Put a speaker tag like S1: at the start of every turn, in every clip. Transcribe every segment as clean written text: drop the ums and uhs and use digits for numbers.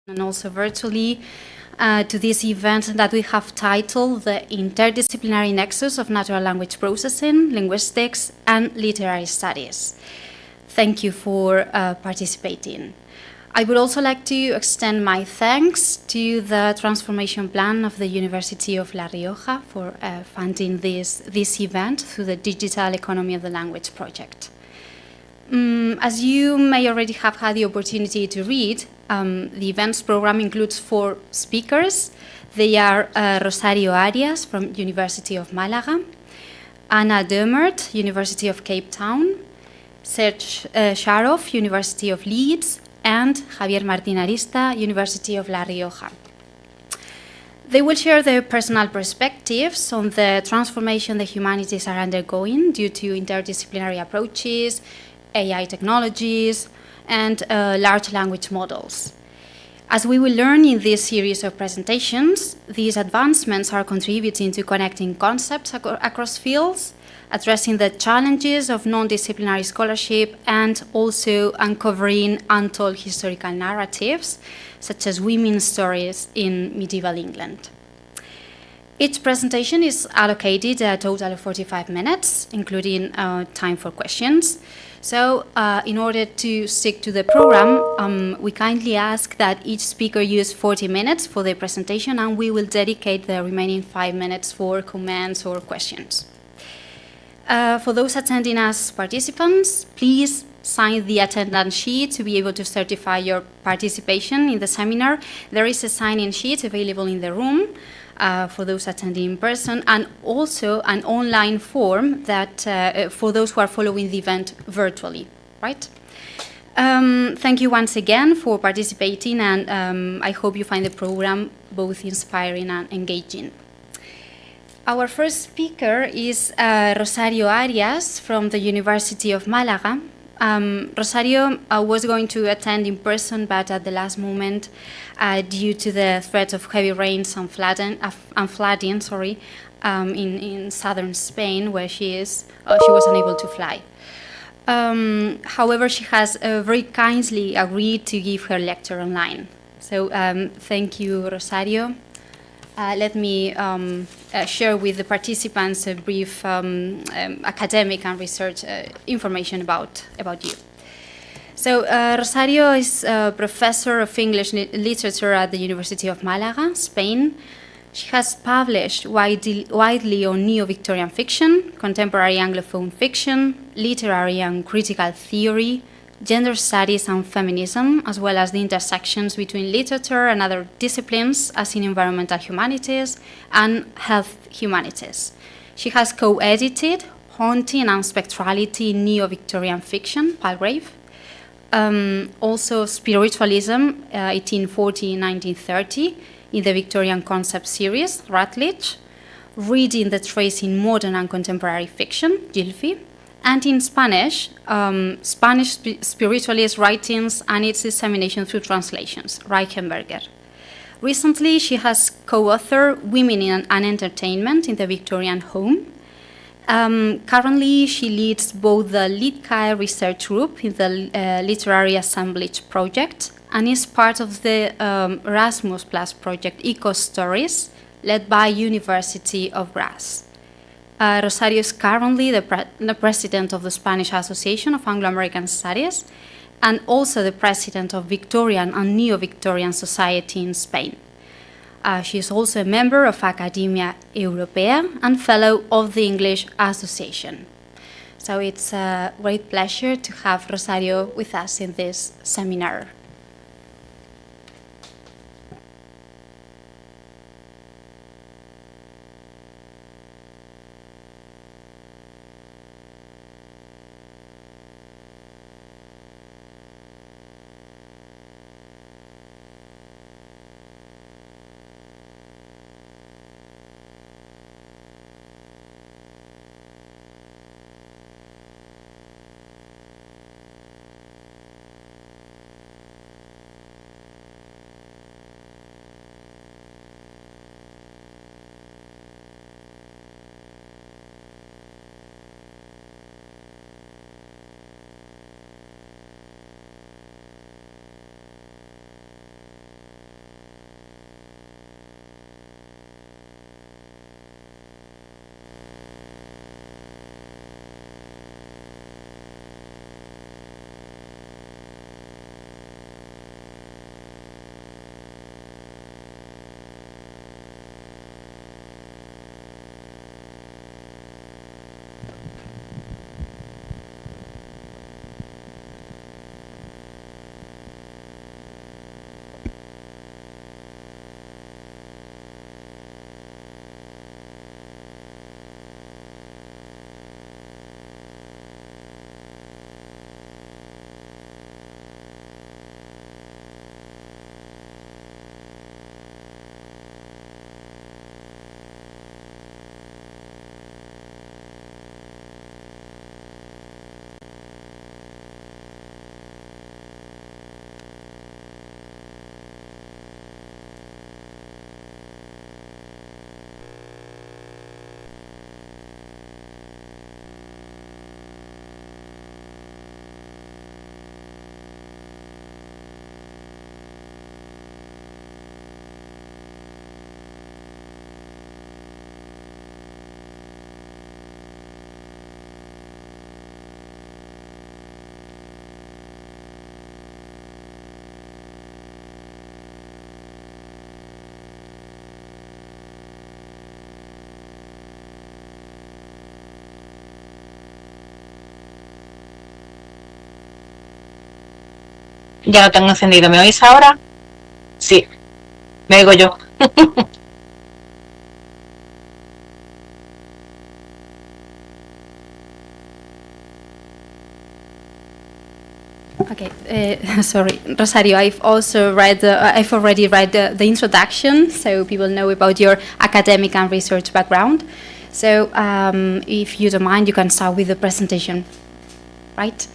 S1: and also virtually to this event that we have titled the Interdisciplinary Nexus of Natural Language Processing, Linguistics, and Literary Studies. Thank you for participating. I would also like to extend my thanks to the Transformation Plan of the University of La Rioja for funding this event through the Digital Economy of the Language project. As you may already have had the opportunity to read, the event's program includes 4 speakers. They are Rosario Arias from University of Málaga, Deumert, University of Cape Town, Serge Sharoff, University of Leeds, and Javier Martín Arista, University of La Rioja. They will share their personal perspectives on the transformation the humanities are undergoing due to interdisciplinary approaches, AI technologies, and large language models. As we will learn in this series of presentations, these advancements are contributing to connecting concepts across fields, addressing the challenges of non-disciplinary scholarship, and also uncovering untold historical narratives, such as women's stories in medieval England. Each presentation is allocated a total of 45 minutes, including time for questions. So, in order to stick to the program, we kindly ask that each speaker use 40 minutes for their presentation, and we will dedicate the remaining 5 minutes for comments or questions. For those attending as participants, please sign the attendance sheet to be able to certify your participation in the seminar. There is a sign-in sheet available in the room for those attending in person, and also an online form that for those who are following the event virtually, right? Thank you once again for participating, and I hope you find the program both inspiring and engaging. Our first speaker is Rosario Arias from the University of Málaga. Rosario was going to attend in person, but at the last moment, due to the threat of heavy rains and flooding, in southern Spain, where she is, she was unable to fly. However, she has very kindly agreed to give her lecture online. So thank you, Rosario. Let me share with the participants a brief academic and research information about you. So Rosario is a professor of English literature at the University of Málaga, Spain. She has published widely on neo-Victorian fiction, contemporary Anglophone fiction, literary and critical theory, gender studies and feminism, as well as the intersections between literature and other disciplines, as in environmental humanities and health humanities. She has co-edited Haunting and Spectrality in Neo-Victorian Fiction, Palgrave, also Spiritualism, 1840-1930, in the Victorian Concept series, Routledge, Reading the Trace in Modern and Contemporary Fiction, Gilfy, and in Spanish, Spanish spiritualist writings and its dissemination through translations, Reichenberger. Recently, she has co-authored Women in Entertainment in the Victorian Home. Currently, she leads both the LitCAE research group in the Literary Assemblage project and is part of the Erasmus Plus project Eco Stories, led by University of Graz. Rosario is currently the president of the Spanish Association of Anglo-American Studies and also the president of Victorian and Neo-Victorian Society in Spain. She is also a member of Academia Europea and fellow of the English Association. So it's a great pleasure to have Rosario with us in this seminar.
S2: Ya lo tengo encendido. ¿Me oís ahora? Sí, me oigo yo.
S1: Okay, sorry, Rosario. I've already read the introduction, so people know about your academic and research background. So, if you don't mind, you can start with the presentation, right?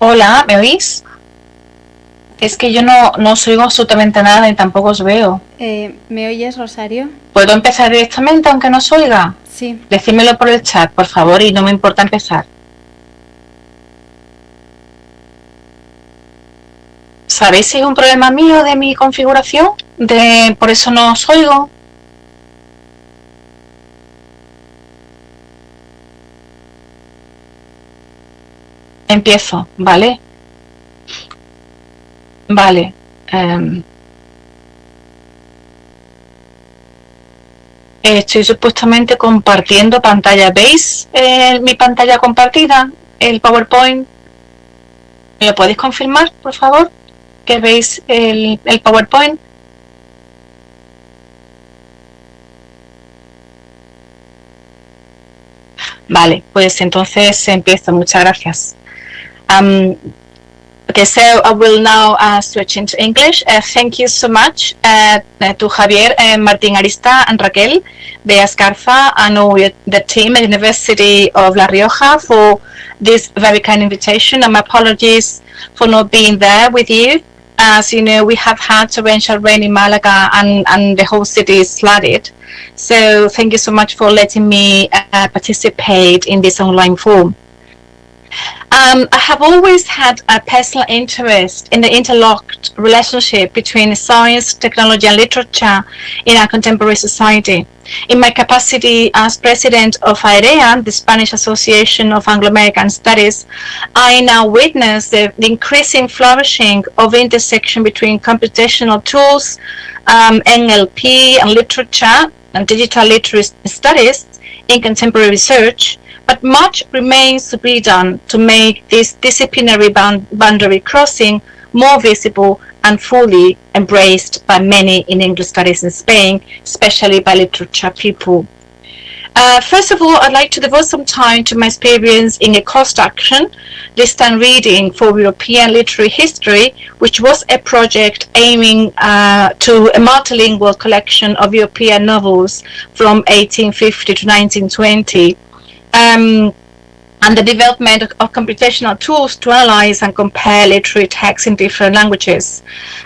S2: Hola, ¿me oís? Es que yo no os oigo absolutamente nada y tampoco os veo.
S1: ¿Me oyes, Rosario?
S2: ¿Puedo empezar directamente aunque no os oiga?
S1: Sí.
S2: Decídmelo por el chat, por favor, y no me importa empezar. ¿Sabéis si es un problema mío de mi configuración? ¿Por eso no os oigo? Empiezo, ¿vale? Vale. Estoy supuestamente compartiendo pantalla. ¿Veis mi pantalla compartida? El PowerPoint. ¿Me lo podéis confirmar, por favor? ¿Que veis el PowerPoint? Vale, pues entonces empiezo. Muchas gracias. Okay, so I will now switch into English. Thank you so much to Javier, Martín, Arista, and Raquel Vea Escarza, and all the team at the University of La Rioja for this very kind invitation. And my apologies for not being there with you. As you know, we have had torrential rain in Malaga, and the whole city is flooded. So thank you so much for letting me participate in this online forum. I have always had a personal interest in the interlocked relationship between science, technology, and literature in our contemporary society. In my capacity as president of AEREA, the Spanish Association of Anglo-American Studies, I now witness the increasing flourishing of the intersection between computational tools, NLP, and literature, and digital literacy studies in contemporary research. But much remains to be done to make this disciplinary boundary crossing more visible and fully embraced by many in English studies in Spain, especially by literature people. First of all, I'd like to devote some time to my experience in a construction, list and reading for European literary history, which was a project aiming to a multilingual collection of European novels from 1850 to 1920. And the development of computational tools to analyze and compare literary texts in different languages.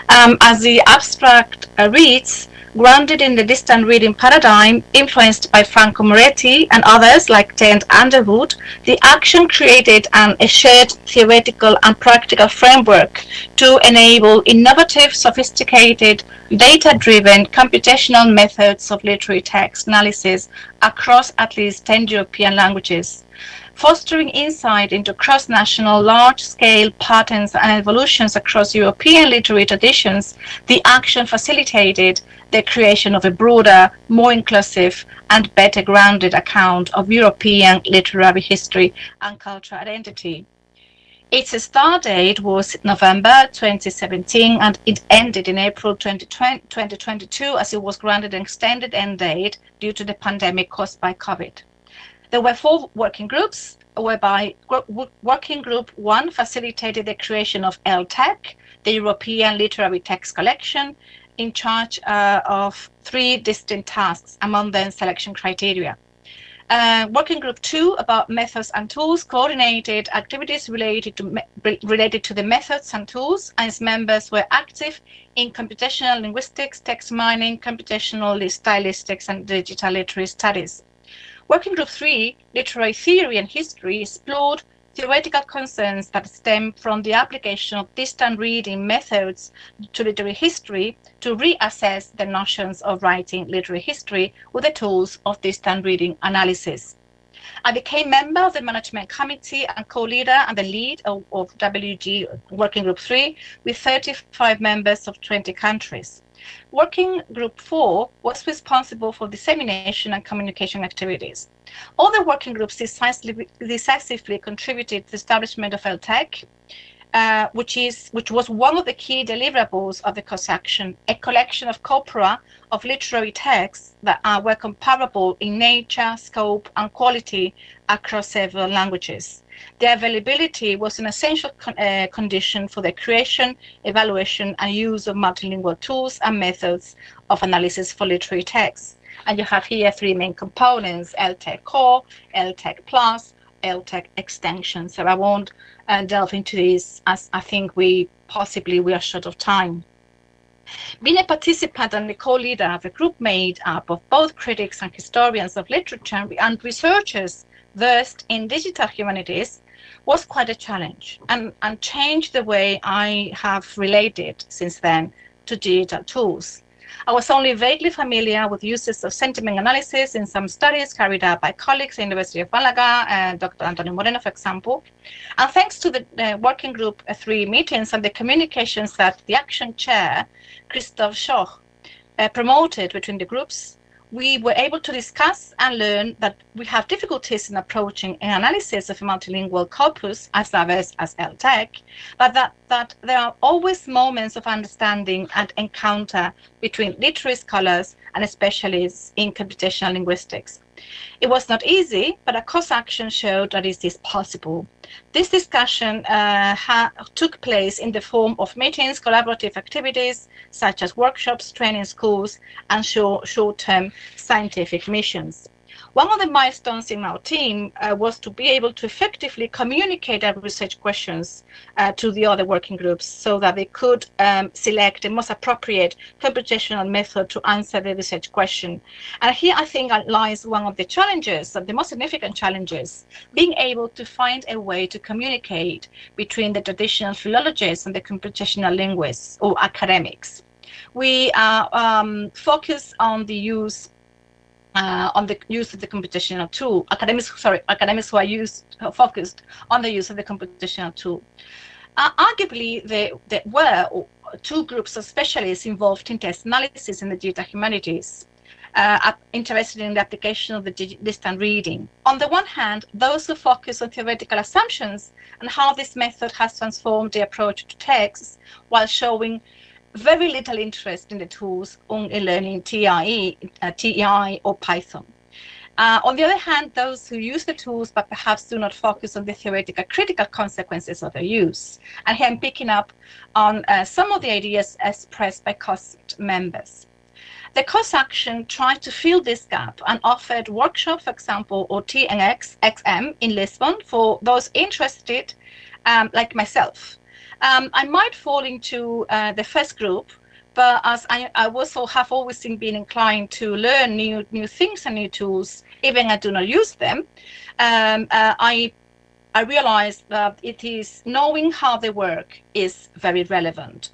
S2: As the abstract reads, Grounded in the distant reading paradigm, influenced by Franco Moretti and others like Tent Underwood, the action created a shared theoretical and practical framework to enable innovative, sophisticated, data-driven computational methods of literary text analysis across at least 10 European languages. Fostering insight into cross-national, large-scale patterns and evolutions across European literary traditions, the action facilitated the creation of a broader, more inclusive, and better grounded account of European literary history and cultural identity. Its start date was November 2017 and it ended in April 2022 as it was granted an extended end date due to the pandemic caused by COVID. There were 4 working groups, whereby Working Group 1 facilitated the creation of LTEC, the European Literary Text Collection, in charge of 3 distinct tasks, among them selection criteria. Working Group 2, about methods and tools, coordinated activities related to the methods and tools, and its members were active in computational linguistics, text mining, computational stylistics, and digital literary studies. Working Group 3, Literary Theory and History, explored theoretical concerns that stem from the application of distant reading methods to literary history to reassess the notions of writing literary history with the tools of distant reading analysis. I became member of the management committee and co-leader and the lead of WG Working Group 3 with 35 members of 20 countries. Working Group 4 was responsible for dissemination and communication activities. All the working groups decisively contributed to the establishment of LTEC, which was one of the key deliverables of the COS action, a collection of corpora of literary texts that were comparable in nature, scope, and quality across several languages. Their availability was an essential condition for the creation, evaluation, and use of multilingual tools and methods of analysis for literary texts. And you have here 3 main components: LTEC Core, LTEC Plus, LTEC Extension. So I won't delve into this, as I think we are short of time. Being a participant and the co-leader of a group made up of both critics and historians of literature and researchers versed in digital humanities was quite a challenge and changed the way I have related since then to digital tools. I was only vaguely familiar with uses of sentiment analysis in some studies carried out by colleagues at the University of Málaga and Dr. Antonio Moreno, for example. And thanks to the Working Group 3 meetings and the communications that the Action Chair, Christoph Schoch, promoted between the groups, we were able to discuss and learn that we have difficulties in approaching an analysis of a multilingual corpus as diverse as LTEC, but that there are always moments of understanding and encounter between literary scholars and specialists in computational linguistics. It was not easy, but a COS action showed that it is possible. This discussion took place in the form of meetings, collaborative activities, such as workshops, training schools, and short-term scientific missions. One of the milestones in our team was to be able to effectively communicate our research questions to the other working groups so that they could select the most appropriate computational method to answer the research question. And here I think lies one of the challenges, the most significant challenges, being able to find a way to communicate between the traditional philologists and the computational linguists or academics. We are focused on the use of the computational tool. Academics who are focused on the use of the computational tool. Arguably, there were 2 groups of specialists involved in text analysis in the digital humanities, interested in the application of the distant reading. On the one hand, those who focus on theoretical assumptions and how this method has transformed the approach to texts, while showing very little interest in the tools in learning TEI or Python. On the other hand, those who use the tools but perhaps do not focus on the theoretical critical consequences of their use. And here I'm picking up on some of the ideas expressed by COS members. The COS action tried to fill this gap and offered workshops, for example, or TNX-XM in Lisbon for those interested, like myself. I might fall into the first group, but as I also have always been inclined to learn new things and new tools, even I do not use them, I realized that it is knowing how they work is very relevant.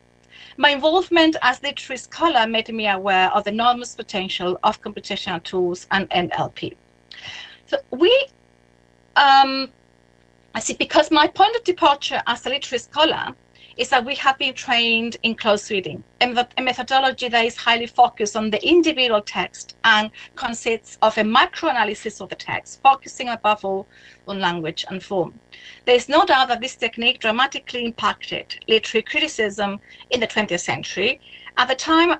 S2: My involvement as literary scholar made me aware of the enormous potential of computational tools and NLP. So I see, because my point of departure as a literary scholar is that we have been trained in close reading, a methodology that is highly focused on the individual text and consists of a micro-analysis of the text, focusing above all on language and form. There is no doubt that this technique dramatically impacted literary criticism in the 20th century, at that time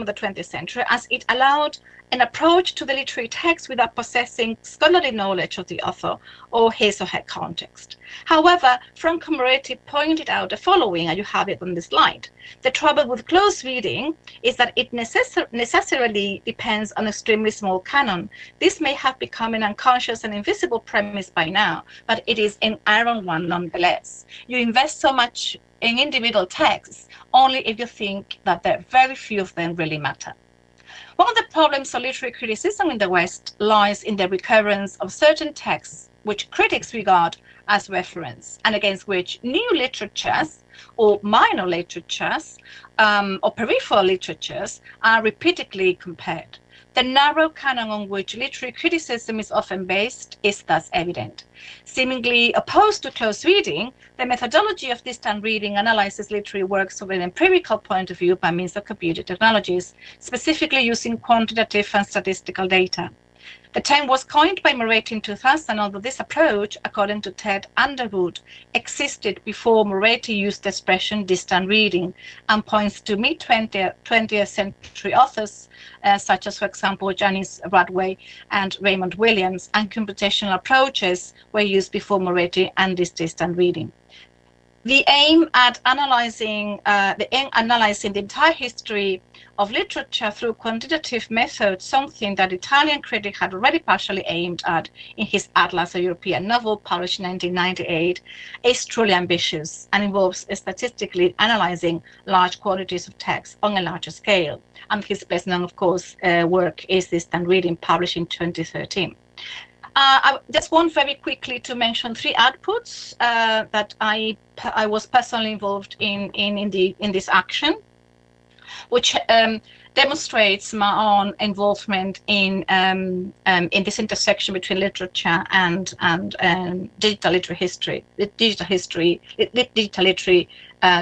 S2: of the 20th century, as it allowed an approach to the literary text without possessing scholarly knowledge of the author or his or her context. However, Franco Moretti pointed out the following, and you have it on the slide. The trouble with close reading is that it necessarily depends on an extremely small canon. This may have become an unconscious and invisible premise by now, but it is an iron one nonetheless. You invest so much in individual texts only if you think that very few of them really matter. One of the problems of literary criticism in the West lies in the recurrence of certain texts which critics regard as reference and against which new literatures or minor literatures or peripheral literatures are repeatedly compared. The narrow canon on which literary criticism is often based is thus evident. Seemingly opposed to close reading, the methodology of distant reading analyzes literary works from an empirical point of view by means of computer technologies, specifically using quantitative and statistical data. The term was coined by Moretti in 2000, although this approach, according to Ted Underwood, existed before Moretti used the expression distant reading, and points to mid-20th century authors, such as, for example, Janice Radway and Raymond Williams, and computational approaches were used before Moretti and this distant reading. The aim at analyzing the entire history of literature through quantitative methods, something that Italian critic had already partially aimed at in his Atlas, a European novel published in 1998, is truly ambitious and involves statistically analyzing large quantities of text on a larger scale. And his best known, of course, work is Distant Reading, published in 2013. I just want very quickly to mention three outputs that I was personally involved in this action, which demonstrates my own involvement in this intersection between literature and digital literary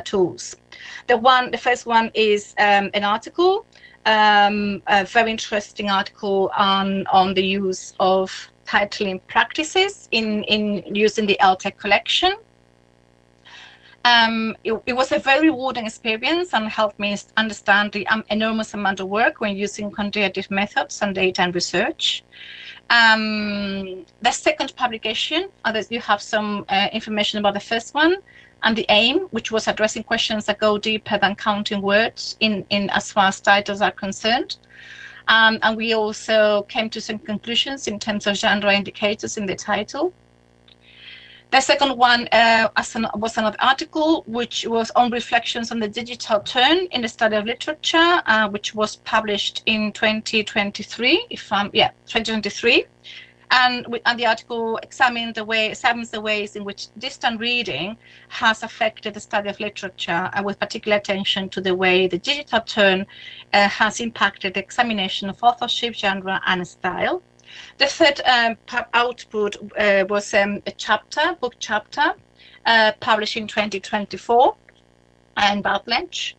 S2: tools. The first one is an article, a very interesting article on the use of titling practices in using the LTEC collection. It was a very rewarding experience and helped me understand the enormous amount of work when using quantitative methods and data and research. The second publication, you have some information about the first one, and the aim, which was addressing questions that go deeper than counting words in as far as titles are concerned. And we also came to some conclusions in terms of genre indicators in the title. The second one was another article which was on reflections on the digital turn in the study of literature, which was published in 2023, 2023. And the article examines the ways in which distant reading has affected the study of literature, with particular attention to the way the digital turn has impacted the examination of authorship, genre, and style. The third output was a book chapter, published in 2024 in Bartlett.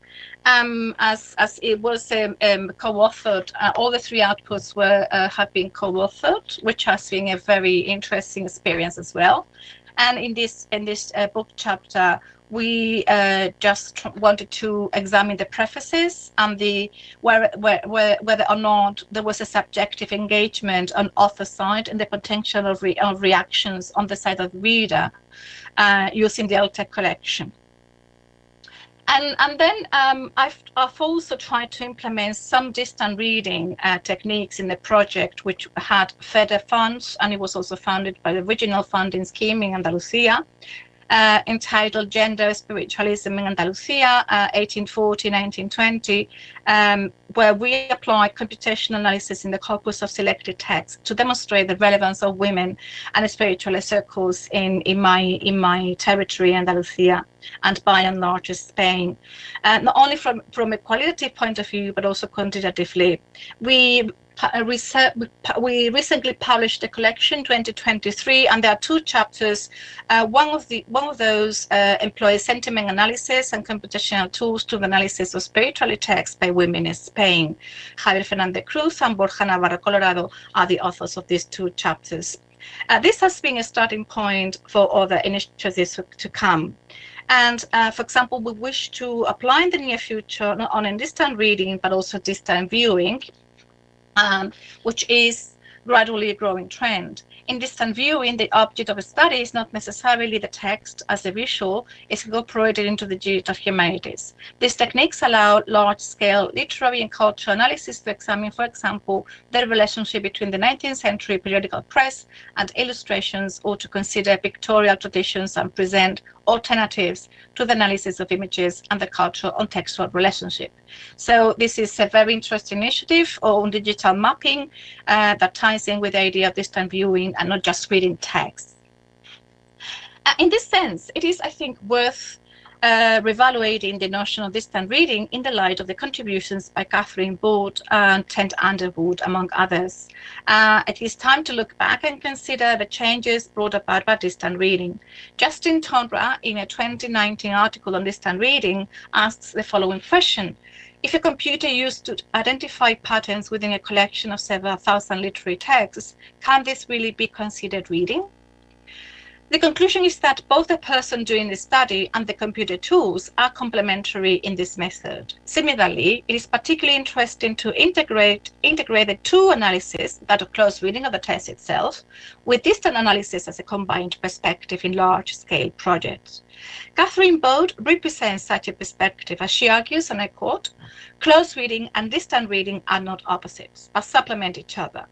S2: As it was co-authored, all the three outputs have been co-authored, which has been a very interesting experience as well. And in this book chapter, we just wanted to examine the prefaces and whether or not there was a subjective engagement on author side and the potential of reactions on the side of the reader using the LTEC collection. And then I've also tried to implement some distant reading techniques in the project, which had further funds, and it was also funded by the Regional Funding Scheme in Andalusia. entitled Gender, Spiritualism in Andalusia, 1840-1920, where we apply computational analysis in the corpus of selected texts to demonstrate the relevance of women and spiritualist circles in my territory, Andalusia, and by and large Spain. Not only from a qualitative point of view, but also quantitatively. We recently published a collection, 2023, and there are 2 chapters. One of those employs sentiment analysis and computational tools to the analysis of spirituality texts by women in Spain. Javier Fernández Cruz and Borja Navarro Colorado are the authors of these 2 chapters. This has been a starting point for other initiatives to come. And for example, we wish to apply in the near future not only distant reading, but also distant viewing, which is gradually a growing trend. In distant viewing, the object of a study is not necessarily the text as a visual, is incorporated into the digital humanities. These techniques allow large-scale literary and cultural analysis to examine, for example, the relationship between the 19th century periodical press and illustrations, or to consider pictorial traditions and present alternatives to the analysis of images and the cultural and textual relationship. So this is a very interesting initiative on digital mapping that ties in with the idea of distant viewing and not just reading text. In this sense, it is, I think, worth reevaluating the notion of distant reading in the light of the contributions by Catherine Bode and Tent Underwood, among others. It is time to look back and consider the changes brought about by distant reading. Justin Tondra, in a 2019 article on distant reading, asks the following question: if a computer used to identify patterns within a collection of several thousand literary texts, can this really be considered reading? The conclusion is that both the person doing the study and the computer tools are complementary in this method. Similarly, it is particularly interesting to integrate the 2 analyses, that of close reading of the text itself, with distant analysis as a combined perspective in large-scale projects. Catherine Bode represents such a perspective as she argues, and I quote, "Close reading and distant reading are not opposites, but supplement each other."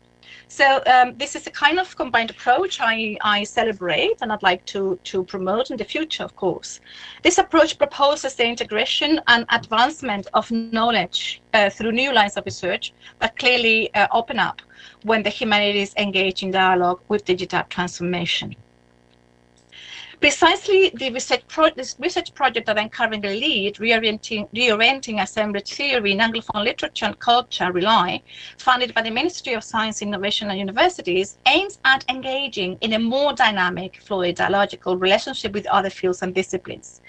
S2: So this is a kind of combined approach I celebrate and I'd like to promote in the future, of course. This approach proposes the integration and advancement of knowledge through new lines of research that clearly open up when the humanities engage in dialogue with digital transformation. Precisely the research project that I currently lead, reorienting assemblage theory in Anglophone literature and culture, RELI, funded by the Ministry of Science, Innovation and Universities, aims at engaging in a more dynamic, fluid, dialogical relationship with other fields and disciplines.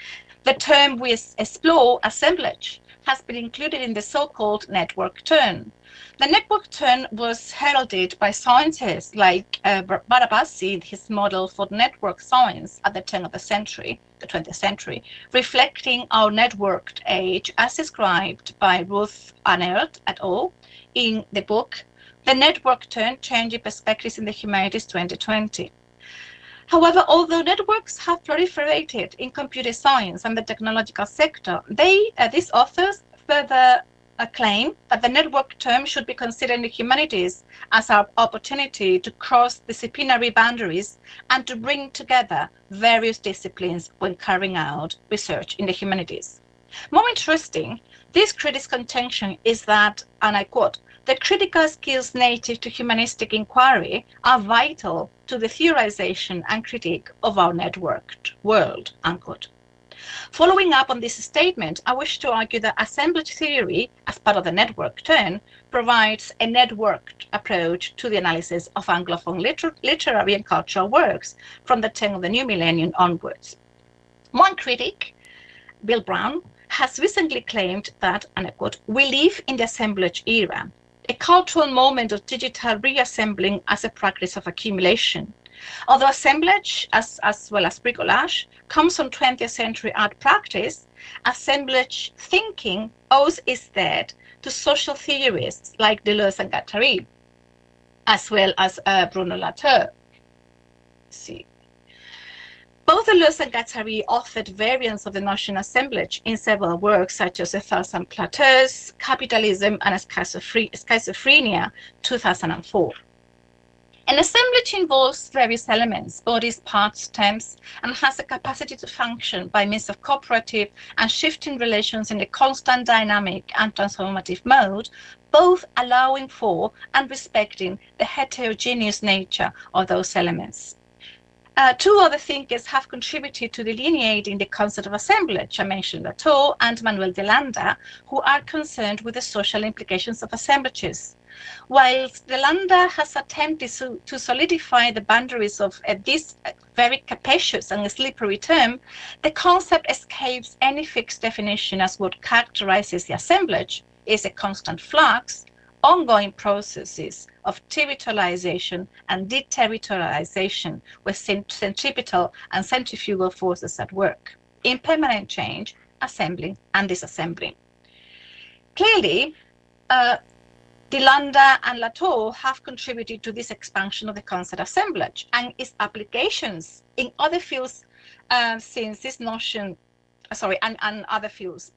S2: The term we explore, assemblage, has been included in the so-called network turn. The network turn was heralded by scientists like Barabasi in his model for network science at the turn of the 20th century, reflecting our networked age as described by Ruth Anert et al. In the book, The Network Turn, Changing Perspectives in the Humanities 2020. However, although networks have proliferated in computer science and the technological sector, these authors further claim that the network term should be considered in the humanities as our opportunity to cross disciplinary boundaries and to bring together various disciplines when carrying out research in the humanities. More interesting, this critics' contention is that, and I quote, "the critical skills native to humanistic inquiry are vital to the theorization and critique of our networked world," unquote. Following up on this statement, I wish to argue that assemblage theory, as part of the network turn, provides a networked approach to the analysis of Anglophone literary and cultural works from the turn of the new millennium onwards. One critic, Bill Brown, has recently claimed that, and I quote, "we live in the assemblage era, a cultural moment of digital reassembling as a practice of accumulation. Although assemblage, as well as bricolage, comes from 20th century art practice, assemblage thinking owes its dead to social theorists like Deleuze and Guattari, as well as Bruno Latour." See. Both Deleuze and Guattari authored variants of the notion assemblage in several works, such as 1,000 Plateaus, Capitalism and Schizophrenia, 2004. An assemblage involves various elements, bodies, parts, stems, and has a capacity to function by means of cooperative and shifting relations in a constant dynamic and transformative mode, both allowing for and respecting the heterogeneous nature of those elements. Two other thinkers have contributed to delineating the concept of assemblage. I mentioned Latour and Manuel de Landa, who are concerned with the social implications of assemblages. Whilst de Landa has attempted to solidify the boundaries of this very capacious and slippery term, the concept escapes any fixed definition, as what characterizes the assemblage is a constant flux, ongoing processes of territorialization and deterritorialization with centripetal and centrifugal forces at work, in permanent change, assembling and disassembling. Clearly, de Landa and Latour have contributed to this expansion of the concept of assemblage and its applications in other fields since this notion, and other fields.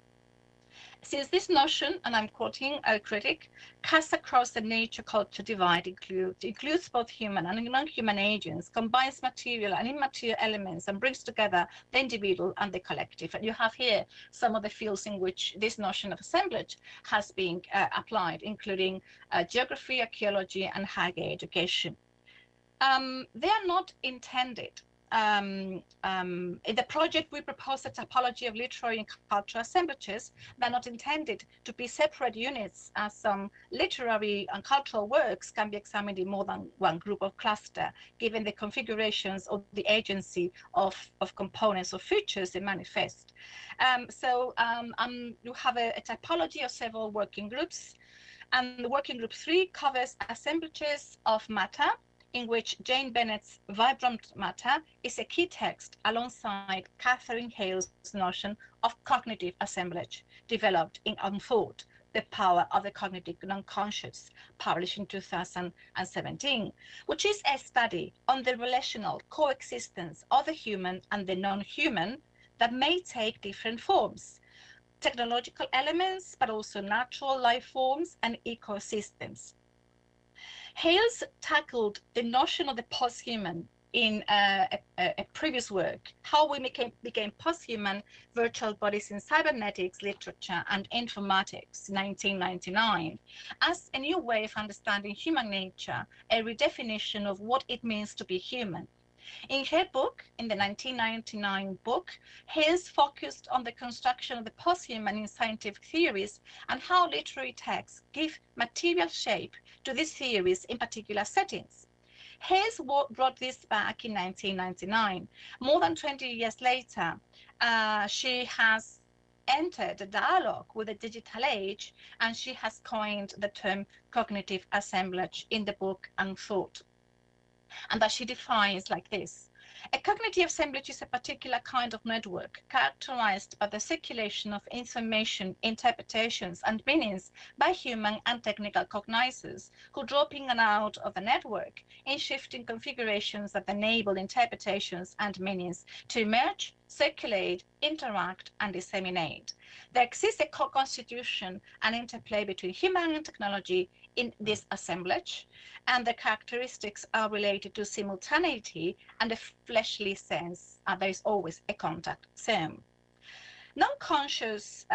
S2: Since this notion, and I'm quoting a critic, cuts across the nature-culture divide, includes both human and non-human agents, combines material and immaterial elements, and brings together the individual and the collective. And you have here some of the fields in which this notion of assemblage has been applied, including geography, archaeology, and higher education. They are not intended. In the project, we propose a typology of literary and cultural assemblages that are not intended to be separate units, as some literary and cultural works can be examined in more than one group or cluster, given the configurations of the agency of components or features they manifest. You have a typology of several working groups, and the working group 3 covers assemblages of matter, in which Jane Bennett's Vibrant Matter is a key text alongside Catherine Hale's notion of cognitive assemblage, developed in Untold, The Power of the Cognitive Non-Conscious, published in 2017, which is a study on the relational coexistence of the human and the non-human that may take different forms, technological elements, but also natural life forms and ecosystems. Hales tackled the notion of the post-human in a previous work, How We Became Post-Human, Virtual Bodies in Cybernetics, Literature and Informatics, 1999, as a new way of understanding human nature, a redefinition of what it means to be human. In her book, in the 1999 book, Hales focused on the construction of the post-human in scientific theories and how literary texts give material shape to these theories in particular settings. Hales brought this back in 1999. More than 20 years later, she has entered a dialogue with the digital age, and she has coined the term cognitive assemblage in the book Unthought, and that she defines like this. A cognitive assemblage is a particular kind of network characterized by the circulation of information, interpretations, and meanings by human and technical cognizers who drop in and out of the network in shifting configurations that enable interpretations and meanings to emerge, circulate, interact, and disseminate. There exists a co-constitution and interplay between human and technology in this assemblage, and the characteristics are related to simultaneity and a fleshly sense. There is always a contact term. Non-conscious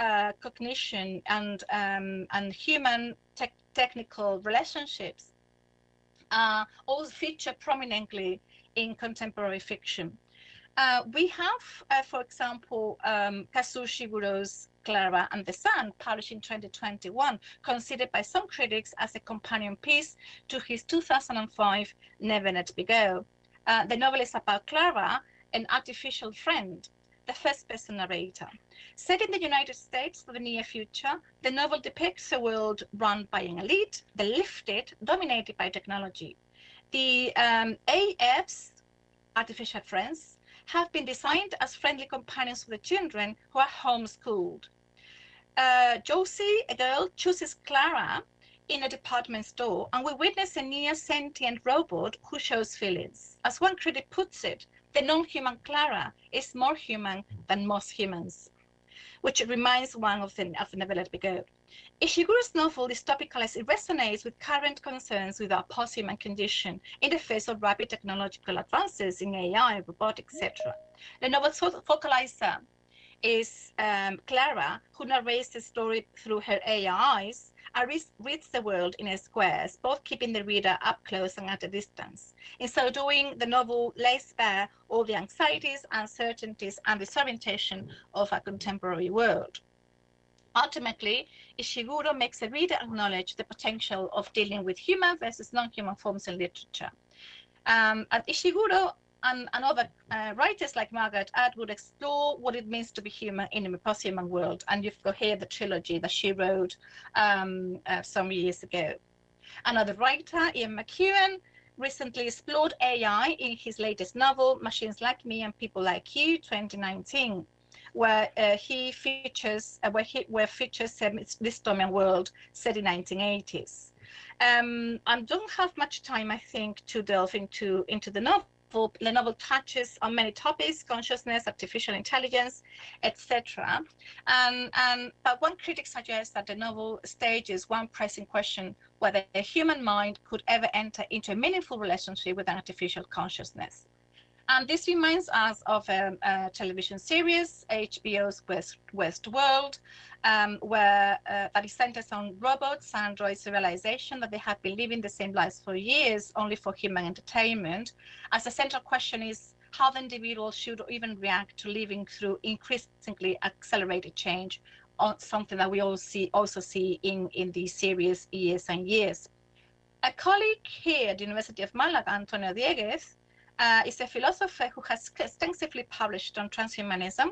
S2: cognition and human technical relationships also feature prominently in contemporary fiction. We have, for example, Kazuo Shigeru's Clara and the Sun, published in 2021, considered by some critics as a companion piece to his 2005 Never Let Me Go. The novel is about Clara, an artificial friend, the first-person narrator. Set in the United States for the near future, the novel depicts a world run by an elite, the lifted, dominated by technology. The AF's artificial friends have been designed as friendly companions for the children who are homeschooled. Josie, a girl, chooses Clara in a department store, and we witness a near-sentient robot who shows feelings. As one critic puts it, the non-human Clara is more human than most humans. which reminds one of the novel Let Me Go. Ishiguro's novel is topical as it resonates with current concerns with our post-human condition in the face of rapid technological advances in AI, robotics, etc. The novel's focalizer is Clara, who narrates the story through her eyes and reads the world in squares, both keeping the reader up close and at a distance. In so doing, the novel lays bare all the anxieties, uncertainties, and disorientation of a contemporary world. Ultimately, Ishiguro makes the reader acknowledge the potential of dealing with human versus non-human forms in literature. And Ishiguro and other writers like Margaret Atwood explore what it means to be human in a post-human world. And you've got here the trilogy that she wrote some years ago. Another writer, Ian McEwan, recently explored AI in his latest novel, Machines Like Me and People Like You, 2019. Where he features this dystopian world set in 1980s. I don't have much time, I think, to delve into the novel. The novel touches on many topics: consciousness, artificial intelligence, etc. But one critic suggests that the novel stages one pressing question: whether a human mind could ever enter into a meaningful relationship with an artificial consciousness. And this reminds us of a television series, HBO's Westworld, where that is centered on robots and androids' realization that they have been living the same lives for years, only for human entertainment. As the central question is how the individual should even react to living through increasingly accelerated change, on something that we also see in the series years and years. A colleague here at the University of Málaga, Antonio Dieguez, is a philosopher who has extensively published on transhumanism,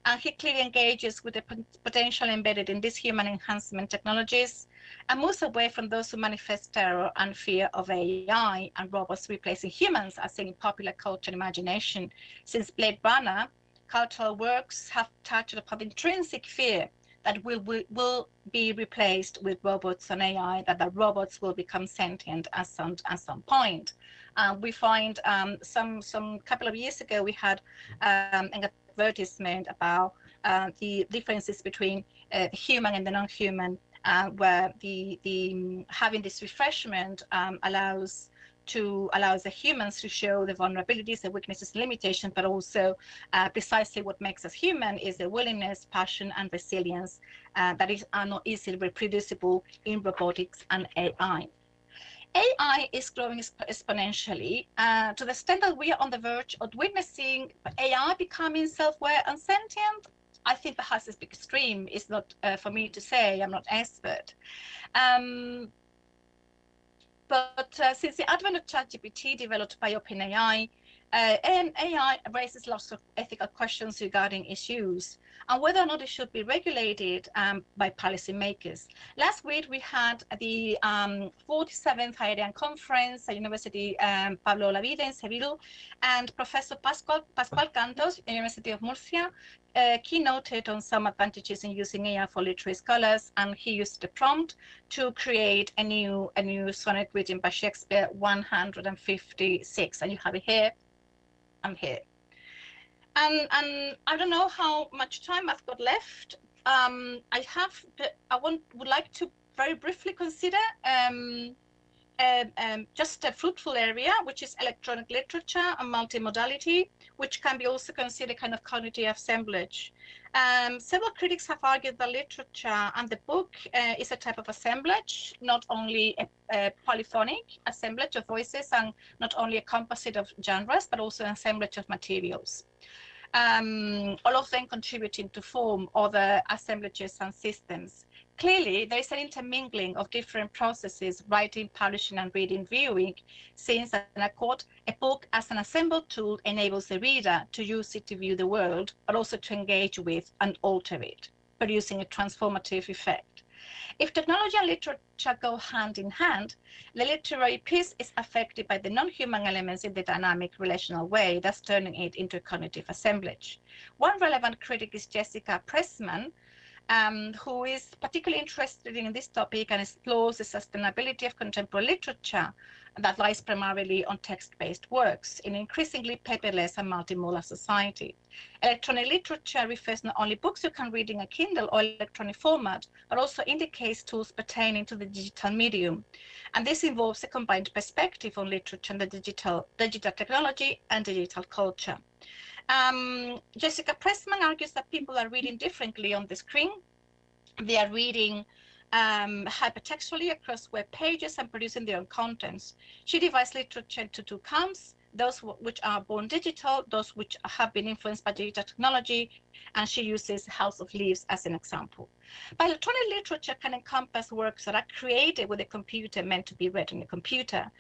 S2: and he clearly engages with the potential embedded in these human enhancement technologies and moves away from those who manifest terror and fear of AI and robots replacing humans, as seen in popular culture and imagination. Since Blade Runner, cultural works have touched upon the intrinsic fear that will be replaced with robots and AI, that the robots will become sentient at some point. We find some couple of years ago we had an advertisement about the differences between the human and the non-human, where the having this refreshment allows the humans to show the vulnerabilities, the weaknesses, and limitations, but also precisely what makes us human is the willingness, passion, and resilience that are not easily reproducible in robotics and AI. AI is growing exponentially to the extent that we are on the verge of witnessing AI becoming self-aware and sentient. I think perhaps this big extreme is not for me to say. I'm not expert. But since the advent of ChatGPT developed by OpenAI, AI raises lots of ethical questions regarding issues and whether or not it should be regulated by policymakers. Last week, we had the 47th Hungarian Conference at University Pablo Olavide in Seville, and Professor Pascual Cantos, University of Murcia, keynoted on some advantages in using AI for literary scholars, and he used the prompt to create a new sonnet written by Shakespeare 156, and you have it here. I'm here, and I don't know how much time I've got left. Would like to very briefly consider just a fruitful area, which is electronic literature and multimodality, which can be also considered kind of cognitive assemblage. Several critics have argued that literature and the book is a type of assemblage, not only a polyphonic assemblage of voices and not only a composite of genres, but also an assemblage of materials. All of them contributing to form other assemblages and systems. Clearly, there is an intermingling of different processes: writing, publishing, and reading, viewing, since, and I quote, a book as an assembled tool enables the reader to use it to view the world, but also to engage with and alter it, producing a transformative effect. If technology and literature go hand in hand, the literary piece is affected by the non-human elements in the dynamic relational way, thus turning it into a cognitive assemblage. One relevant critic is Jessica Pressman, who is particularly interested in this topic and explores the sustainability of contemporary literature that lies primarily on text-based works in an increasingly paperless and multimodal society. Electronic literature refers not only books you can read in a Kindle or electronic format, but also indicates tools pertaining to the digital medium. And this involves a combined perspective on literature and the digital technology and digital culture. Jessica Pressman argues that people are reading differently on the screen. They are reading hypertextually across web pages and producing their own contents. She divides literature into two camps, those which are born digital, those which have been influenced by digital technology, and she uses House of Leaves as an example. But electronic literature can encompass works that are created with a computer meant to be read on a computer.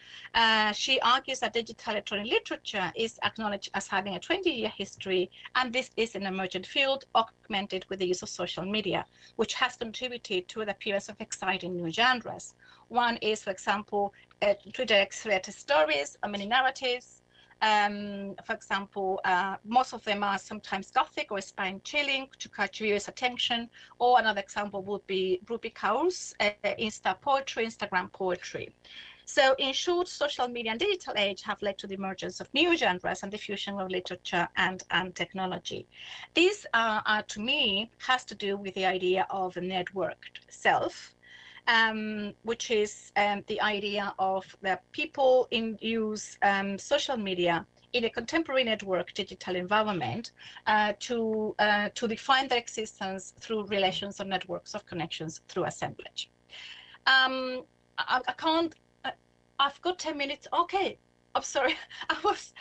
S2: She argues that digital electronic literature is acknowledged as having a 20-year history, and this is an emergent field augmented with the use of social media, which has contributed to the appearance of exciting new genres. One is, for example, Twitter thread stories or mini narratives. For example, most of them are sometimes gothic or spine-chilling to catch viewers' attention. Or another example would be Ruby Kaur's Insta poetry, Instagram poetry. So in short, social media and digital age have led to the emergence of new genres and the fusion of literature and technology. This, to me, has to do with the idea of a networked self, which is the idea of the people use social media in a contemporary network digital environment to define their existence through relations or networks of connections through assemblage. I can't. I've got 10 minutes. Okay. I'm sorry. I was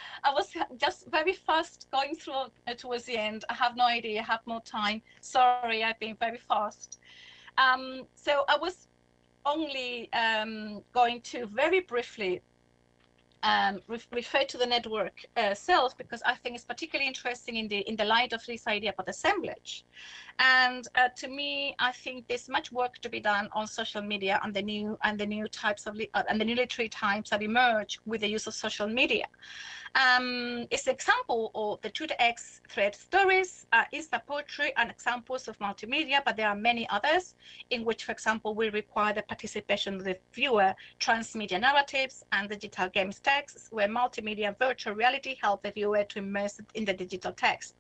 S2: just very fast going through towards the end. I have no idea. I have more time. Sorry, I've been very fast. So I was only going to very briefly refer to the network self, because I think it's particularly interesting in the light of this idea about assemblage. And to me, I think there's much work to be done on social media and the new types of and the new literary types that emerge with the use of social media. It's an example of the Twitter X thread stories, Insta poetry, and examples of multimedia, but there are many others in which, for example, we require the participation of the viewer, transmedia narratives, and digital games texts, where multimedia and virtual reality help the viewer to immerse in the digital text.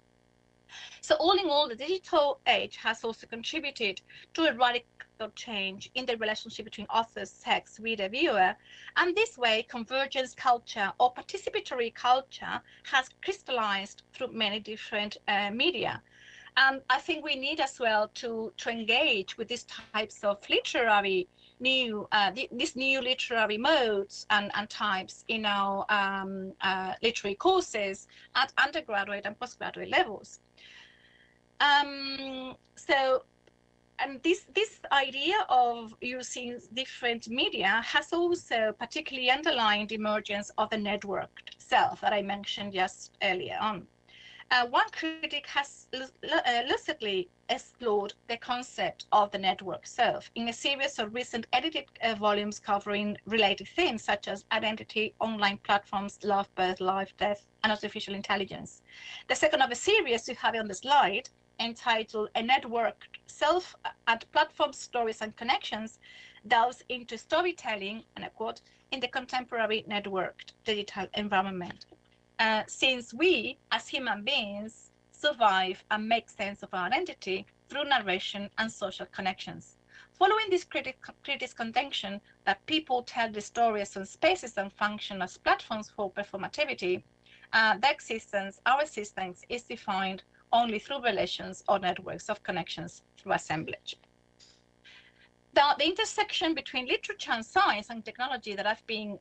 S2: So all in all, the digital age has also contributed to a radical change in the relationship between authors, text, reader, viewer, and this way convergence culture or participatory culture has crystallized through many different media. And I think we need as well to engage with these types of literary these new literary modes and types in our literary courses at undergraduate and postgraduate levels. And this idea of using different media has also particularly underlined the emergence of the networked self that I mentioned just earlier on. One critic has lucidly explored the concept of the network self in a series of recent edited volumes covering related themes such as identity, online platforms, love, birth, life, death, and artificial intelligence. The second of a series you have on the slide, entitled A Networked Self at Platforms, Stories and Connections, delves into storytelling, and I quote, in the contemporary networked digital environment. Since we, as human beings, survive and make sense of our identity through narration and social connections. Following this critic's contention that people tell the stories on spaces and function as platforms for performativity, our existence is defined only through relations or networks of connections through assemblage. The intersection between literature and science and technology that I've been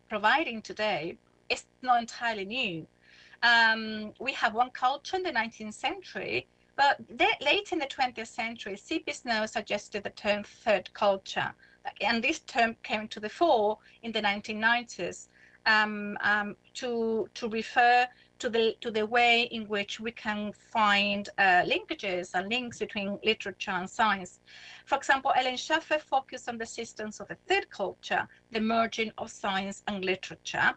S2: providing today is not entirely new. We have one culture in the 19th century, but late in the 20th century, C.P. Snow suggested the term third culture, and this term came to the fore in the 1990s to refer to the way in which we can find linkages and links between literature and science. For example, Ellen Schaffer focused on the existence of a third culture, the merging of science and literature,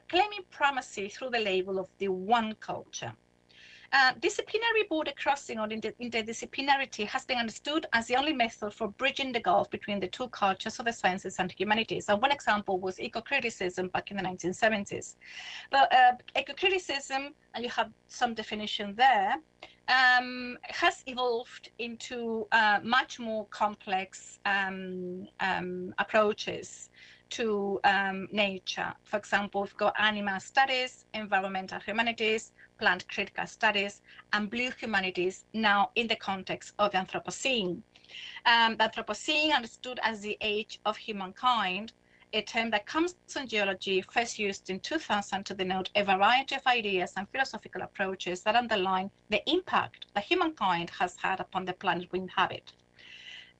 S2: claiming primacy through the label of the one culture. Disciplinary border crossing or interdisciplinarity has been understood as the only method for bridging the gulf between the two cultures of the sciences and humanities. And one example was eco-criticism back in the 1970s. But eco-criticism, and you have some definition there, has evolved into much more complex approaches to nature. For example, we've got animal studies, environmental humanities, plant critical studies, and blue humanities now in the context of the Anthropocene. The Anthropocene, understood as the age of humankind, a term that comes from geology, first used in 2000 to denote a variety of ideas and philosophical approaches that underline the impact that humankind has had upon the planet we inhabit.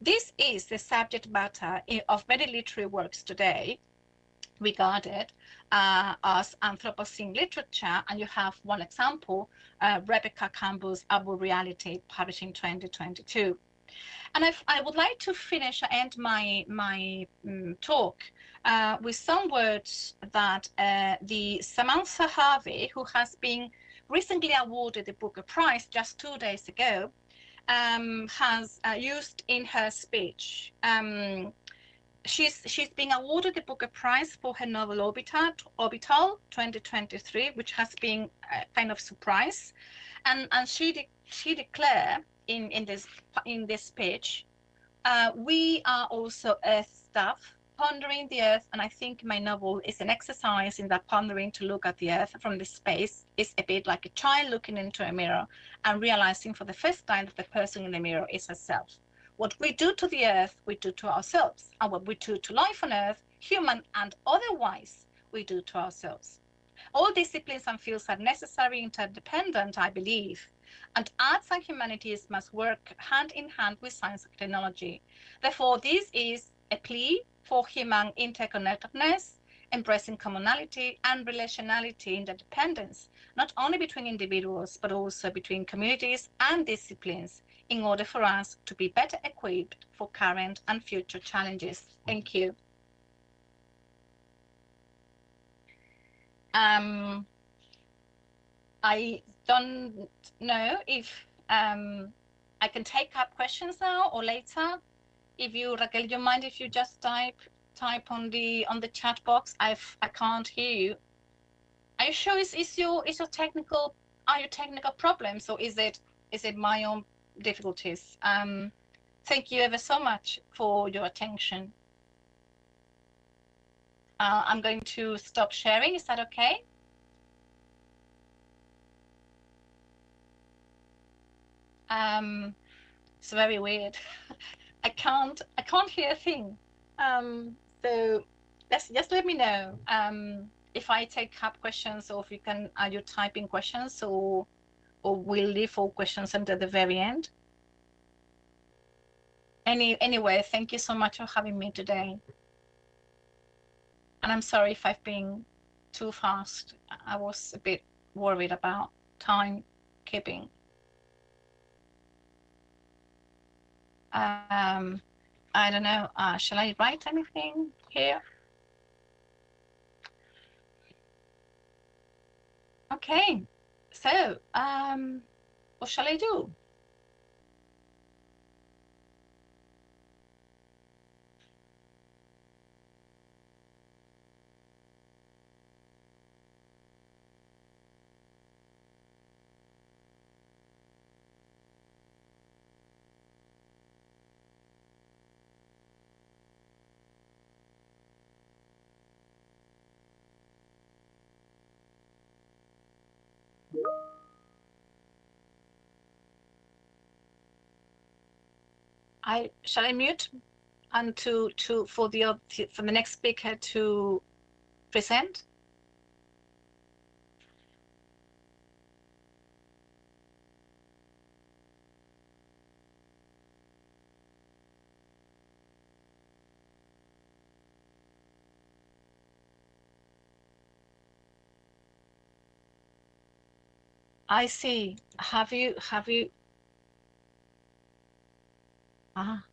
S2: This is the subject matter of many literary works today, regarded as Anthropocene literature, and you have one example, Rebecca Campbell's Abu Reality, published in 2022. And I would like to finish and end my talk with some words that the Samantha Harvey, who has been recently awarded the Booker Prize just 2 days ago, has used in her speech. She's been awarded the Booker Prize for her novel Orbital 2023, which has been a kind of surprise, and she declared in this speech, we are also Earth stuff, pondering the Earth, and I think my novel is an exercise in that pondering to look at the Earth from this space. Is a bit like a child looking into a mirror and realizing for the first time that the person in the mirror is herself. What we do to the Earth, we do to ourselves, and what we do to life on Earth, human and otherwise, we do to ourselves. All disciplines and fields are necessary, interdependent, I believe, and arts and humanities must work hand in hand with science and technology. Therefore, this is a plea for human interconnectedness, embracing commonality and relationality interdependence, not only between individuals, but also between communities and disciplines, in order for us to be better equipped for current and future challenges. Thank you. I don't know if I can take up questions now or later. If you, Raquel, you mind if you just type on the chat box? I can't hear you. Are you sure is your technical problems, or is it my own difficulties? Thank you ever so much for your attention. I'm going to stop sharing. Is that okay? It's very weird. I can't hear a thing. So just let me know if I take up questions, or if you can, are you typing questions, or we'll leave all questions until the very end. Anyway, thank you so much for having me today. And I'm sorry if I've been too fast. I was a bit worried about time keeping. I don't know. Shall I write anything here? Okay. So, what shall I do? Shall I mute and for the next speaker to present? I see. Have you? Ah.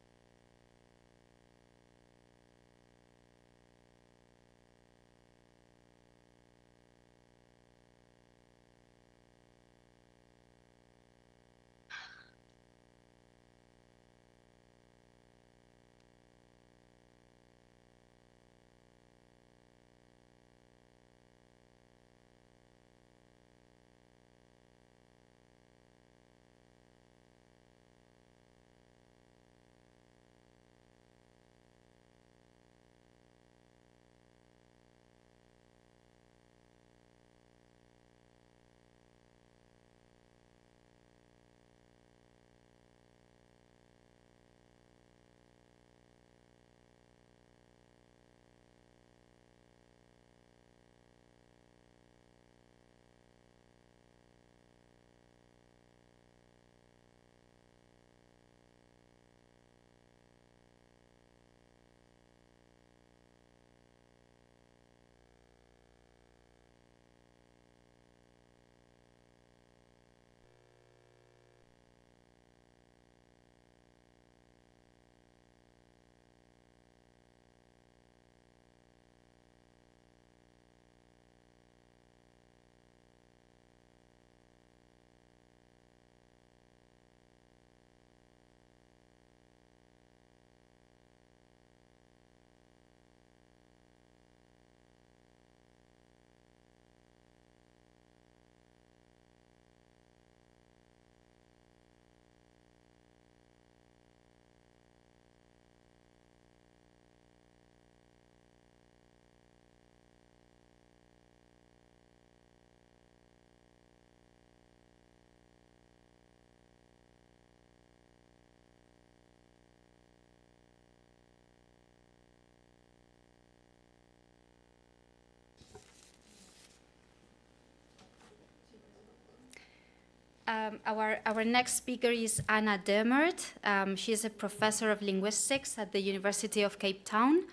S1: Our next speaker is Anna Deumert. She is a professor of linguistics at the University of Cape Town.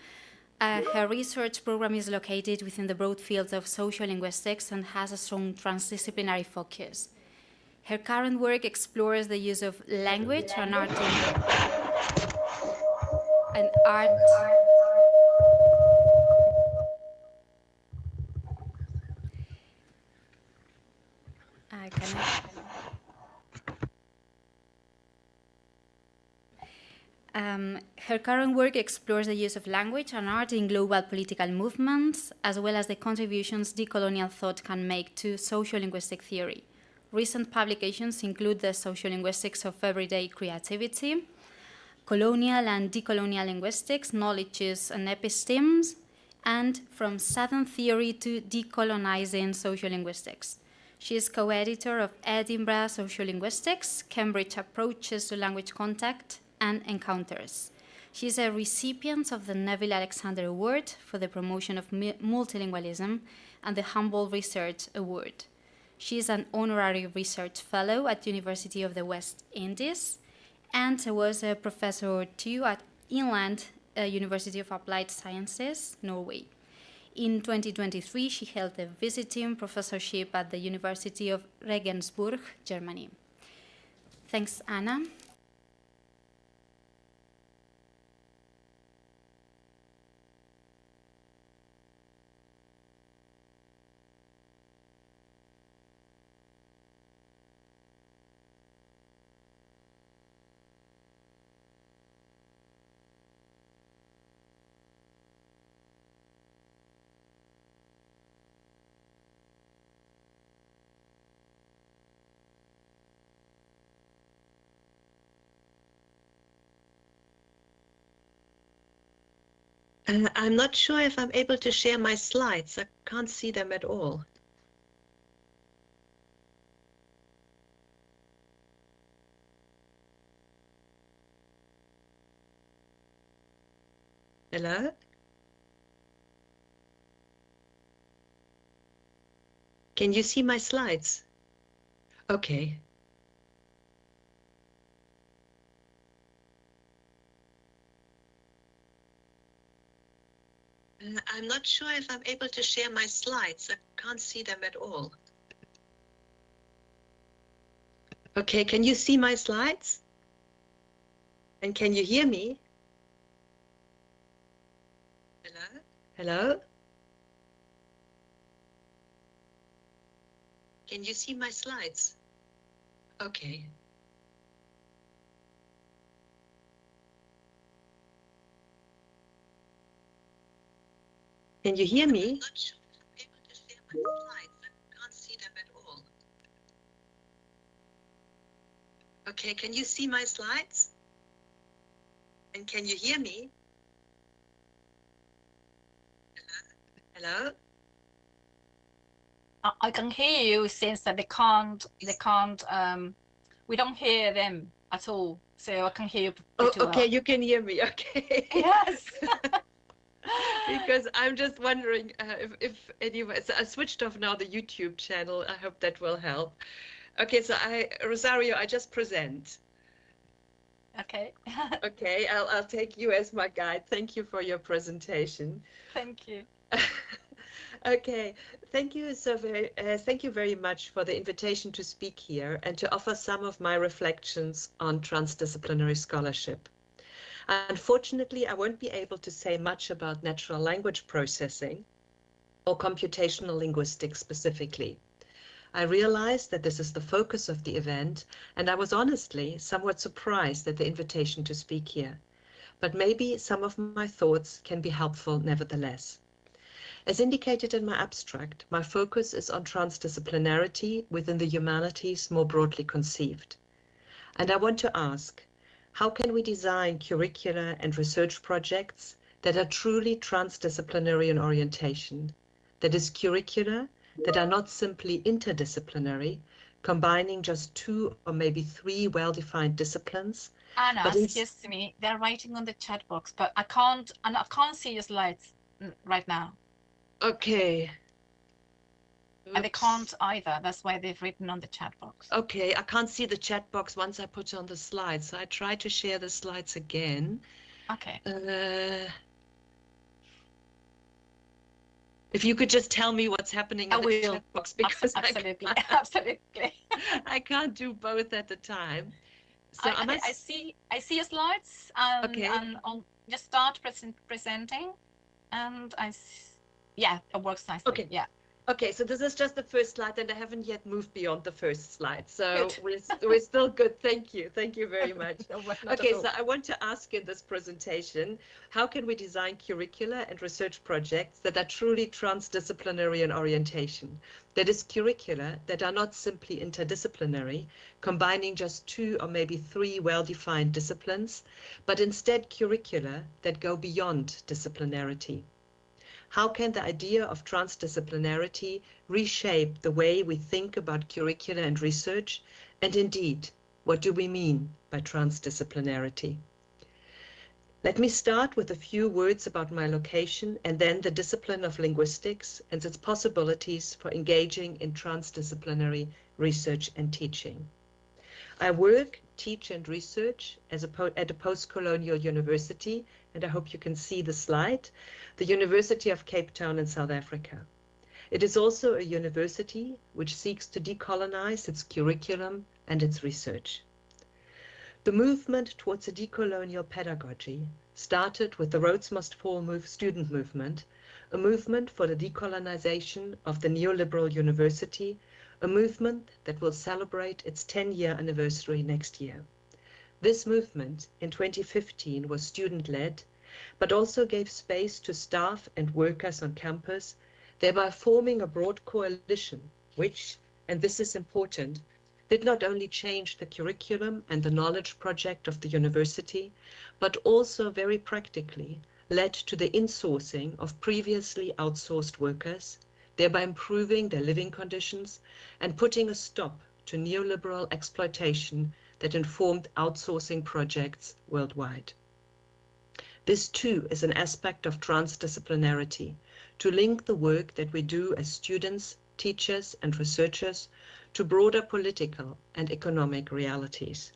S1: Her research program is located within the broad field of social linguistics and has a strong transdisciplinary focus. Her current work explores the use of language and art. Her current work explores the use of language and art in global political movements, as well as the contributions decolonial thought can make to sociolinguistic theory. Recent publications include the Sociolinguistics of Everyday Creativity, Colonial and Decolonial Linguistics, Knowledges and Epistemes, and From Southern Theory to Decolonizing Sociolinguistics. She is co-editor of Edinburgh Sociolinguistics, Cambridge Approaches to Language Contact and Encounters. She is a recipient of the Neville Alexander Award for the Promotion of Multilingualism and the Humboldt Research Award. She is an honorary research fellow at University of the West Indies and was a professor too at Inland University of Applied Sciences, Norway. In 2023, she held a visiting professorship at the University of Regensburg, Germany. Thanks, Anna.
S3: I'm not sure if I'm able to share my slides. I can't see them at all. Hello? Can you see my slides? Okay. I'm not sure if I'm able to share my slides. I can't see them at all. Okay, can you see my slides? And can you hear me? Hello? Hello? Can you see my slides? Okay. Can you hear me? I'm not sure if I'm able to share my slides. I can't see them at all. Okay, can you see my slides? And can you hear me? Hello?
S2: I can hear you since that we don't hear them at all. So I can hear you.
S3: Oh, okay, you can hear me. Okay.
S2: Yes.
S3: Because I'm just wondering if anyway, so I switched off now the YouTube channel. I hope that will help. Okay, so Rosario, I just present.
S2: Okay.
S3: Okay, I'll take you as my guide. Thank you for your presentation.
S2: Thank you.
S3: Okay, thank you thank you very much for the invitation to speak here and to offer some of my reflections on transdisciplinary scholarship. Unfortunately, I won't be able to say much about natural language processing or computational linguistics specifically. I realized that this is the focus of the event, and I was honestly somewhat surprised at the invitation to speak here. But maybe some of my thoughts can be helpful nevertheless. As indicated in my abstract, my focus is on transdisciplinarity within the humanities more broadly conceived. And I want to ask, how can we design curricula and research projects that are truly transdisciplinary in orientation? That is, curricula that are not simply interdisciplinary, combining just 2 or maybe 3 well-defined disciplines.
S2: Anna, excuse me, they're writing on the chat box, but I can't see your slides right now.
S3: Okay.
S2: And they can't either. That's why they've written on the chat box.
S3: Okay, I can't see the chat box once I put on the slides. So I try to share the slides again.
S2: Okay.
S3: If you could just tell me what's happening in the chat box, because
S2: absolutely,
S3: I can't do both at the time. So
S2: I see your slides, and just start presenting, and yeah, it works nicely.
S3: Okay.
S2: Yeah.
S3: Okay, so this is just the first slide, and I haven't yet moved beyond the first slide. So we're still good. Thank you. Thank you very much. Okay, so I want to ask in this presentation, how can we design curricula and research projects that are truly transdisciplinary in orientation? That is, curricula that are not simply interdisciplinary, combining just 2 or maybe 3 well-defined disciplines, but instead curricula that go beyond disciplinarity. How can the idea of transdisciplinarity reshape the way we think about curricula and research? And indeed, what do we mean by transdisciplinarity? Let me start with a few words about my location and then the discipline of linguistics and its possibilities for engaging in transdisciplinary research and teaching. I work, teach and research at a post-colonial university, and I hope you can see the slide, the University of Cape Town in South Africa. It is also a university which seeks to decolonize its curriculum and its research. The movement towards a decolonial pedagogy started with the Rhodes Must Fall student movement, a movement for the decolonization of the neoliberal university, a movement that will celebrate its 10-year anniversary next year. This movement in 2015 was student-led, but also gave space to staff and workers on campus, thereby forming a broad coalition which, and this is important, did not only change the curriculum and the knowledge project of the university, but also very practically led to the insourcing of previously outsourced workers, thereby improving their living conditions and putting a stop to neoliberal exploitation that informed outsourcing projects worldwide. This too is an aspect of transdisciplinarity, to link the work that we do as students, teachers and researchers to broader political and economic realities.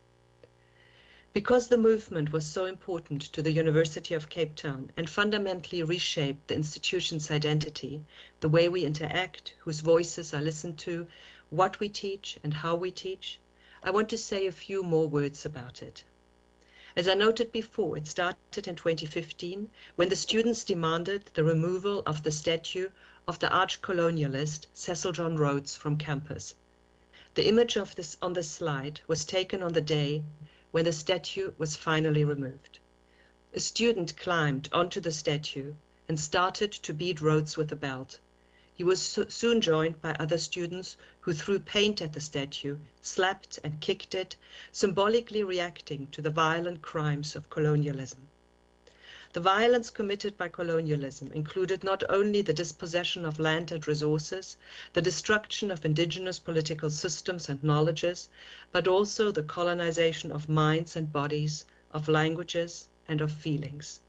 S3: Because the movement was so important to the University of Cape Town and fundamentally reshaped the institution's identity, the way we interact, whose voices are listened to, what we teach and how we teach, I want to say a few more words about it. As I noted before, it started in 2015 when the students demanded the removal of the statue of the arch-colonialist Cecil John Rhodes from campus. The image of this on the slide was taken on the day when the statue was finally removed. A student climbed onto the statue and started to beat Rhodes with a belt. He was soon joined by other students who threw paint at the statue, slapped and kicked it, symbolically reacting to the violent crimes of colonialism. The violence committed by colonialism included not only the dispossession of land and resources, the destruction of indigenous political systems and knowledges, but also the colonization of minds and bodies, of languages and of feelings.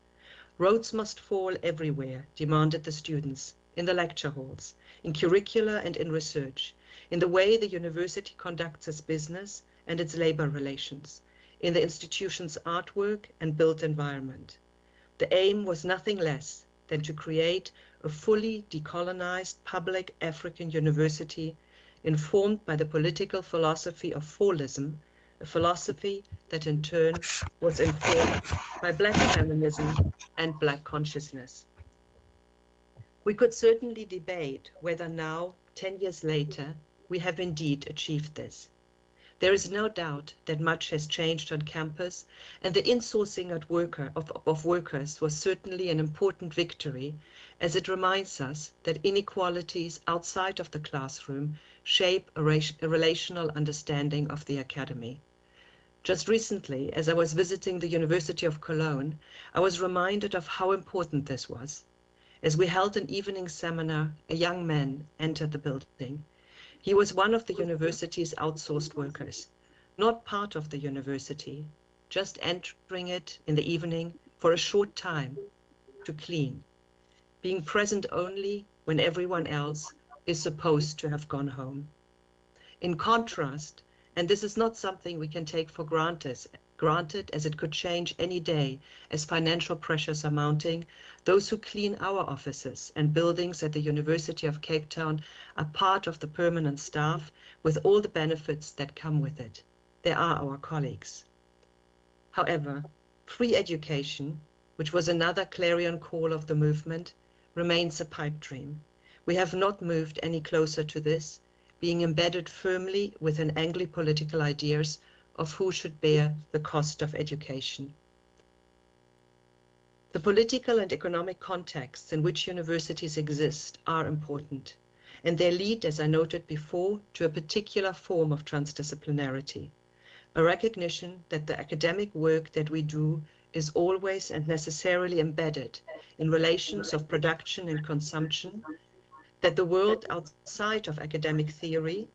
S3: Rhodes must fall everywhere, demanded the students, in the lecture halls, in curricula and in research, in the way the university conducts its business and its labor relations, in the institution's artwork and built environment. The aim was nothing less than to create a fully decolonized public African university informed by the political philosophy of fallism, a philosophy that in turn was informed by Black feminism and Black consciousness. We could certainly debate whether now, 10 years later, we have indeed achieved this. There is no doubt that much has changed on campus, and the insourcing of workers was certainly an important victory, as it reminds us that inequalities outside of the classroom shape a relational understanding of the academy. Just recently, as I was visiting the University of Cologne, I was reminded of how important this was. As we held an evening seminar, a young man entered the building. He was one of the university's outsourced workers, not part of the university, just entering it in the evening for a short time to clean, being present only when everyone else is supposed to have gone home. In contrast, and this is not something we can take for granted as it could change any day as financial pressures are mounting, those who clean our offices and buildings at the University of Cape Town are part of the permanent staff with all the benefits that come with it. They are our colleagues. However, free education, which was another clarion call of the movement, remains a pipe dream. We have not moved any closer to this, being embedded firmly within Anglo-political ideas of who should bear the cost of education. The political and economic contexts in which universities exist are important, and they lead, as I noted before, to a particular form of transdisciplinarity, a recognition that the academic work that we do is always and necessarily embedded in relations of production and consumption, that the world outside of academic theory,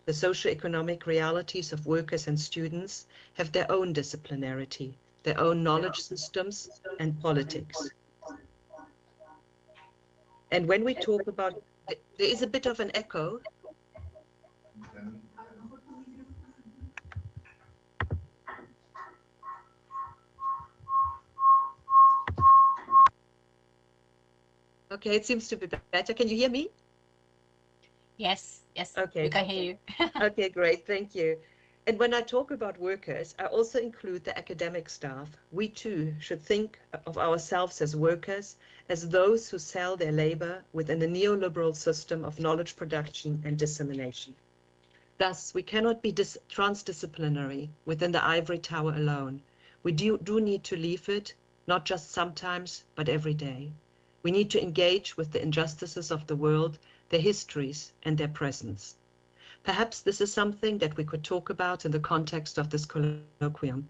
S3: the socio-economic realities of workers and students, have their own disciplinarity, their own knowledge systems and politics. And when we talk about, there is a bit of an echo. Okay, it seems to be better. Can you hear me?
S4: Yes, yes,
S3: Okay.
S4: we can hear you.
S3: Okay, great, thank you. And when I talk about workers, I also include the academic staff. We too should think of ourselves as workers, as those who sell their labor within a neoliberal system of knowledge production and dissemination. Thus, we cannot be transdisciplinary within the ivory tower alone. We do need to leave it, not just sometimes, but every day. We need to engage with the injustices of the world, their histories and their presence. Perhaps this is something that we could talk about in the context of this colloquium.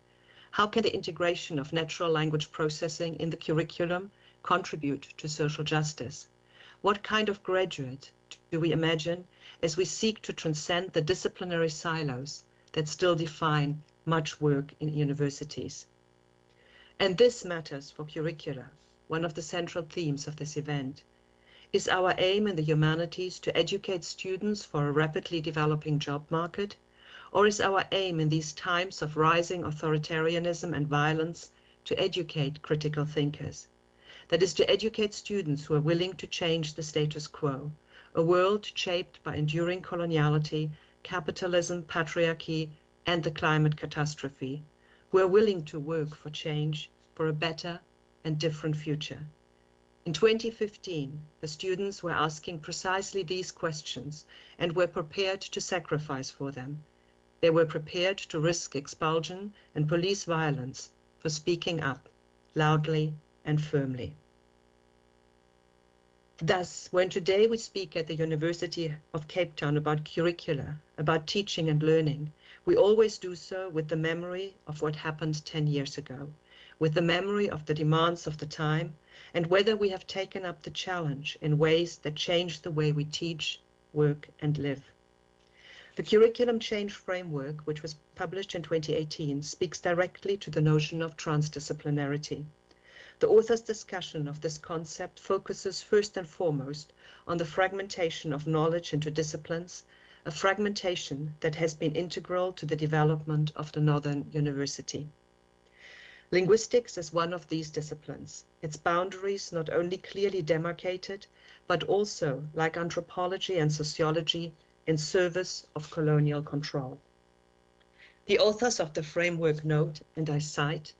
S3: How can the integration of natural language processing in the curriculum contribute to social justice? What kind of graduate do we imagine as we seek to transcend the disciplinary silos that still define much work in universities? And this matters for curricula, one of the central themes of this event. Is our aim in the humanities to educate students for a rapidly developing job market? Or is our aim in these times of rising authoritarianism and violence to educate critical thinkers? That is, to educate students who are willing to change the status quo, a world shaped by enduring coloniality, capitalism, patriarchy, and the climate catastrophe, who are willing to work for change, for a better and different future. In 2015, the students were asking precisely these questions and were prepared to sacrifice for them. They were prepared to risk expulsion and police violence for speaking up loudly and firmly. Thus, when today we speak at the University of Cape Town about curricula, about teaching and learning, we always do so with the memory of what happened 10 years ago, with the memory of the demands of the time, and whether we have taken up the challenge in ways that change the way we teach, work, and live. The Curriculum Change Framework, which was published in 2018, speaks directly to the notion of transdisciplinarity. The author's discussion of this concept focuses first and foremost on the fragmentation of knowledge into disciplines, a fragmentation that has been integral to the development of the Northern University. Linguistics is one of these disciplines, its boundaries not only clearly demarcated, but also, like anthropology and sociology, in service of colonial control. The authors of the framework note, and I cite,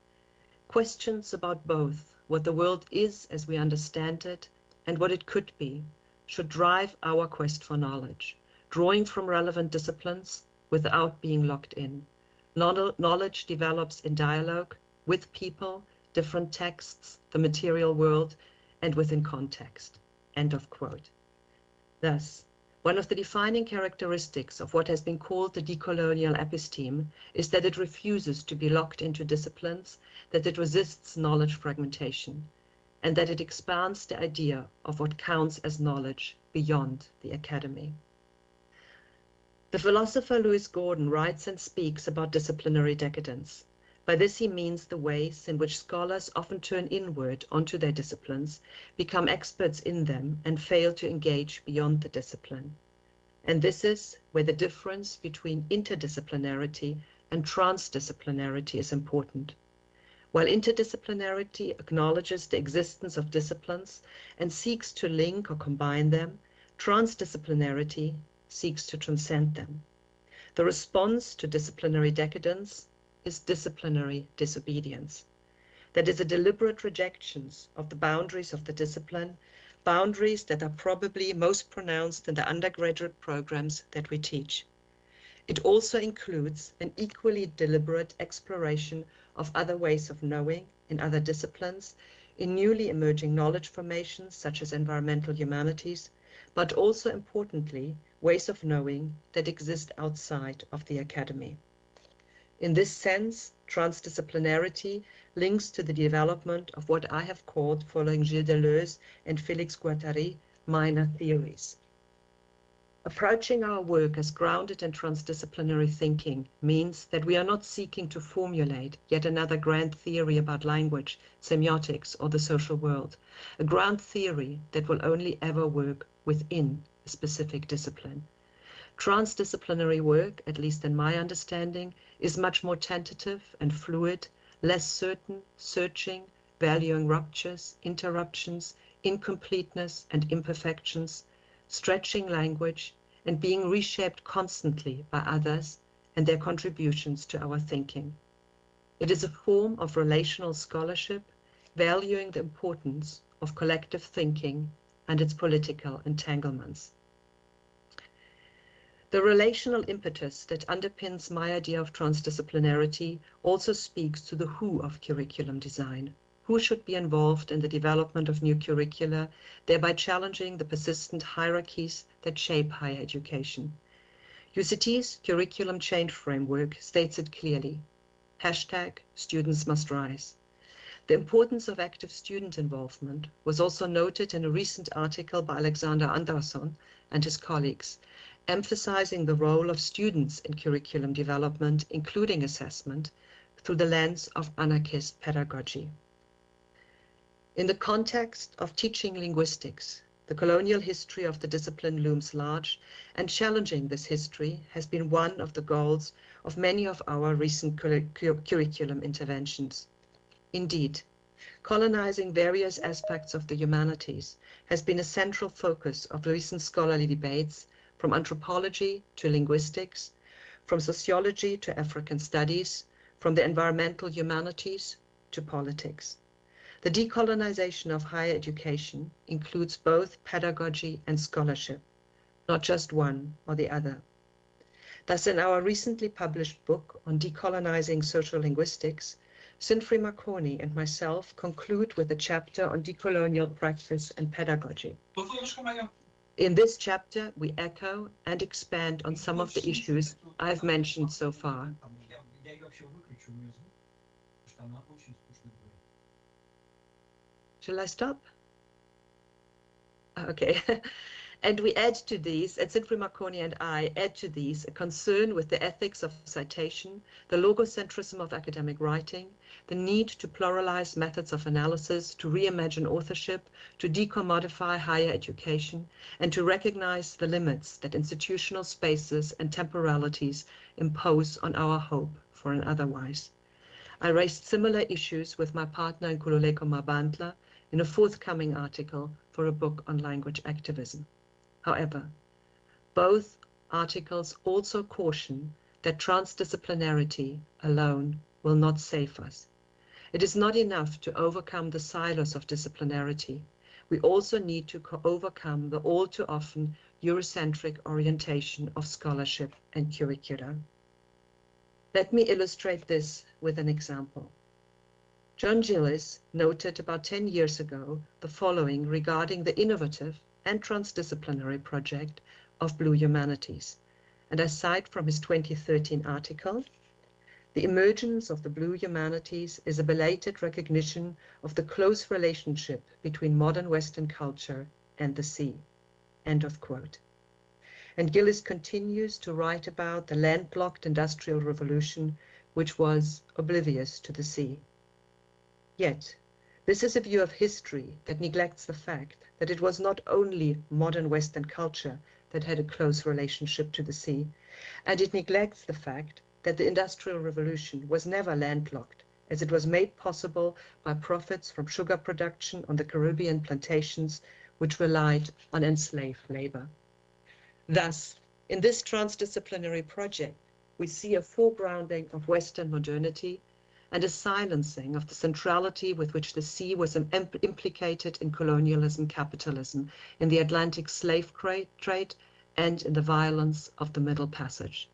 S3: questions about both what the world is as we understand it and what it could be should drive our quest for knowledge, drawing from relevant disciplines without being locked in. Knowledge develops in dialogue with people, different texts, the material world, and within context. End of quote. Thus, one of the defining characteristics of what has been called the decolonial episteme is that it refuses to be locked into disciplines, that it resists knowledge fragmentation, and that it expands the idea of what counts as knowledge beyond the academy. The philosopher Lewis Gordon writes and speaks about disciplinary decadence. By this he means the ways in which scholars often turn inward onto their disciplines, become experts in them, and fail to engage beyond the discipline. And this is where the difference between interdisciplinarity and transdisciplinarity is important. While interdisciplinarity acknowledges the existence of disciplines and seeks to link or combine them, transdisciplinarity seeks to transcend them. The response to disciplinary decadence is disciplinary disobedience. That is a deliberate rejection of the boundaries of the discipline, boundaries that are probably most pronounced in the undergraduate programs that we teach. It also includes an equally deliberate exploration of other ways of knowing in other disciplines, in newly emerging knowledge formations such as environmental humanities, but also importantly, ways of knowing that exist outside of the academy. In this sense, transdisciplinarity links to the development of what I have called, following Gilles Deleuze and Félix Guattari, minor theories. Approaching our work as grounded in transdisciplinary thinking means that we are not seeking to formulate yet another grand theory about language, semiotics, or the social world, a grand theory that will only ever work within a specific discipline. Transdisciplinary work, at least in my understanding, is much more tentative and fluid, less certain, searching, valuing ruptures, interruptions, incompleteness, and imperfections, stretching language, and being reshaped constantly by others and their contributions to our thinking. It is a form of relational scholarship, valuing the importance of collective thinking and its political entanglements. The relational impetus that underpins my idea of transdisciplinarity also speaks to the who of curriculum design. Who should be involved in the development of new curricula, thereby challenging the persistent hierarchies that shape higher education. UCT's curriculum change framework states it clearly. #students must rise. The importance of active student involvement was also noted in a recent article by Alexander Andersson and his colleagues, emphasizing the role of students in curriculum development, including assessment, through the lens of anarchist pedagogy. In the context of teaching linguistics, the colonial history of the discipline looms large, and challenging this history has been one of the goals of many of our recent curriculum interventions. Indeed, colonizing various aspects of the humanities has been a central focus of recent scholarly debates, from anthropology to linguistics, from sociology to African studies, from the environmental humanities to politics. The decolonization of higher education includes both pedagogy and scholarship, not just one or the other. Thus, in our recently published book on decolonizing social linguistics, Sinfri Marconi and myself conclude with a chapter on decolonial practice and pedagogy. In this chapter, we echo and expand on some of the issues I've mentioned so far. Shall I stop? Okay. And we add to these, and Sinfri Marconi and I add to these, a concern with the ethics of citation, the logocentrism of academic writing, the need to pluralize methods of analysis, to reimagine authorship, to decommodify higher education, and to recognize the limits that institutional spaces and temporalities impose on our hope for an otherwise. I raised similar issues with my partner Nkululeko Mabandla in a forthcoming article for a book on language activism. However, both articles also caution that transdisciplinarity alone will not save us. It is not enough to overcome the silos of disciplinarity. We also need to overcome the all too often Eurocentric orientation of scholarship and curricula. Let me illustrate this with an example. John Gillis noted about 10 years ago the following regarding the innovative and transdisciplinary project of Blue Humanities, and I cite from his 2013 article, "The emergence of the Blue Humanities is a belated recognition of the close relationship between modern Western culture and the sea." End of quote. And Gillis continues to write about the landlocked industrial revolution, which was oblivious to the sea. Yet, this is a view of history that neglects the fact that it was not only modern Western culture that had a close relationship to the sea, and it neglects the fact that the Industrial Revolution was never landlocked, as it was made possible by profits from sugar production on the Caribbean plantations, which relied on enslaved labor. Thus, in this transdisciplinary project, we see a foregrounding of Western modernity and a silencing of the centrality with which the sea was implicated in colonialism, capitalism, in the Atlantic slave trade, and in the violence of the Middle Passage.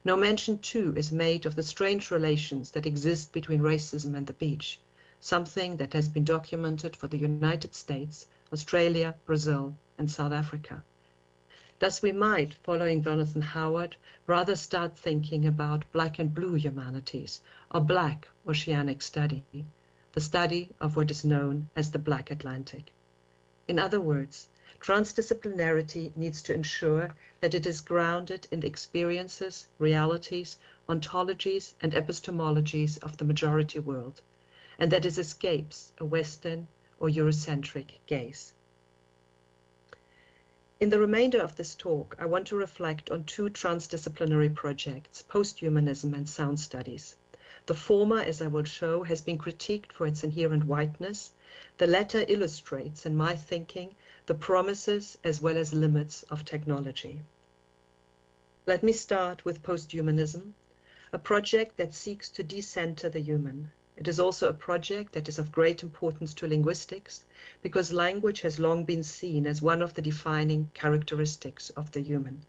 S3: No mention, too, is made of the strange relations that exist between racism and the beach, something that has been documented for the United States, Australia, Brazil, and South Africa. Thus we might, following Jonathan Howard, rather start thinking about black and blue humanities, or black oceanic study, the study of what is known as the Black Atlantic. In other words, transdisciplinarity needs to ensure that it is grounded in the experiences, realities, ontologies, and epistemologies of the majority world, and that it escapes a Western or Eurocentric gaze. In the remainder of this talk, I want to reflect on two transdisciplinary projects, posthumanism and sound studies. The former, as I will show, has been critiqued for its inherent whiteness. The latter illustrates, in my thinking, the promises as well as limits of technology. Let me start with posthumanism, a project that seeks to decenter the human. It is also a project that is of great importance to linguistics, because language has long been seen as one of the defining characteristics of the human.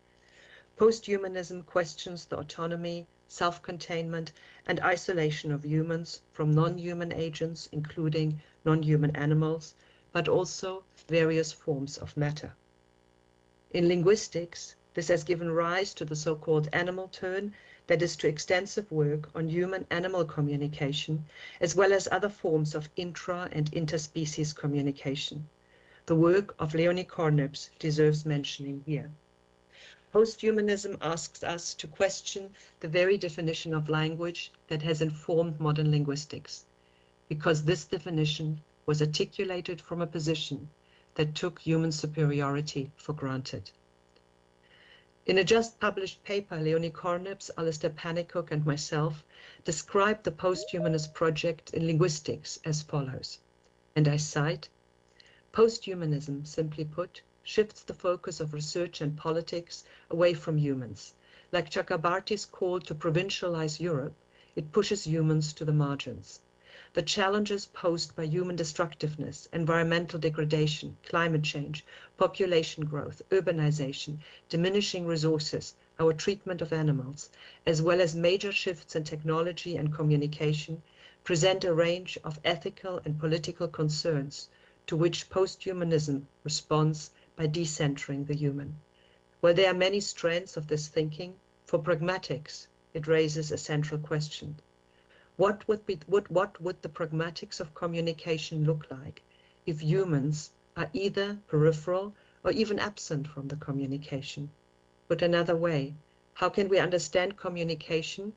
S3: Posthumanism questions the autonomy, self-containment, and isolation of humans from non-human agents, including non-human animals, but also various forms of matter. In linguistics, this has given rise to the so-called animal turn, that is to extensive work on human-animal communication, as well as other forms of intra- and interspecies communication. The work of Leonie Korneps deserves mentioning here. Posthumanism asks us to question the very definition of language that has informed modern linguistics, because this definition was articulated from a position that took human superiority for granted. In a just published paper, Leonie Korneps, Alistair Panicook, and myself described the posthumanist project in linguistics as follows, and I cite, "Posthumanism, simply put, shifts the focus of research and politics away from humans. Like Chakrabarty's call to provincialize Europe, it pushes humans to the margins. The challenges posed by human destructiveness, environmental degradation, climate change, population growth, urbanization, diminishing resources, our treatment of animals, as well as major shifts in technology and communication, present a range of ethical and political concerns to which posthumanism responds by decentering the human. While there are many strands of this thinking, for pragmatics, it raises a central question. What would the pragmatics of communication look like if humans are either peripheral or even absent from the communication? Put another way, how can we understand communication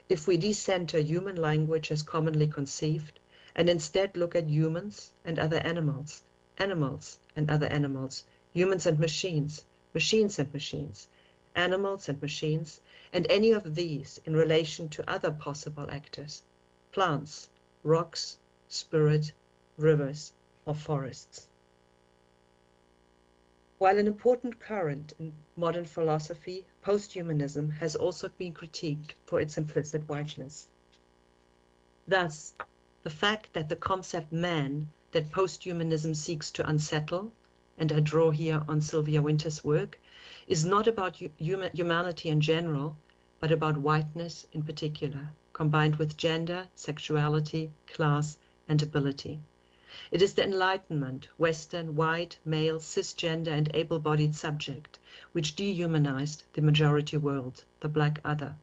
S3: if we decenter human language as commonly conceived and instead look at humans and other animals, animals and other animals, humans and machines, machines and machines, animals and machines, and any of these in relation to other possible actors, plants, rocks, spirit, rivers, or forests? While an important current in modern philosophy, posthumanism has also been critiqued for its implicit whiteness. Thus, the fact that the concept man that posthumanism seeks to unsettle, and I draw here on Sylvia Wynter's work, is not about humanity in general, but about whiteness in particular, combined with gender, sexuality, class, and ability. It is the Enlightenment, Western, white, male, cisgender, and able-bodied subject, which dehumanized the majority world, the black other,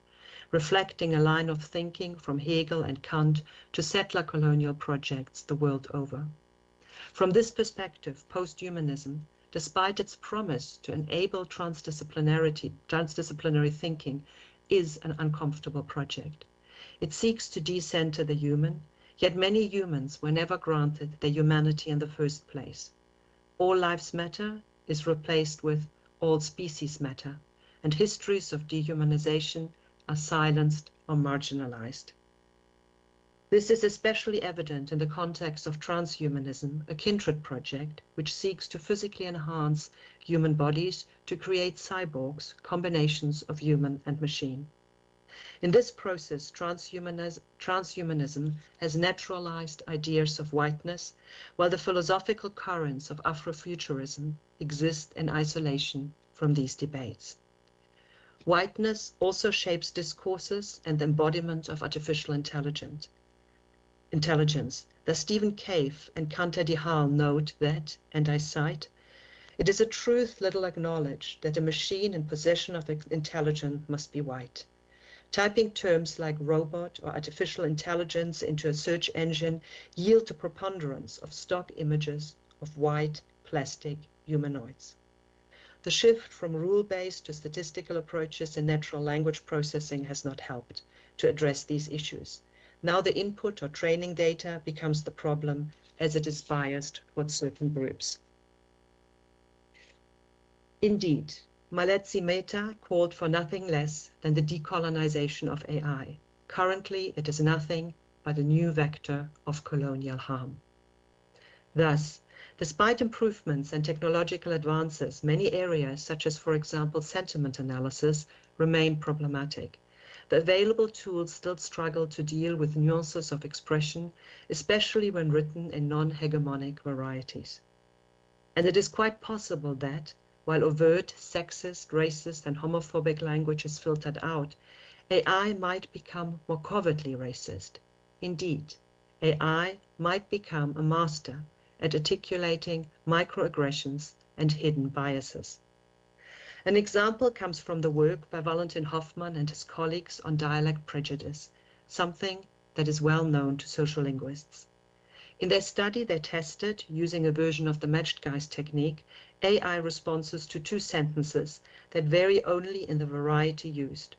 S3: reflecting a line of thinking from Hegel and Kant to settler colonial projects the world over. From this perspective, posthumanism, despite its promise to enable transdisciplinary thinking, is an uncomfortable project. It seeks to decenter the human, yet many humans were never granted their humanity in the first place. All lives matter is replaced with all species matter, and histories of dehumanization are silenced or marginalized. This is especially evident in the context of transhumanism, a kindred project which seeks to physically enhance human bodies to create cyborgs, combinations of human and machine. In this process, transhumanism has naturalized ideas of whiteness, while the philosophical currents of Afrofuturism exist in isolation from these debates. Whiteness also shapes discourses and the embodiment of artificial intelligence. Thus Stephen Cave and Kanta de Haal note that, and I cite, "It is a truth little acknowledged that a machine in possession of intelligence must be white. Typing terms like robot or artificial intelligence into a search engine yield a preponderance of stock images of white, plastic humanoids." The shift from rule-based to statistical approaches in natural language processing has not helped to address these issues. Now the input or training data becomes the problem, as it is biased towards certain groups. Indeed, Maletsi Mehta called for nothing less than the decolonization of AI. Currently, it is nothing but a new vector of colonial harm. Thus, despite improvements and technological advances, many areas, such as, for example, sentiment analysis, remain problematic. The available tools still struggle to deal with nuances of expression, especially when written in non-hegemonic varieties. And it is quite possible that, while overt, sexist, racist, and homophobic language is filtered out, AI might become more covertly racist. Indeed, AI might become a master at articulating microaggressions and hidden biases. An example comes from the work by Valentin Hoffmann and his colleagues on dialect prejudice, something that is well known to social linguists. In their study, they tested, using a version of the matched guys technique, AI responses to two sentences that vary only in the variety used.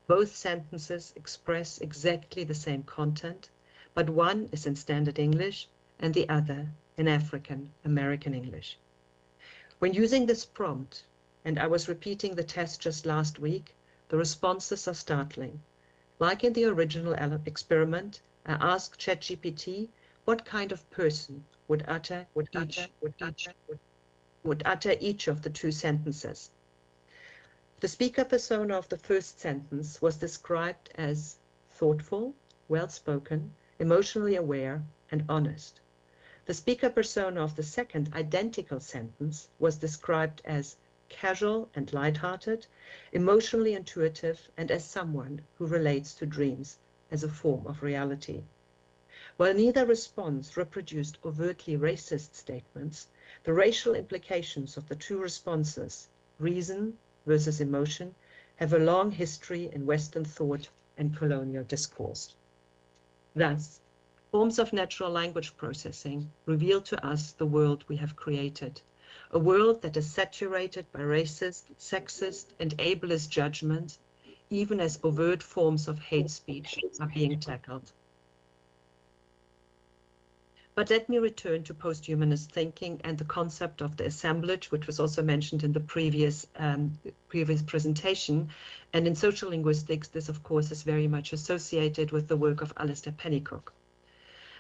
S3: Both sentences express exactly the same content, but one is in Standard English and the other in African American English. When using this prompt, and I was repeating the test just last week, the responses are startling. Like in the original experiment, I asked ChatGPT what kind of person would utter each of the two sentences. The speaker persona of the first sentence was described as thoughtful, well-spoken, emotionally aware, and honest. The speaker persona of the second identical sentence was described as casual and light-hearted, emotionally intuitive, and as someone who relates to dreams as a form of reality. While neither response reproduced overtly racist statements, the racial implications of the two responses, reason versus emotion, have a long history in Western thought and colonial discourse. Thus, forms of natural language processing reveal to us the world we have created, a world that is saturated by racist, sexist, and ableist judgment, even as overt forms of hate speech are being tackled. But let me return to posthumanist thinking and the concept of the assemblage, which was also mentioned in the previous presentation. And in social linguistics, this, of course, is very much associated with the work of Alistair Pennycook.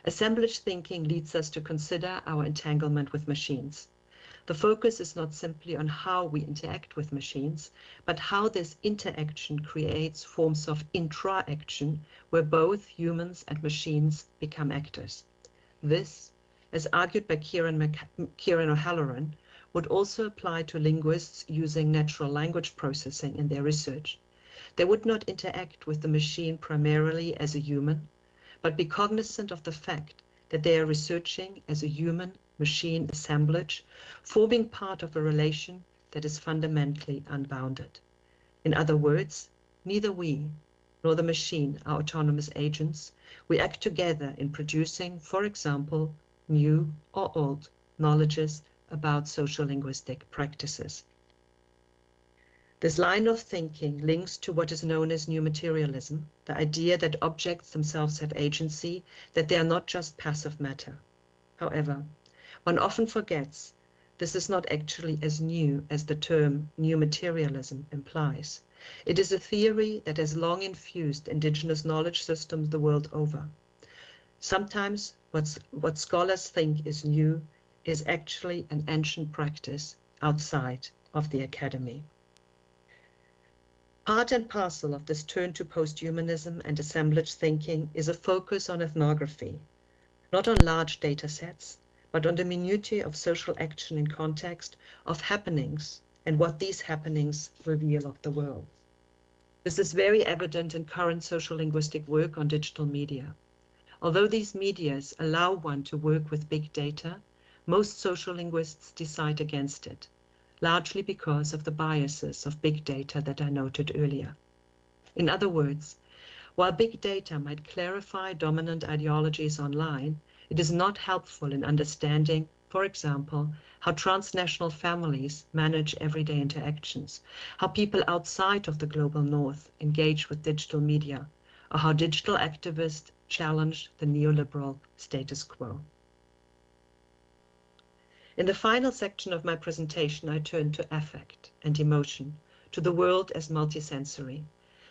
S3: Assemblage thinking leads us to consider our entanglement with machines. The focus is not simply on how we interact with machines, but how this interaction creates forms of intra-action where both humans and machines become actors. This, as argued by Kieran O'Halloran, would also apply to linguists using natural language processing in their research. They would not interact with the machine primarily as a human, but be cognizant of the fact that they are researching as a human-machine assemblage, forming part of a relation that is fundamentally unbounded. In other words, neither we nor the machine are autonomous agents. We act together in producing, for example, new or old knowledges about social linguistic practices. This line of thinking links to what is known as new materialism, the idea that objects themselves have agency, that they are not just passive matter. However, one often forgets this is not actually as new as the term new materialism implies. It is a theory that has long infused indigenous knowledge systems the world over. Sometimes what scholars think is new is actually an ancient practice outside of the academy. Part and parcel of this turn to posthumanism and assemblage thinking is a focus on ethnography, not on large data sets, but on the minutiae of social action in context of happenings and what these happenings reveal of the world. This is very evident in current social linguistic work on digital media. Although these medias allow one to work with big data, most social linguists decide against it, largely because of the biases of big data that I noted earlier. In other words, while big data might clarify dominant ideologies online, it is not helpful in understanding, for example, how transnational families manage everyday interactions, how people outside of the global north engage with digital media, or how digital activists challenge the neoliberal status quo. In the final section of my presentation, I turn to affect and emotion, to the world as multisensory.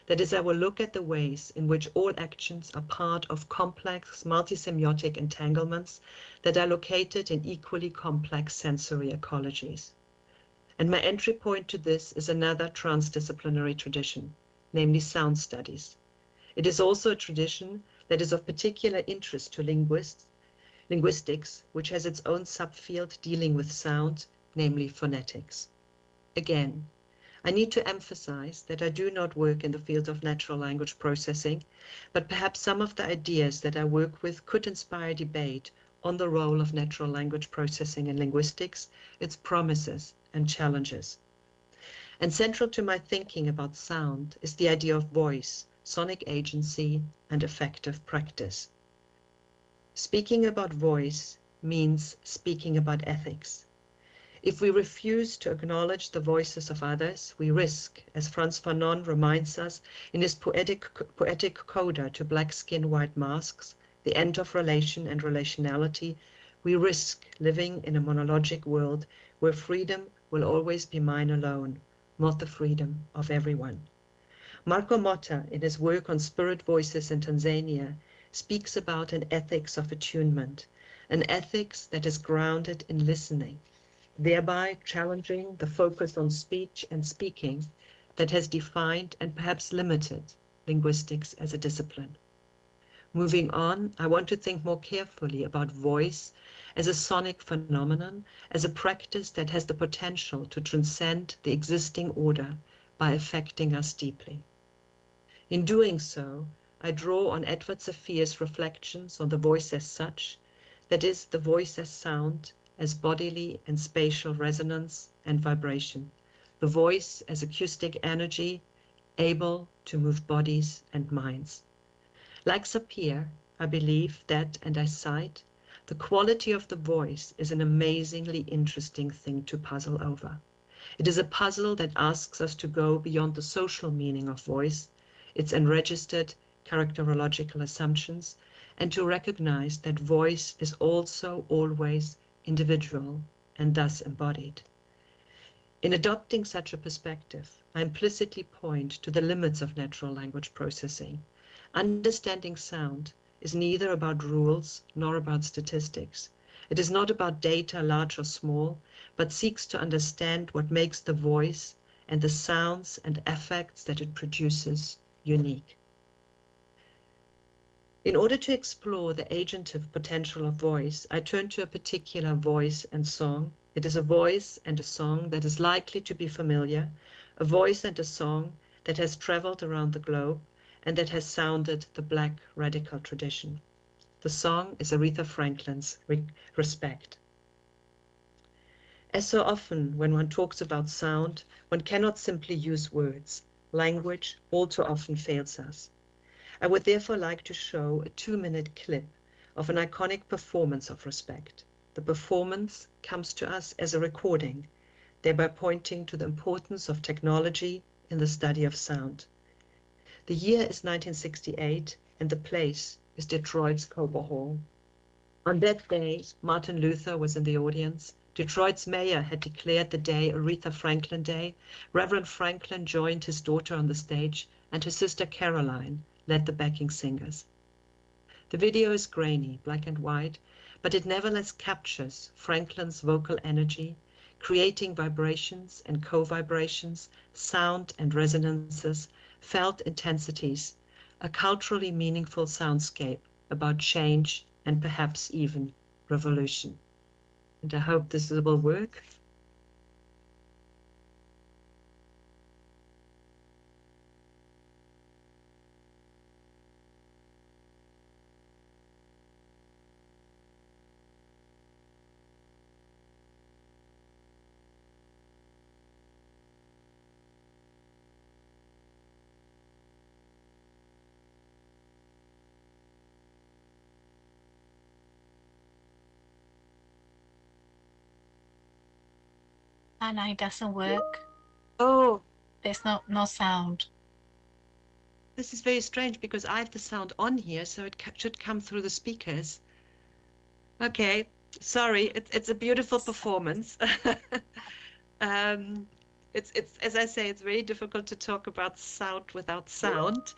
S3: That is, I will look at the ways in which all actions are part of complex multisemiotic entanglements that are located in equally complex sensory ecologies. And my entry point to this is another transdisciplinary tradition, namely sound studies. It is also a tradition that is of particular interest to linguistics, which has its own subfield dealing with sound, namely phonetics. Again, I need to emphasize that I do not work in the field of natural language processing, but perhaps some of the ideas that I work with could inspire debate on the role of natural language processing in linguistics, its promises and challenges. And central to my thinking about sound is the idea of voice, sonic agency, and effective practice. Speaking about voice means speaking about ethics. If we refuse to acknowledge the voices of others, we risk, as Frantz Fanon reminds us in his poetic coda to Black Skin, White Masks, the end of relation and relationality, we risk living in a monologic world where freedom will always be mine alone, not the freedom of everyone. Marco Motta, in his work on spirit voices in Tanzania, speaks about an ethics of attunement, an ethics that is grounded in listening, thereby challenging the focus on speech and speaking that has defined and perhaps limited linguistics as a discipline. Moving on, I want to think more carefully about voice as a sonic phenomenon, as a practice that has the potential to transcend the existing order by affecting us deeply. In doing so, I draw on Edward Saphir's reflections on the voice as such, that is, the voice as sound, as bodily and spatial resonance and vibration, the voice as acoustic energy, able to move bodies and minds. Like Sapir, I believe that, and I cite, the quality of the voice is an amazingly interesting thing to puzzle over. It is a puzzle that asks us to go beyond the social meaning of voice, its unregistered characterological assumptions, and to recognize that voice is also always individual and thus embodied. In adopting such a perspective, I implicitly point to the limits of natural language processing. Understanding sound is neither about rules nor about statistics. It is not about data, large or small, but seeks to understand what makes the voice and the sounds and effects that it produces unique. In order to explore the agentive potential of voice, I turn to a particular voice and song. It is a voice and a song that is likely to be familiar, a voice and a song that has traveled around the globe and that has sounded the Black radical tradition. The song is Aretha Franklin's Respect. As so often when one talks about sound, one cannot simply use words. Language all too often fails us. I would therefore like to show a 2-minute clip of an iconic performance of Respect. The performance comes to us as a recording thereby pointing to the importance of technology in the study of sound. The year is 1968 and the place is Detroit's Cobo Hall. On that day, Martin Luther was in the audience. Detroit's mayor had declared the day Aretha Franklin Day. Reverend Franklin joined his daughter on the stage, and her sister Caroline led the backing singers. The video is grainy, black and white, but it nevertheless captures Franklin's vocal energy, creating vibrations and co-vibrations, sound and resonances, felt intensities, a culturally meaningful soundscape about change and perhaps even revolution. And I hope this will work.
S2: Anna, it doesn't work.
S3: Oh,
S2: There's no sound.
S3: this is very strange because I have the sound on here, so it should come through the speakers. Okay, sorry, it's a beautiful performance. It's as I say, it's very difficult to talk about sound without sound.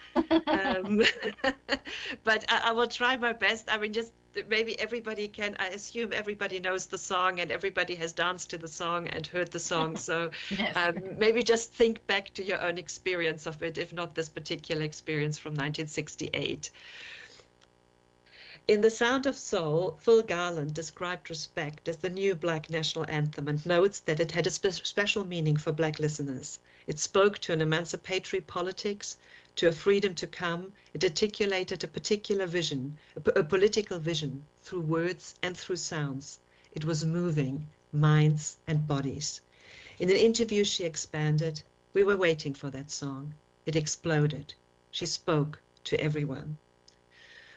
S3: But I will try my best. I mean, just maybe everybody can, I assume everybody knows the song and everybody has danced to the song and heard the song. So
S2: Yes.
S3: maybe just think back to your own experience of it, if not this particular experience from 1968. In The Sound of Soul, Phil Garland described Respect as the new Black national anthem and notes that it had a special meaning for Black listeners. It spoke to an emancipatory politics, to a freedom to come. It articulated a particular vision, a political vision, through words and through sounds. It was moving minds and bodies. In an interview, she expanded, "We were waiting for that song. It exploded. She spoke to everyone."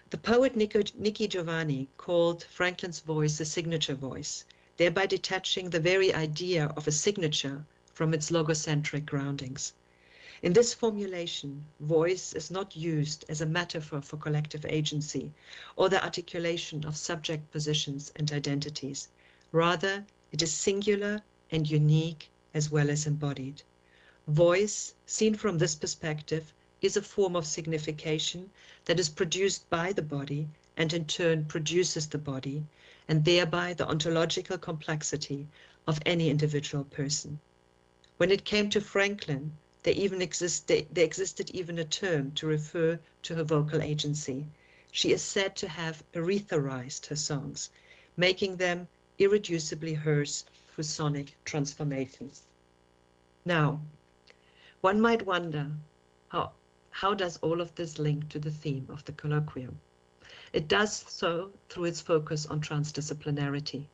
S3: The poet Nikki Giovanni called Franklin's voice a signature voice, thereby detaching the very idea of a signature from its logocentric groundings. In this formulation, voice is not used as a metaphor for collective agency or the articulation of subject positions and identities. Rather, it is singular and unique as well as embodied. Voice, seen from this perspective, is a form of signification that is produced by the body and in turn produces the body, and thereby the ontological complexity of any individual person. When it came to Franklin, there existed even a term to refer to her vocal agency. She is said to have aretherized her songs, making them irreducibly hers through sonic transformations. Now, one might wonder, how does all of this link to the theme of the colloquium? It does so through its focus on transdisciplinarity.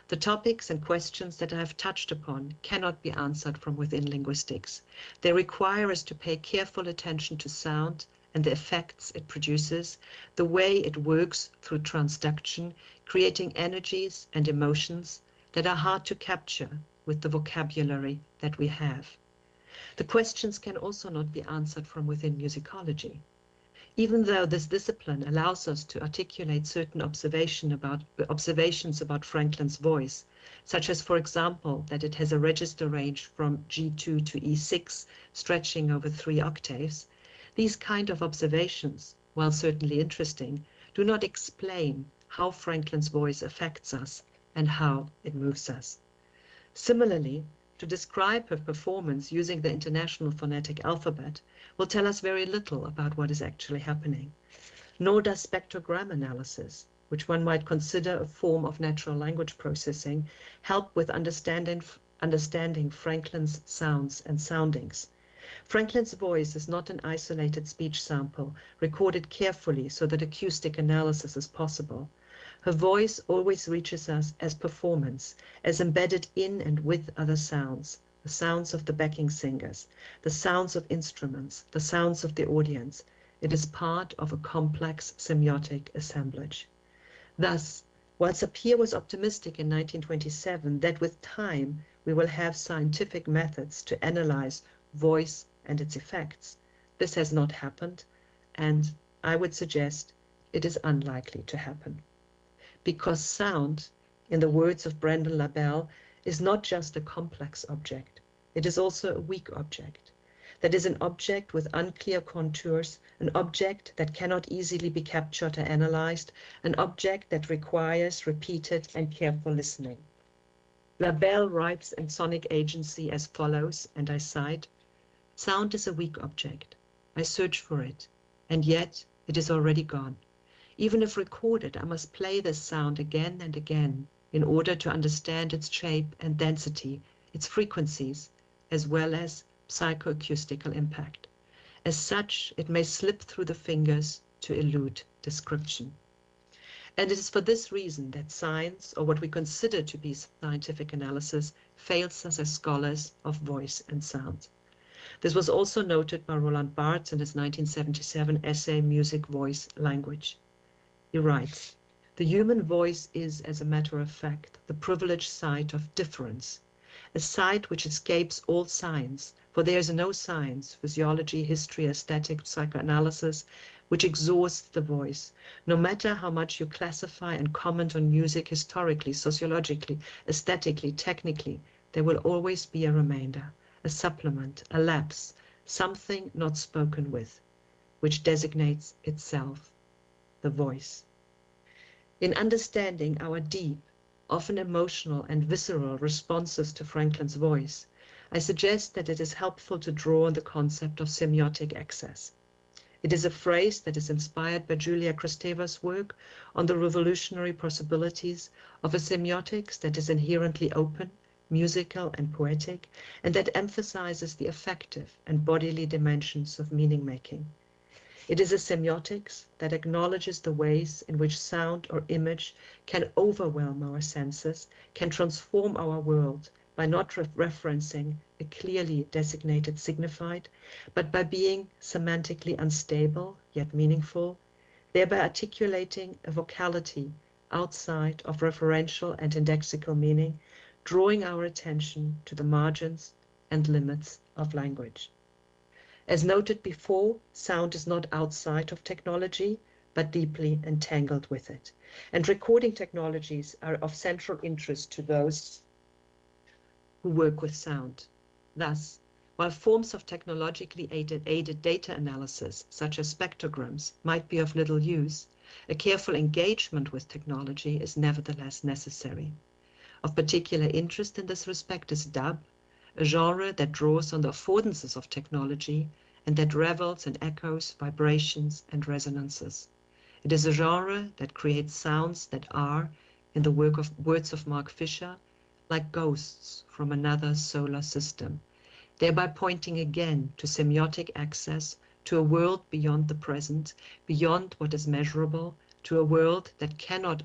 S3: The topics and questions that I have touched upon cannot be answered from within linguistics. They require us to pay careful attention to sound and the effects it produces, the way it works through transduction, creating energies and emotions that are hard to capture with the vocabulary that we have. The questions can also not be answered from within musicology. Even though this discipline allows us to articulate certain observations about Franklin's voice, such as, for example, that it has a register range from G2 to E6, stretching over 3 octaves, these kind of observations, while certainly interesting, do not explain how Franklin's voice affects us and how it moves us. Similarly, to describe her performance using the International Phonetic Alphabet will tell us very little about what is actually happening. Nor does spectrogram analysis, which one might consider a form of natural language processing, help with understanding Franklin's sounds and soundings. Franklin's voice is not an isolated speech sample, recorded carefully so that acoustic analysis is possible. Her voice always reaches us as performance, as embedded in and with other sounds, the sounds of the backing singers, the sounds of instruments, the sounds of the audience. It is part of a complex semiotic assemblage. Thus, while Sapir was optimistic in 1927 that with time we will have scientific methods to analyze voice and its effects. This has not happened, and I would suggest it is unlikely to happen. Because sound, in the words of Brendan LaBelle, is not just a complex object, it is also a weak object. That is an object with unclear contours, an object that cannot easily be captured or analyzed, an object that requires repeated and careful listening. LaBelle writes in Sonic Agency as follows, and I cite, "Sound is a weak object. I search for it, and yet it is already gone. Even if recorded, I must play this sound again and again in order to understand its shape and density, its frequencies, as well as psychoacoustical impact. As such, it may slip through the fingers to elude description." And it is for this reason that science, or what we consider to be scientific analysis, fails us as scholars of voice and sound. This was also noted by Roland Barthes in his 1977 essay, Music, Voice, Language. He writes, "The human voice is, as a matter of fact, the privileged site of difference, a site which escapes all science, for there is no science, physiology, history, aesthetic, psychoanalysis, which exhausts the voice. No matter how much you classify and comment on music historically, sociologically, aesthetically, technically, there will always be a remainder, a supplement, a lapse, something not spoken with, which designates itself, the voice." In understanding our deep, often emotional and visceral responses to Franklin's voice, I suggest that it is helpful to draw on the concept of semiotic access. It is a phrase that is inspired by Julia Kristeva's work on the revolutionary possibilities of a semiotics that is inherently open, musical and poetic, and that emphasizes the affective and bodily dimensions of meaning-making. It is a semiotics that acknowledges the ways in which sound or image can overwhelm our senses, can transform our world by not referencing a clearly designated signified, but by being semantically unstable yet meaningful, thereby articulating a vocality outside of referential and indexical meaning, drawing our attention to the margins and limits of language. As noted before, sound is not outside of technology, but deeply entangled with it. And recording technologies are of central interest to those who work with sound. Thus, while forms of technologically aided data analysis, such as spectrograms, might be of little use, a careful engagement with technology is nevertheless necessary. Of particular interest in this respect is dub, a genre that draws on the affordances of technology and that revels in echoes, vibrations, and resonances. It is a genre that creates sounds that are, in the words of Mark Fisher, like ghosts from another solar system, thereby pointing again to semiotic access to a world beyond the present, beyond what is measurable, to a world that cannot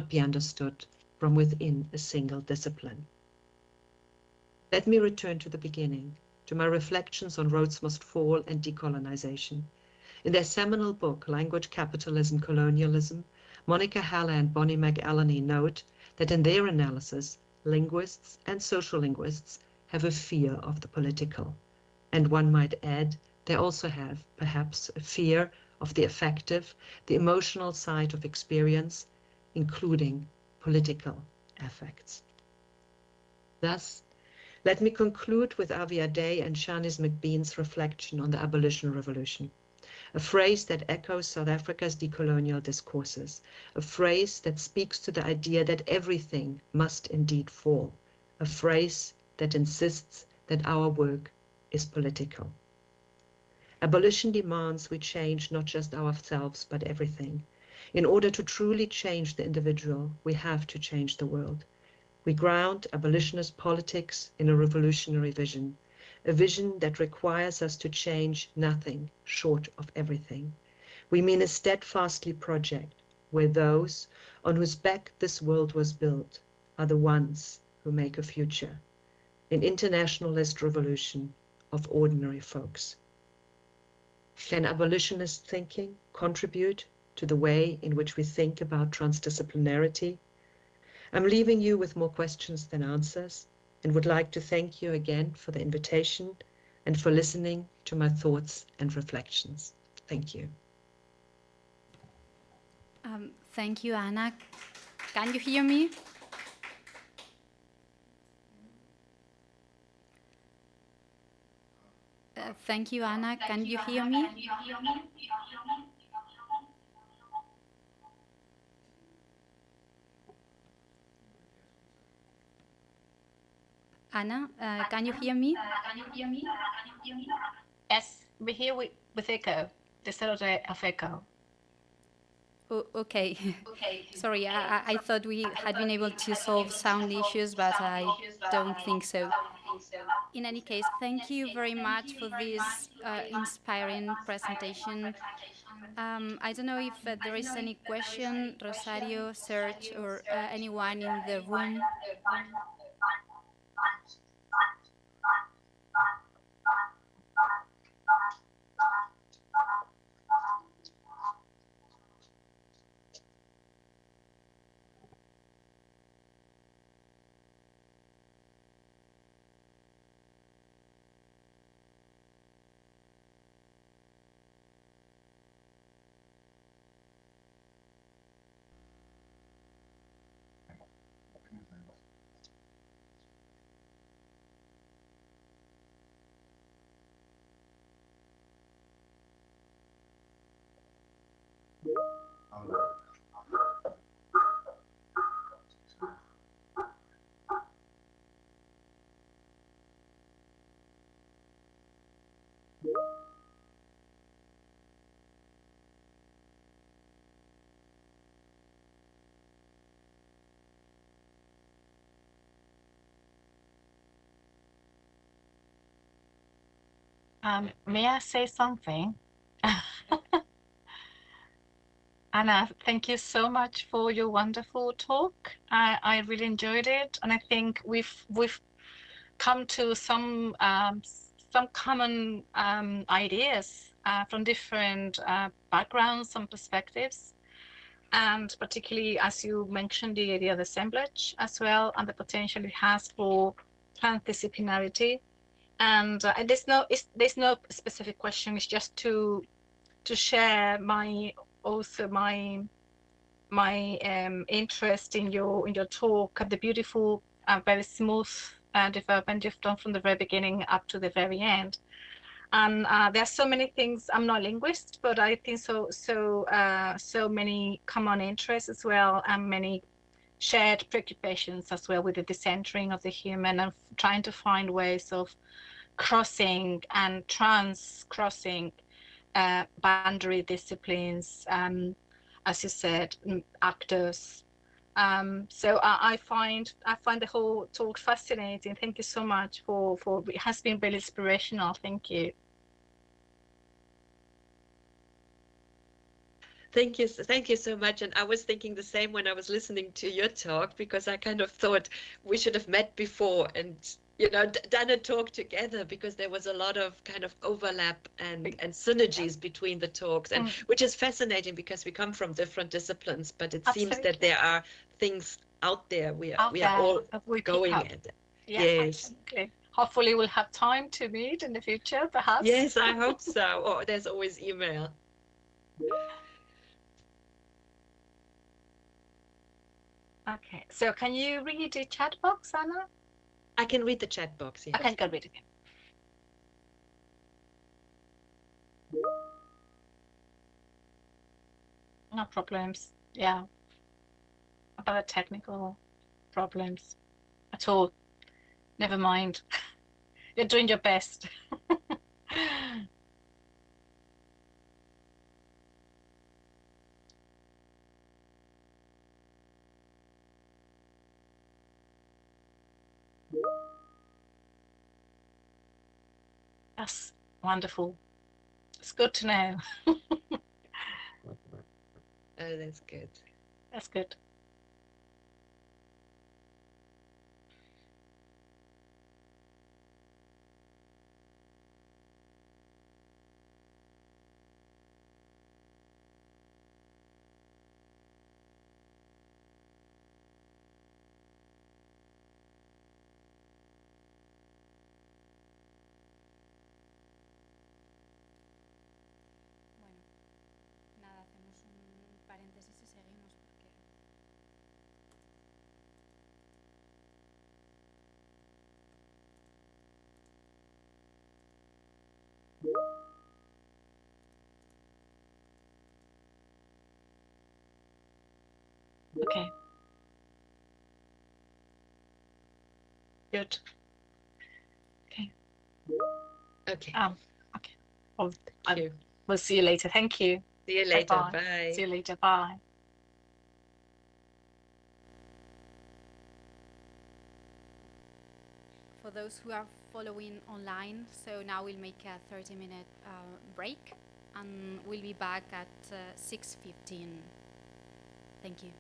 S3: be understood from within a single discipline. Let me return to the beginning, to my reflections on Roads Must Fall and decolonization. In their seminal book, Language, Capitalism, Colonialism, Monica Haller and Bonnie McAleny note that in their analysis, linguists and social linguists have a fear of the political. And one might add, they also have, perhaps, a fear of the affective, the emotional side of experience, including political affects. Thus, let me conclude with Avi Ade and Shanice McBean's reflection on the abolition revolution, a phrase that echoes South Africa's decolonial discourses, a phrase that speaks to the idea that everything must indeed fall, a phrase that insists that our work is political. Abolition demands we change not just ourselves, but everything. In order to truly change the individual, we have to change the world. We ground abolitionist politics in a revolutionary vision, a vision that requires us to change nothing short of everything. We mean a steadfastly project where those on whose back this world was built are the ones who make a future, an internationalist revolution of ordinary folks. Can abolitionist thinking contribute to the way in which we think about transdisciplinarity? I'm leaving you with more questions than answers, and would like to thank you again for the invitation and for listening to my thoughts and reflections. Thank you.
S1: Thank you, Anna. Can you hear me? Thank you, Anna. Can you hear me? Anna, can you hear me?
S4: Yes, we hear with echo. There's a lot of echo.
S1: Oh, okay. Sorry, I thought we had been able to solve sound issues, but I don't think so. In any case, thank you very much for this inspiring presentation. I don't know if there is any question, Rosario, Serge, or anyone in the room.
S2: May I say something? Anna, thank you so much for your wonderful talk. I really enjoyed it, and I think we've come to some common ideas from different backgrounds, some perspectives, and particularly as you mentioned the idea of assemblage as well, and the potential it has for transdisciplinarity. And there's no specific question. It's just to share my interest in your talk and the beautiful very smooth development you've done from the very beginning up to the very end. And there are so many things. I'm not a linguist, but I think so many common interests as well, and many shared preoccupations as well with the decentering of the human and trying to find ways of crossing and crossing boundary disciplines, as you said, actors. So I find the whole talk fascinating. Thank you so much for it has been very inspirational. Thank you.
S3: Thank you so much. And I was thinking the same when I was listening to your talk, because I kind of thought we should have met before and done a talk together, because there was a lot of kind of overlap and synergies between the talks, and which is fascinating because we come from different disciplines, but it seems that there are things out there we are all going at.
S2: Yes. Absolutely. Hopefully we'll have time to meet in the future, perhaps.
S3: Yes, I hope so. Or there's always email.
S2: Okay, so can you read the chat box, Anna?
S3: I can read the chat box, yes.
S2: Okay, go read it. No problems. Yeah. About technical problems at all. Never mind. You're doing your best. That's wonderful. It's good to know.
S3: Oh, that's good.
S2: That's good.
S1: paréntesis y seguimos porque...
S2: Okay. Good. Okay.
S3: Okay.
S2: Okay. Well,
S3: Thank you.
S2: we'll see you later. Thank you.
S3: See you later.
S2: Bye-bye.
S3: Bye.
S2: See you later. Bye.
S1: For those who are following online, so now we'll make a 30-minute break and we'll be back at 6:15. Thank you.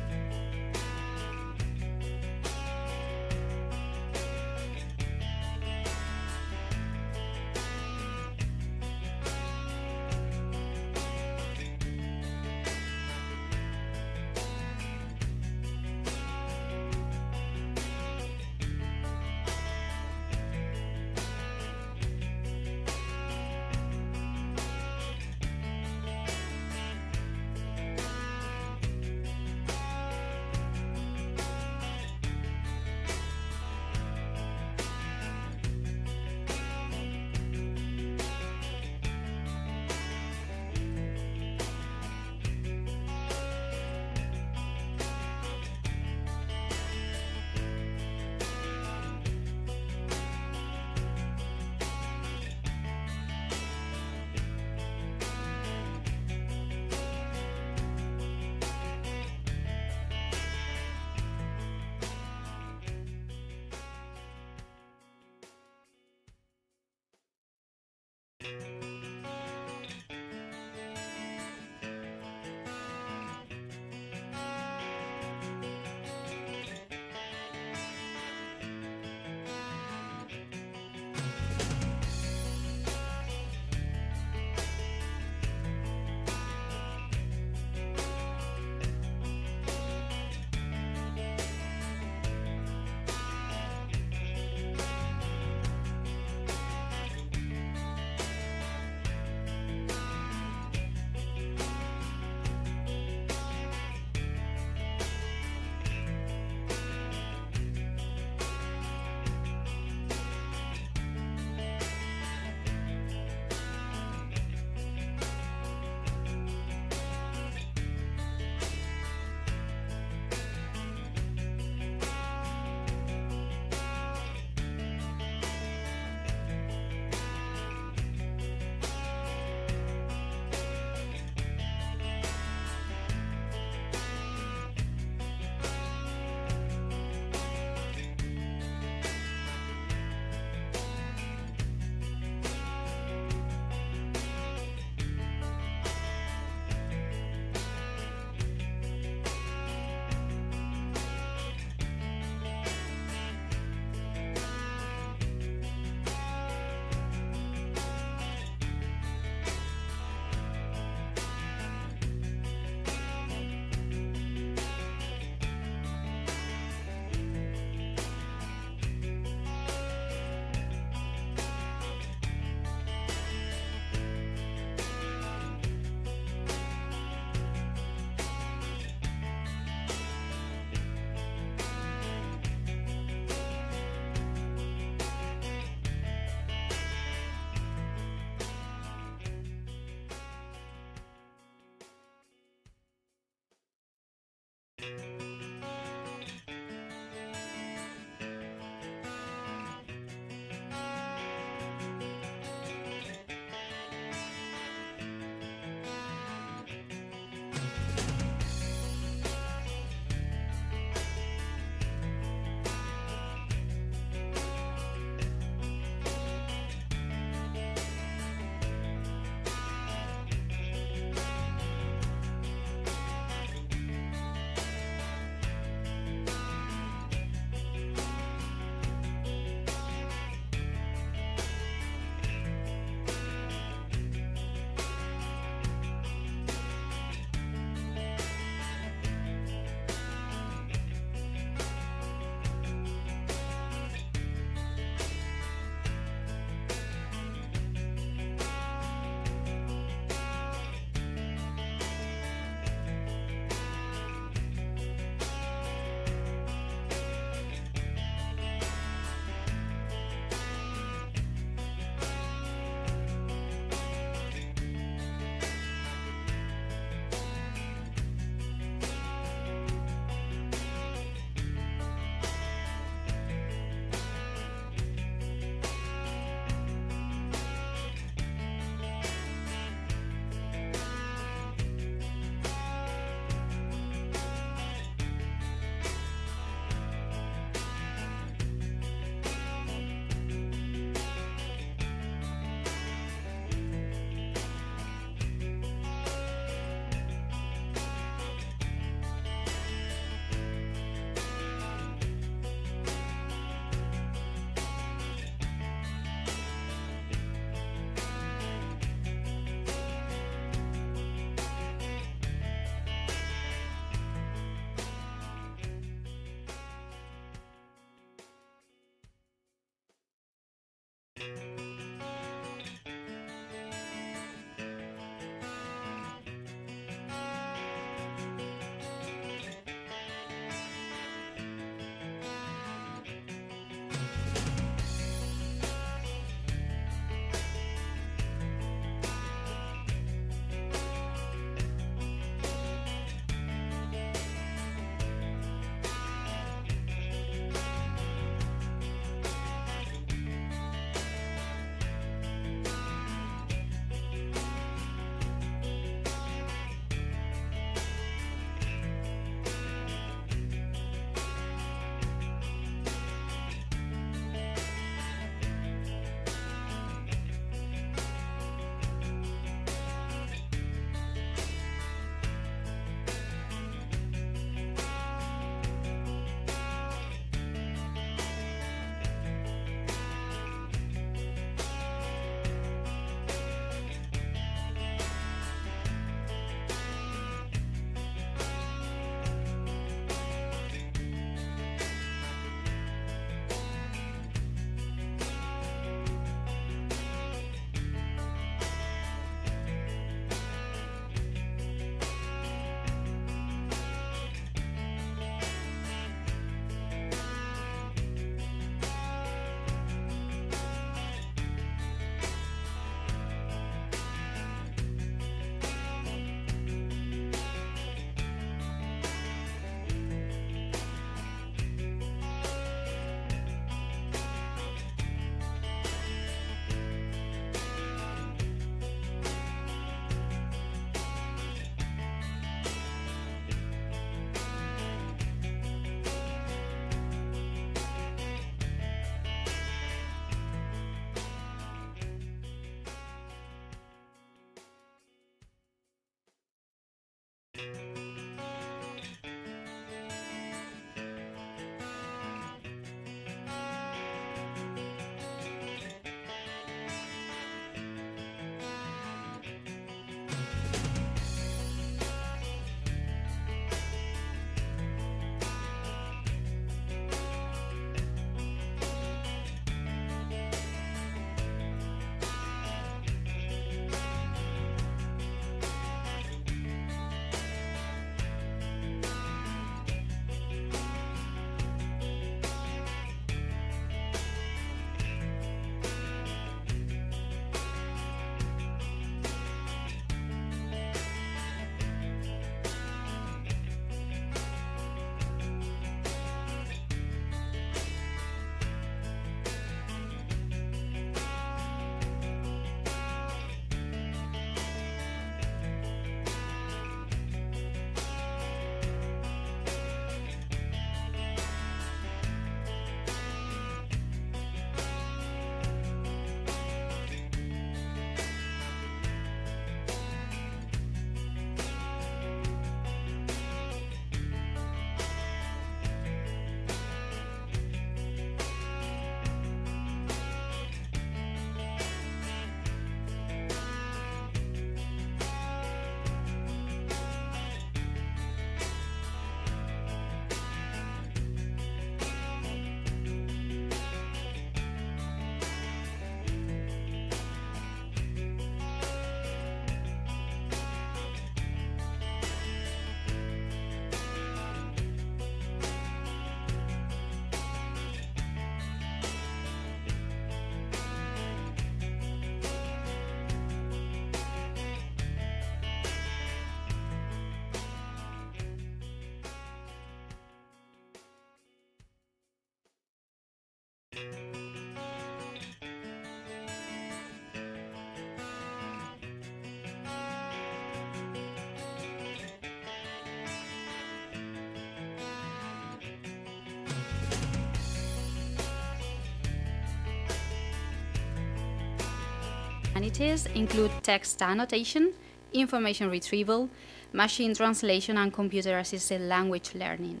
S1: humanities include text annotation, information retrieval, machine translation, and computer-assisted language learning.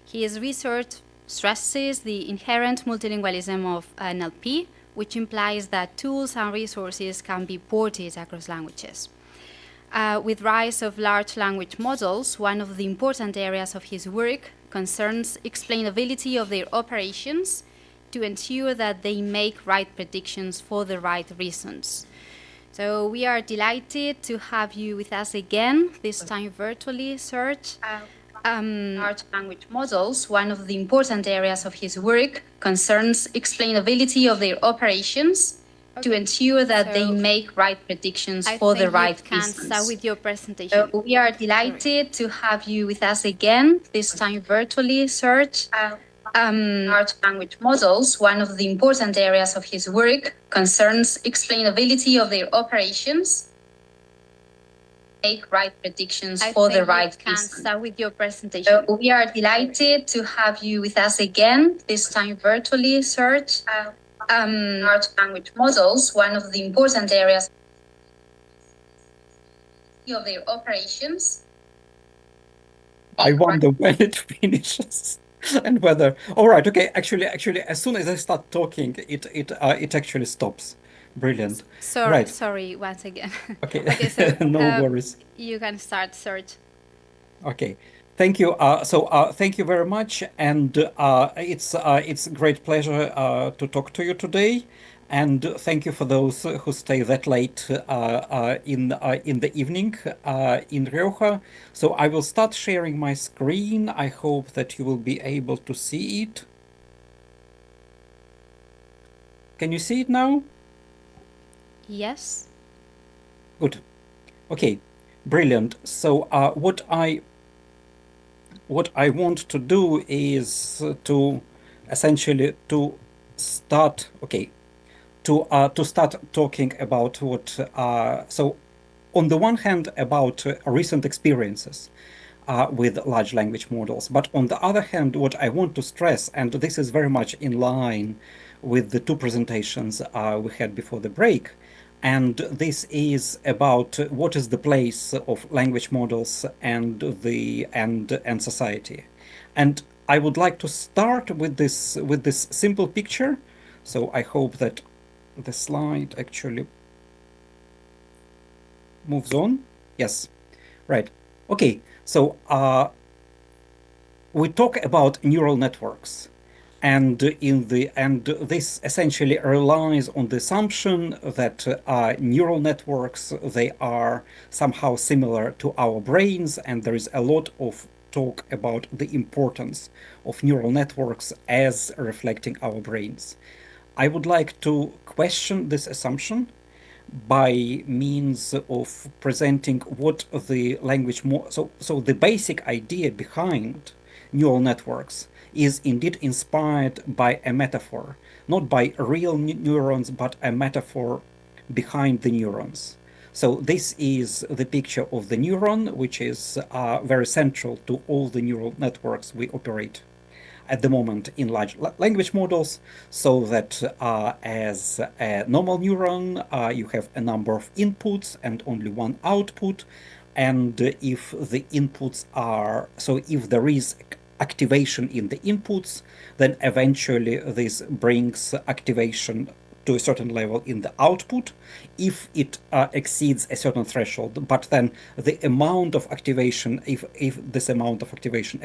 S1: His research stresses the inherent multilingualism of NLP, which implies that tools and resources can be ported across languages. With rise of large language models, one of the important areas of his work concerns explainability of their operations to ensure that they make right predictions for the right reasons. So we are delighted to have you with us again, this time virtually, Serge. Large language models, one of the important areas of his work concerns explainability of their operations to ensure that they make right predictions for the right reasons. Start with your presentation. So we are delighted to have you with us again, this time virtually, Serge. Large language models, one of the important areas of his work concerns explainability of their operations, make right predictions for the right reasons. Start with your presentation. So we are delighted to have you with us again, this time virtually, Serge. Large language models, one of the important areas of their operations.
S5: I wonder when it finishes and whether. All right, okay. Actually, as soon as I start talking, it actually stops. Brilliant.
S1: Sorry, once again.
S5: Okay.
S1: Okay, so
S5: no worries.
S1: You can start, Serge.
S5: Okay. Thank you. Thank you very much, and it's a great pleasure to talk to you today, and thank you for those who stay that late in the evening in Rioja. So I will start sharing my screen. I hope that you will be able to see it. Can you see it now?
S1: Yes.
S5: Good. Okay. Brilliant. So what I want to do is to essentially to start talking about what so on the one hand about recent experiences with large language models, but on the other hand what I want to stress, and this is very much in line with the two presentations we had before the break, and this is about what is the place of language models and society. And I would like to start with this simple picture. So I hope that the slide actually moves on. Yes, right. Okay. So we talk about neural networks. And this essentially relies on the assumption that neural networks, they are somehow similar to our brains, and there is a lot of talk about the importance of neural networks as reflecting our brains. I would like to question this assumption by means of presenting what the language so the basic idea behind neural networks is indeed inspired by a metaphor, not by real neurons, but a metaphor behind the neurons. So this is the picture of the neuron, which is very central to all the neural networks we operate at the moment in large language models, so that as a normal neuron, you have a number of inputs and only one output. And if the inputs are, so if there is activation in the inputs, then eventually this brings activation to a certain level in the output if it exceeds a certain threshold. But then the amount of activation, if this amount of activation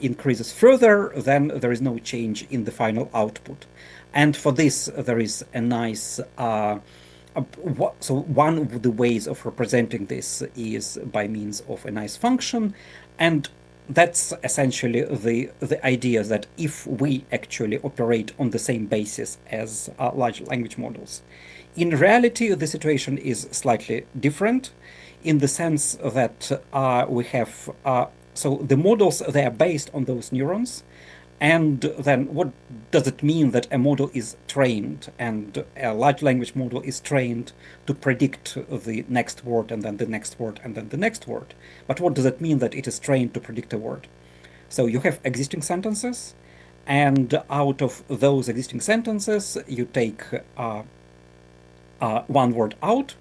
S5: increases further, then there is no change in the final output. And for this, there is a nice so one of the ways of representing this is by means of a nice function, and that's essentially the idea that if we actually operate on the same basis as large language models. In reality, the situation is slightly different in the sense that we have, so the models, they are based on those neurons. And then what does it mean that a model is trained, and a large language model is trained to predict the next word and then the next word and then the next word? But what does it mean that it is trained to predict a word? So you have existing sentences, and out of those existing sentences, you take one word out,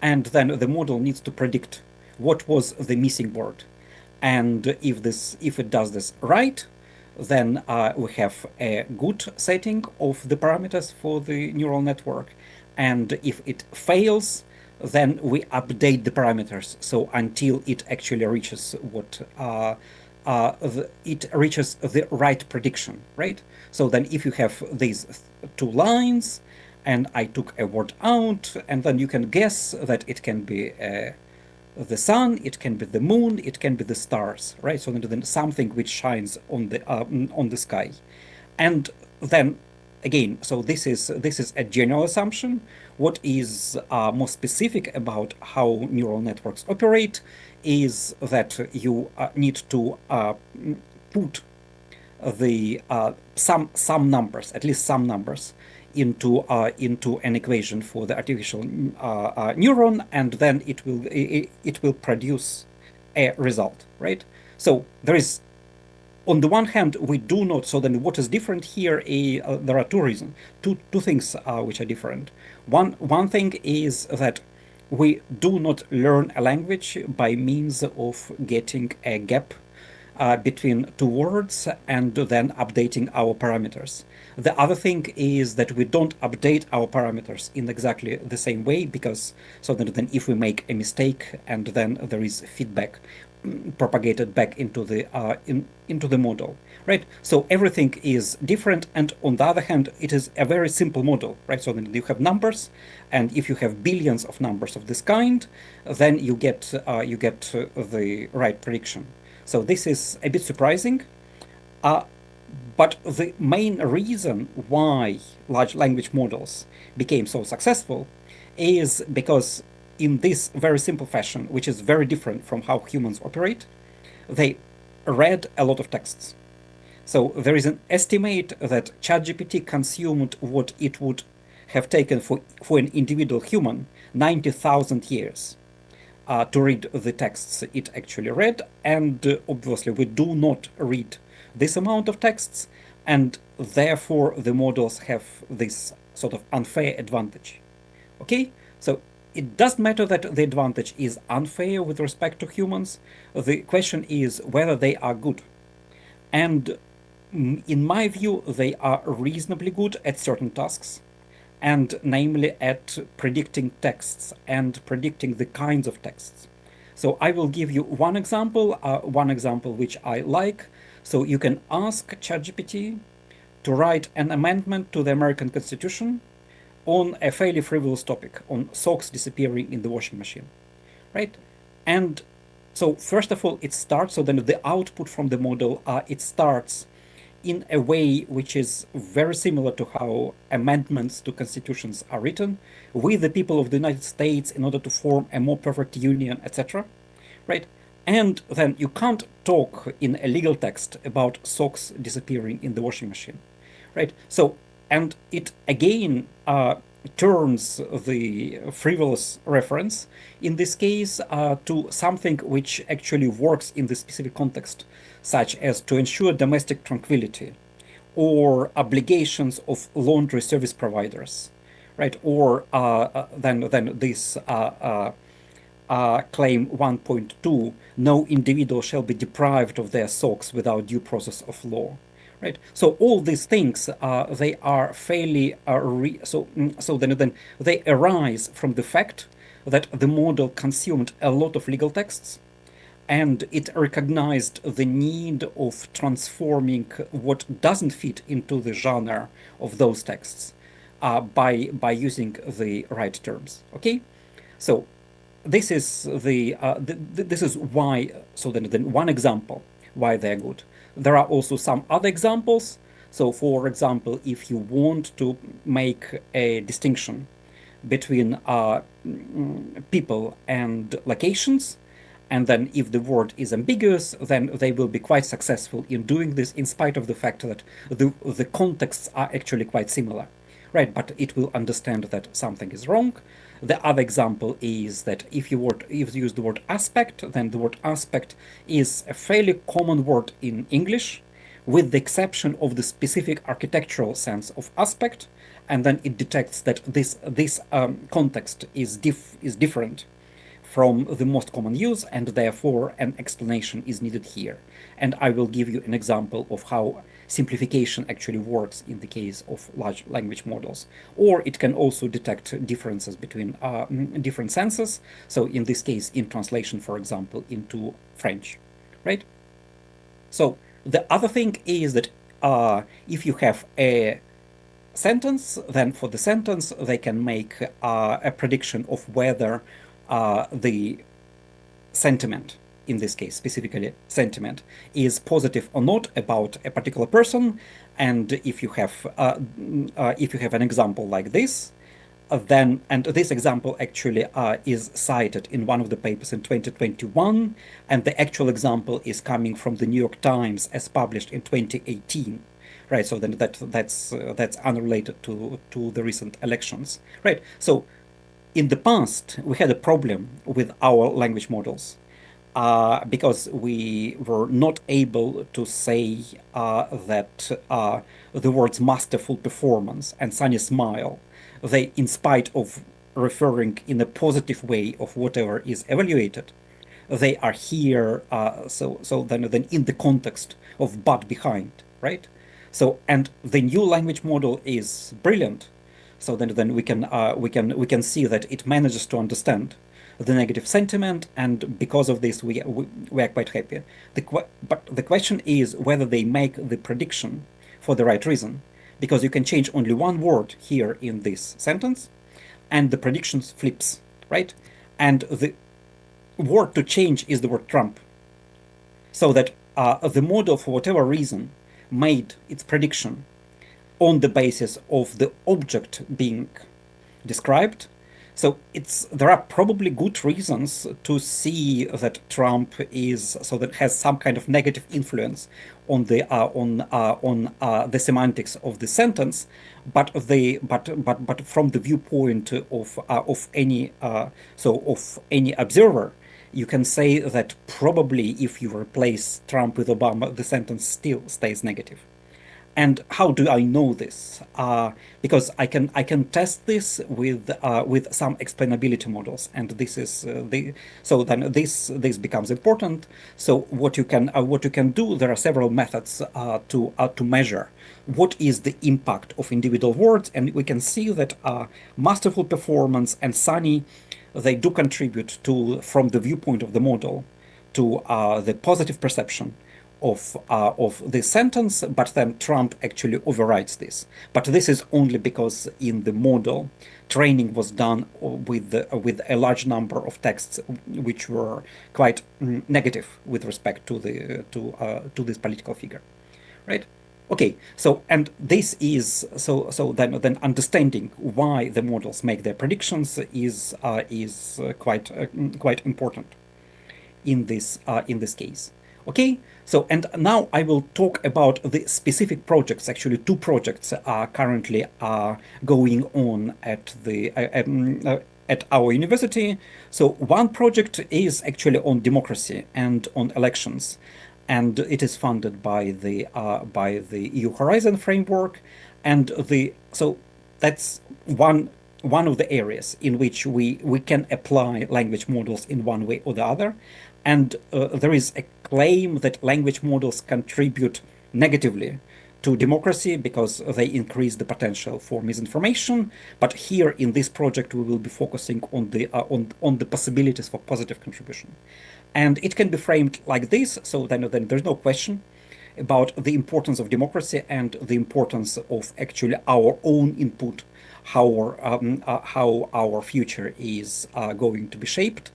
S5: and then the model needs to predict what was the missing word. And if it does this right, then we have a good setting of the parameters for the neural network. And if it fails, then we update the parameters, so until it actually reaches it reaches the right prediction, right? So then if you have these two lines, and I took a word out, and then you can guess that it can be the sun, it can be the moon, it can be the stars, right? So then something which shines on the sky. And then again, so this is a general assumption. What is more specific about how neural networks operate is that you need to put the some numbers, at least some numbers, into an equation for the artificial neuron, and then it will produce a result, right? So there is, on the one hand, we do not. So then, what is different here? There are two reasons, two things which are different. One thing is that we do not learn a language by means of getting a gap between two words and then updating our parameters. The other thing is that we don't update our parameters in exactly the same way, because so then if we make a mistake and then there is feedback propagated back into the model, right? So everything is different, and on the other hand, it is a very simple model, right? So then you have numbers, and if you have billions of numbers of this kind, then you get the right prediction. So this is a bit surprising, but the main reason why large language models became so successful is because in this very simple fashion, which is very different from how humans operate, they read a lot of texts. So there is an estimate that ChatGPT consumed what it would have taken for an individual human 90,000 years to read the texts it actually read. And obviously we do not read this amount of texts, and therefore the models have this sort of unfair advantage. Okay, so it doesn't matter that the advantage is unfair with respect to humans. The question is whether they are good. And in my view, they are reasonably good at certain tasks, and namely at predicting texts and predicting the kinds of texts. So I will give you one example which I like. So you can ask ChatGPT to write an amendment to the American Constitution on a fairly frivolous topic, on socks disappearing in the washing machine, right? And so first of all, it starts, so then the output from the model, it starts in a way which is very similar to how amendments to constitutions are written, with the people of the United States in order to form a more perfect union, etc., right? And then you can't talk in a legal text about socks disappearing in the washing machine, right? So, and it again turns the frivolous reference, in this case, to something which actually works in the specific context, such as to ensure domestic tranquility, or obligations of laundry service providers, right? Or then this claim 1.2, no individual shall be deprived of their socks without due process of law, right? So all these things, they are fairly, so then they arise from the fact that the model consumed a lot of legal texts, and it recognized the need of transforming what doesn't fit into the genre of those texts by using the right terms, okay? So this is this is why, so then one example why they're good. There are also some other examples. So for example, if you want to make a distinction between people and locations, and then if the word is ambiguous, then they will be quite successful in doing this, in spite of the fact that the contexts are actually quite similar, right? But it will understand that something is wrong. The other example is that if you use the word aspect, then the word aspect is a fairly common word in English, with the exception of the specific architectural sense of aspect, and then it detects that this context is different from the most common use, and therefore an explanation is needed here. And I will give you an example of how simplification actually works in the case of large language models. Or it can also detect differences between different senses. So in this case, in translation, for example, into French, right? So the other thing is that if you have a sentence, then for the sentence, they can make a prediction of whether the sentiment, in this case specifically sentiment, is positive or not about a particular person. And if you have an example like this, then, and this example actually is cited in one of the papers in 2021, and the actual example is coming from the New York Times as published in 2018. Right, so then that's unrelated to the recent elections, right? So in the past, we had a problem with our language models because we were not able to say that the words masterful performance and sunny smile, they, in spite of referring in a positive way of whatever is evaluated, they are here. So then in the context of but behind, right? So, and the new language model is brilliant. So then we can see that it manages to understand the negative sentiment, and because of this we are quite happy. But the question is whether they make the prediction for the right reason, because you can change only one word here in this sentence, and the prediction flips, right? And the word to change is the word Trump. So that the model, for whatever reason, made its prediction on the basis of the object being described. So there are probably good reasons to see that Trump has some kind of negative influence on the semantics of the sentence, but from the viewpoint of any observer, you can say that probably if you replace Trump with Obama, the sentence still stays negative. And how do I know this? Because I can test this with some explainability models, and this is this becomes important. So what you can do, there are several methods to measure what is the impact of individual words, and we can see that masterful performance and sunny, they do contribute to, from the viewpoint of the model, to the positive perception of the sentence, but then Trump actually overrides this. But this is only because in the model, training was done with a large number of texts which were quite negative with respect to this political figure, right? Okay, so and this is then understanding why the models make their predictions is quite important in this case. Okay, so and now I will talk about the specific projects. Actually, two projects are currently going on at our university. So one project is actually on democracy and on elections, and it is funded by the EU Horizon framework, and so that's one of the areas in which we can apply language models in one way or the other. And there is a claim that language models contribute negatively to democracy because they increase the potential for misinformation. But here in this project, we will be focusing on the possibilities for positive contribution. And it can be framed like this. So then there's no question about the importance of democracy and the importance of actually our own input, how our future is going to be shaped.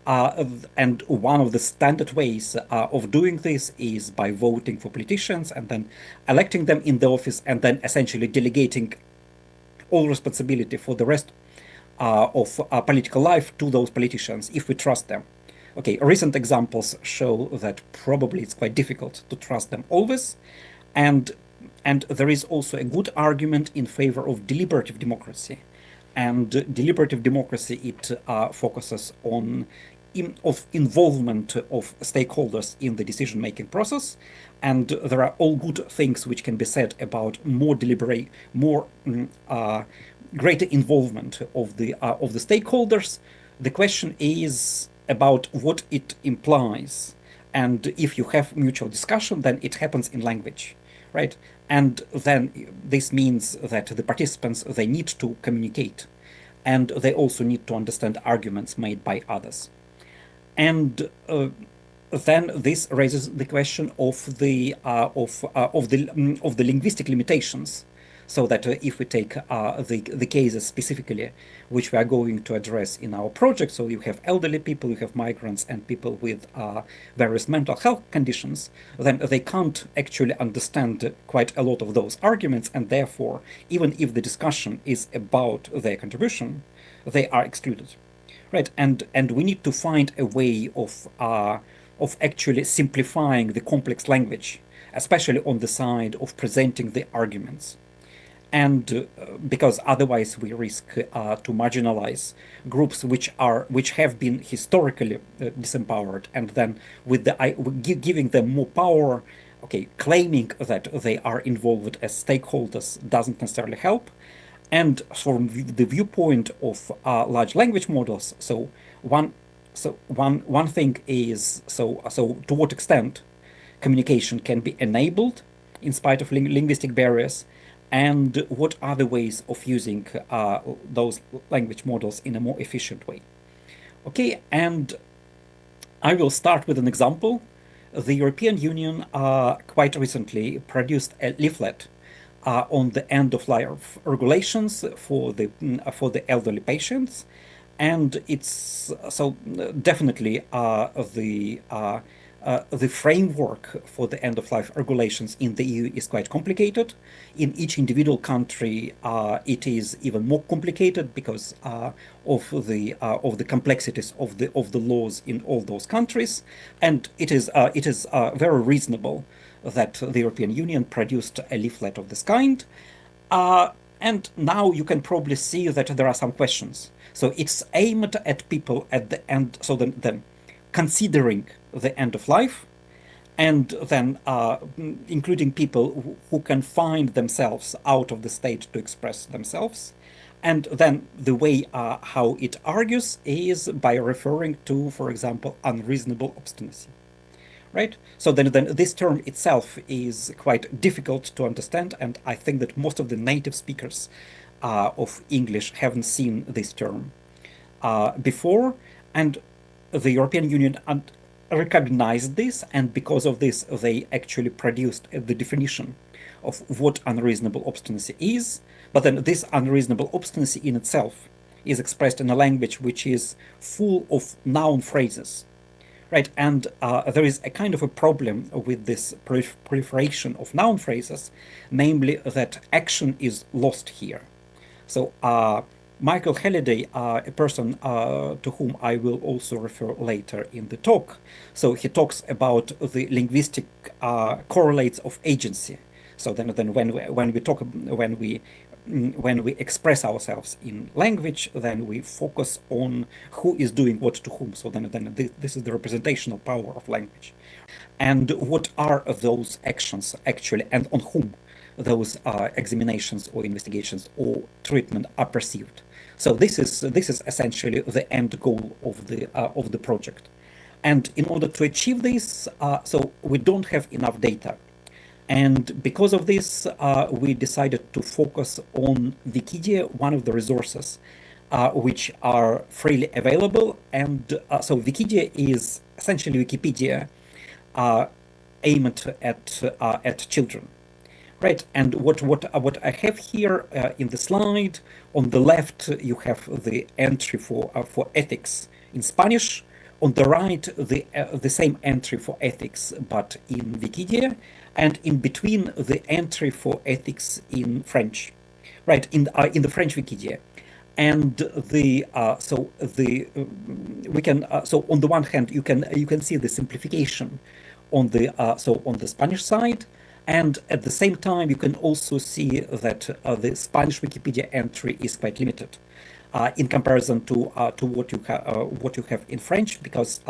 S5: And one of the standard ways of doing this is by voting for politicians and then electing them in the office and then essentially delegating all responsibility for the rest of political life to those politicians if we trust them. Okay, recent examples show that probably it's quite difficult to trust them always, and there is also a good argument in favor of deliberative democracy. And deliberative democracy, it focuses on involvement of stakeholders in the decision-making process, and there are all good things which can be said about more deliberate, more greater involvement of the stakeholders. The question is about what it implies, and if you have mutual discussion, then it happens in language, right? And then this means that the participants, they need to communicate, and they also need to understand arguments made by others. And then this raises the question of the linguistic limitations. So that if we take the cases specifically, which we are going to address in our project, so you have elderly people, you have migrants, and people with various mental health conditions, then they can't actually understand quite a lot of those arguments, and therefore, even if the discussion is about their contribution, they are excluded, right? And we need to find a way of actually simplifying the complex language, especially on the side of presenting the arguments. And because otherwise we risk to marginalize groups which have been historically disempowered, and then with giving them more power, claiming that they are involved as stakeholders doesn't necessarily help. And from the viewpoint of large language models, one thing is to what extent communication can be enabled in spite of linguistic barriers, and what are the ways of using those language models in a more efficient way. Okay, and I will start with an example. The European Union quite recently produced a leaflet on the end-of-life regulations for the elderly patients, and it's definitely the framework for the end-of-life regulations in the EU is quite complicated. In each individual country, it is even more complicated because of the complexities of the laws in all those countries. And it is very reasonable that the European Union produced a leaflet of this kind. And now you can probably see that there are some questions. So it's aimed at people at the end. So then considering the end of life, and then including people who can find themselves out of the state to express themselves. And then the way how it argues is by referring to, for example, unreasonable obstinacy, right? So then this term itself is quite difficult to understand, and I think that most of the native speakers of English haven't seen this term before, and the European Union recognized this, and because of this, they actually produced the definition of what unreasonable obstinacy is. But then this unreasonable obstinacy in itself is expressed in a language which is full of noun phrases, right? And there is a kind of a problem with this proliferation of noun phrases, namely that action is lost here. So Michael Halliday, a person to whom I will also refer later in the talk. So he talks about the linguistic correlates of agency. So then when we express ourselves in language, then we focus on who is doing what to whom. So then this is the representational power of language, and what are those actions actually, and on whom those examinations or investigations or treatment are perceived. So this is essentially the end goal of the project. And in order to achieve this, so we don't have enough data. And because of this, we decided to focus on Wikidia, one of the resources which are freely available. And so Wikidia is essentially Wikipedia aimed at children. Right, and what I have here in the slide, on the left you have the entry for ethics in Spanish. On the right, the same entry for ethics, but in Wikidia, and in between the entry for ethics in French, right? In the French Wikidia, and so on the one hand you can see the simplification on the Spanish side. And at the same time, you can also see that the Spanish Wikipedia entry is quite limited. in comparison to what you have in French, because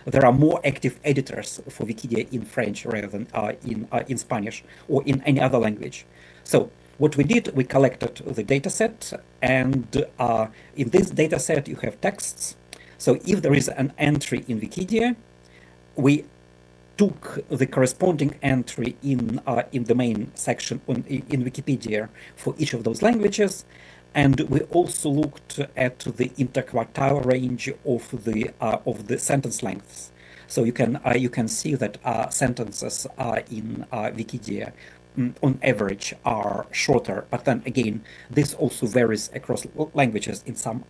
S5: there are more active editors for Wikipedia in French rather than in Spanish or in any other language. So what we did, we collected the data set, and in this data set you have texts. So if there is an entry in Wikipedia, we took the corresponding entry in the main section in Wikipedia for each of those languages, and we also looked at the interquartile range of the sentence lengths. So you can see that sentences in Wikipedia on average are shorter, but then again, this also varies across languages. In some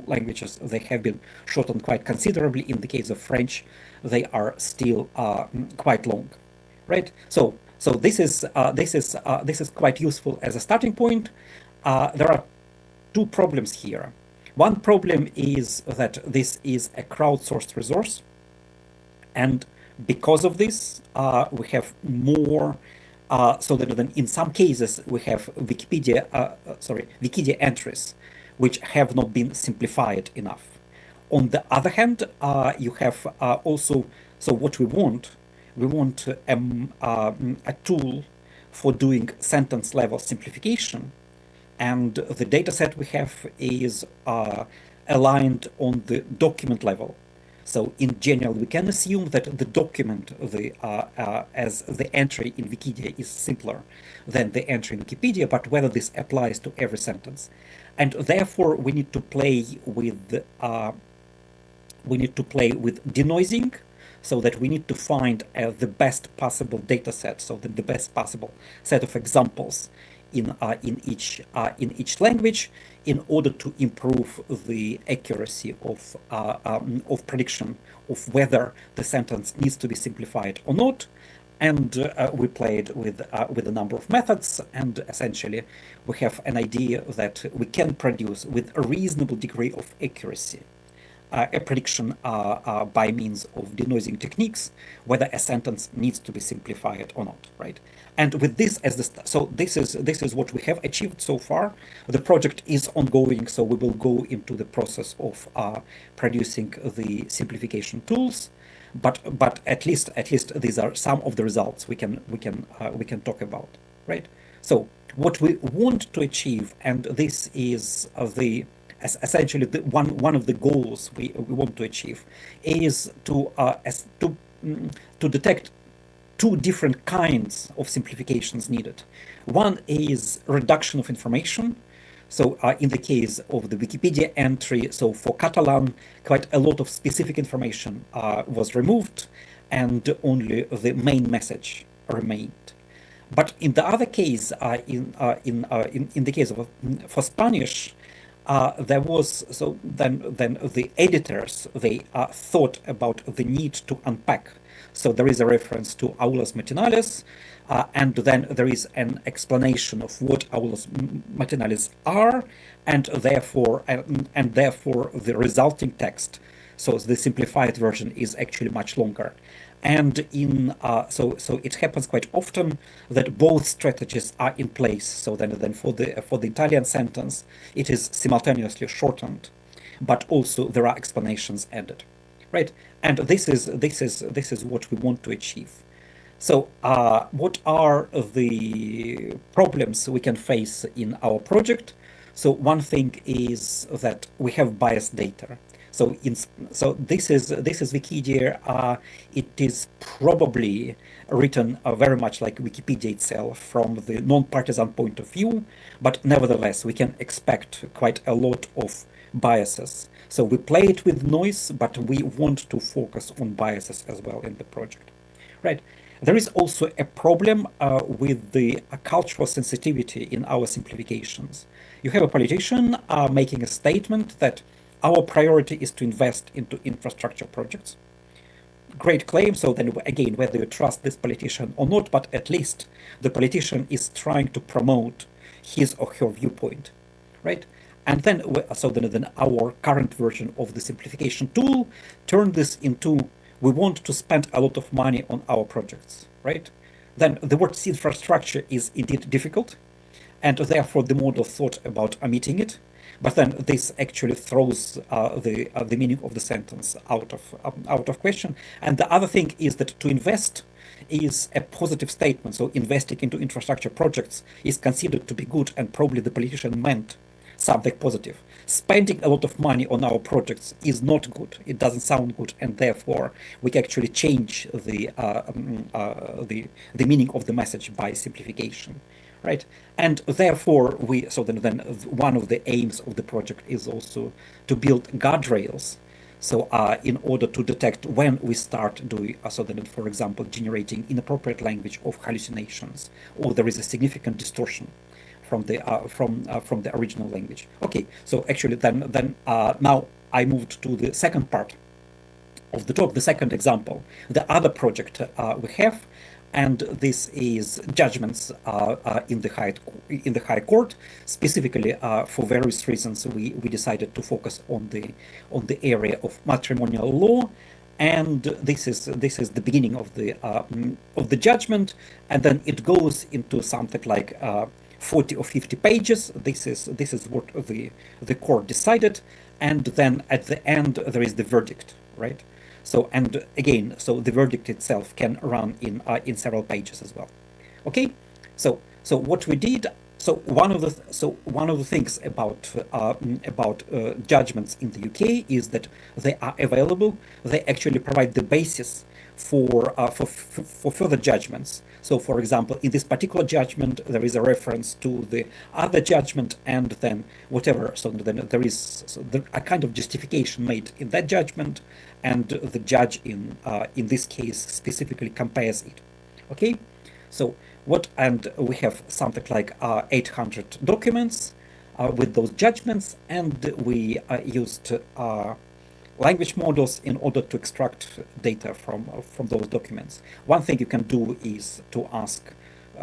S5: languages, they have been shortened quite considerably. In the case of French, they are still quite long, right? So this is quite useful as a starting point. There are two problems here. One problem is that this is a crowdsourced resource, and because of this, we have more. So that then in some cases we have Wikipedia entries which have not been simplified enough. On the other hand, you have also, so what we want a tool for doing sentence level simplification, and the data set we have is aligned on the document level. So in general, we can assume that the document, as the entry in Wikipedia is simpler than the entry in Wikipedia, but whether this applies to every sentence. And therefore, we need to play with denoising, so that we need to find the best possible data set, so that the best possible set of examples in each language, in order to improve the accuracy of prediction of whether the sentence needs to be simplified or not. And we played with a number of methods, and essentially we have an idea that we can produce with a reasonable degree of accuracy a prediction by means of denoising techniques whether a sentence needs to be simplified or not, right? And with this as this is what we have achieved so far. The project is ongoing, so we will go into the process of producing the simplification tools. But at least these are some of the results we can talk about, right? So what we want to achieve, and this is essentially one of the goals we want to achieve, is to detect two different kinds of simplifications needed. One is reduction of information. So in the case of the Wikipedia entry, so for Catalan, quite a lot of specific information was removed, and only the main message remained. But in the other case, in the case of for Spanish, there was, so then the editors, they thought about the need to unpack. So there is a reference to aulas matinales, and then there is an explanation of what aulas matinales are, and therefore the resulting text, so the simplified version, is actually much longer. And so it happens quite often that both strategies are in place. So then for the Italian sentence, it is simultaneously shortened, but also there are explanations added, right? And this is what we want to achieve. So what are the problems we can face in our project? So one thing is that we have biased data. So this is Wikipedia. It is probably written very much like Wikipedia itself from the non-partisan point of view, but nevertheless we can expect quite a lot of biases. So we play it with noise, but we want to focus on biases as well in the project, right? There is also a problem with the cultural sensitivity in our simplifications. You have a politician making a statement that our priority is to invest into infrastructure projects. Great claim. So then again, whether you trust this politician or not, but at least the politician is trying to promote his or her viewpoint, right? And then our current version of the simplification tool turned this into, we want to spend a lot of money on our projects, right? Then the word infrastructure is indeed difficult, and therefore the model thought about omitting it. But then this actually throws the meaning of the sentence out of question. And the other thing is that to invest is a positive statement. So investing into infrastructure projects is considered to be good, and probably the politician meant something positive. Spending a lot of money on our projects is not good. It doesn't sound good, and therefore we can actually change the meaning of the message by simplification, right? And therefore then one of the aims of the project is also to build guardrails. So in order to detect when we start doing, for example, generating inappropriate language of hallucinations, or there is a significant distortion from the original language. Okay, so actually then now I moved to the second part of the talk, the second example, the other project we have, and this is judgments in the High Court. Specifically, for various reasons, we decided to focus on the area of matrimonial law, and this is the beginning of the judgment, and then it goes into something like 40 or 50 pages. This is what the court decided, and then at the end there is the verdict, right? So, and again, so the verdict itself can run in several pages as well. Okay, so what we did. So one of the things about judgments in the UK is that they are available. They actually provide the basis for further judgments. So, for example, in this particular judgment, there is a reference to the other judgment, and then whatever. So then there is a kind of justification made in that judgment, and the judge in this case specifically compares it. Okay, so and we have something like 800 documents with those judgments, and we used language models in order to extract data from those documents. One thing you can do is to ask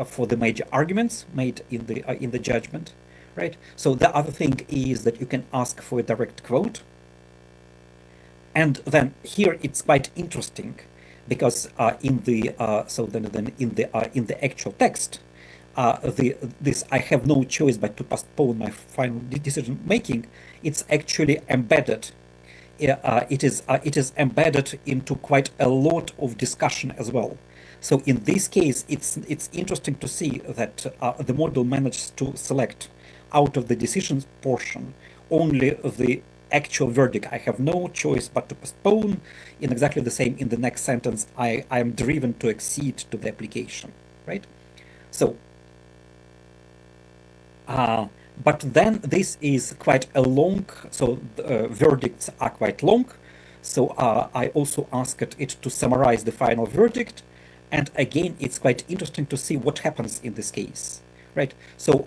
S5: for the major arguments made in the judgment, right? So the other thing is that you can ask for a direct quote, and then here it's quite interesting because in the actual text, this I have no choice but to postpone my final decision making. It's actually embedded. It is embedded into quite a lot of discussion as well. So in this case, it's interesting to see that the model managed to select out of the decisions portion only the actual verdict. I have no choice but to postpone. In exactly the same in the next sentence, I am driven to accede to the application, right? So but then this is quite a long, so verdicts are quite long. So I also asked it to summarize the final verdict. And again, it's quite interesting to see what happens in this case, right? So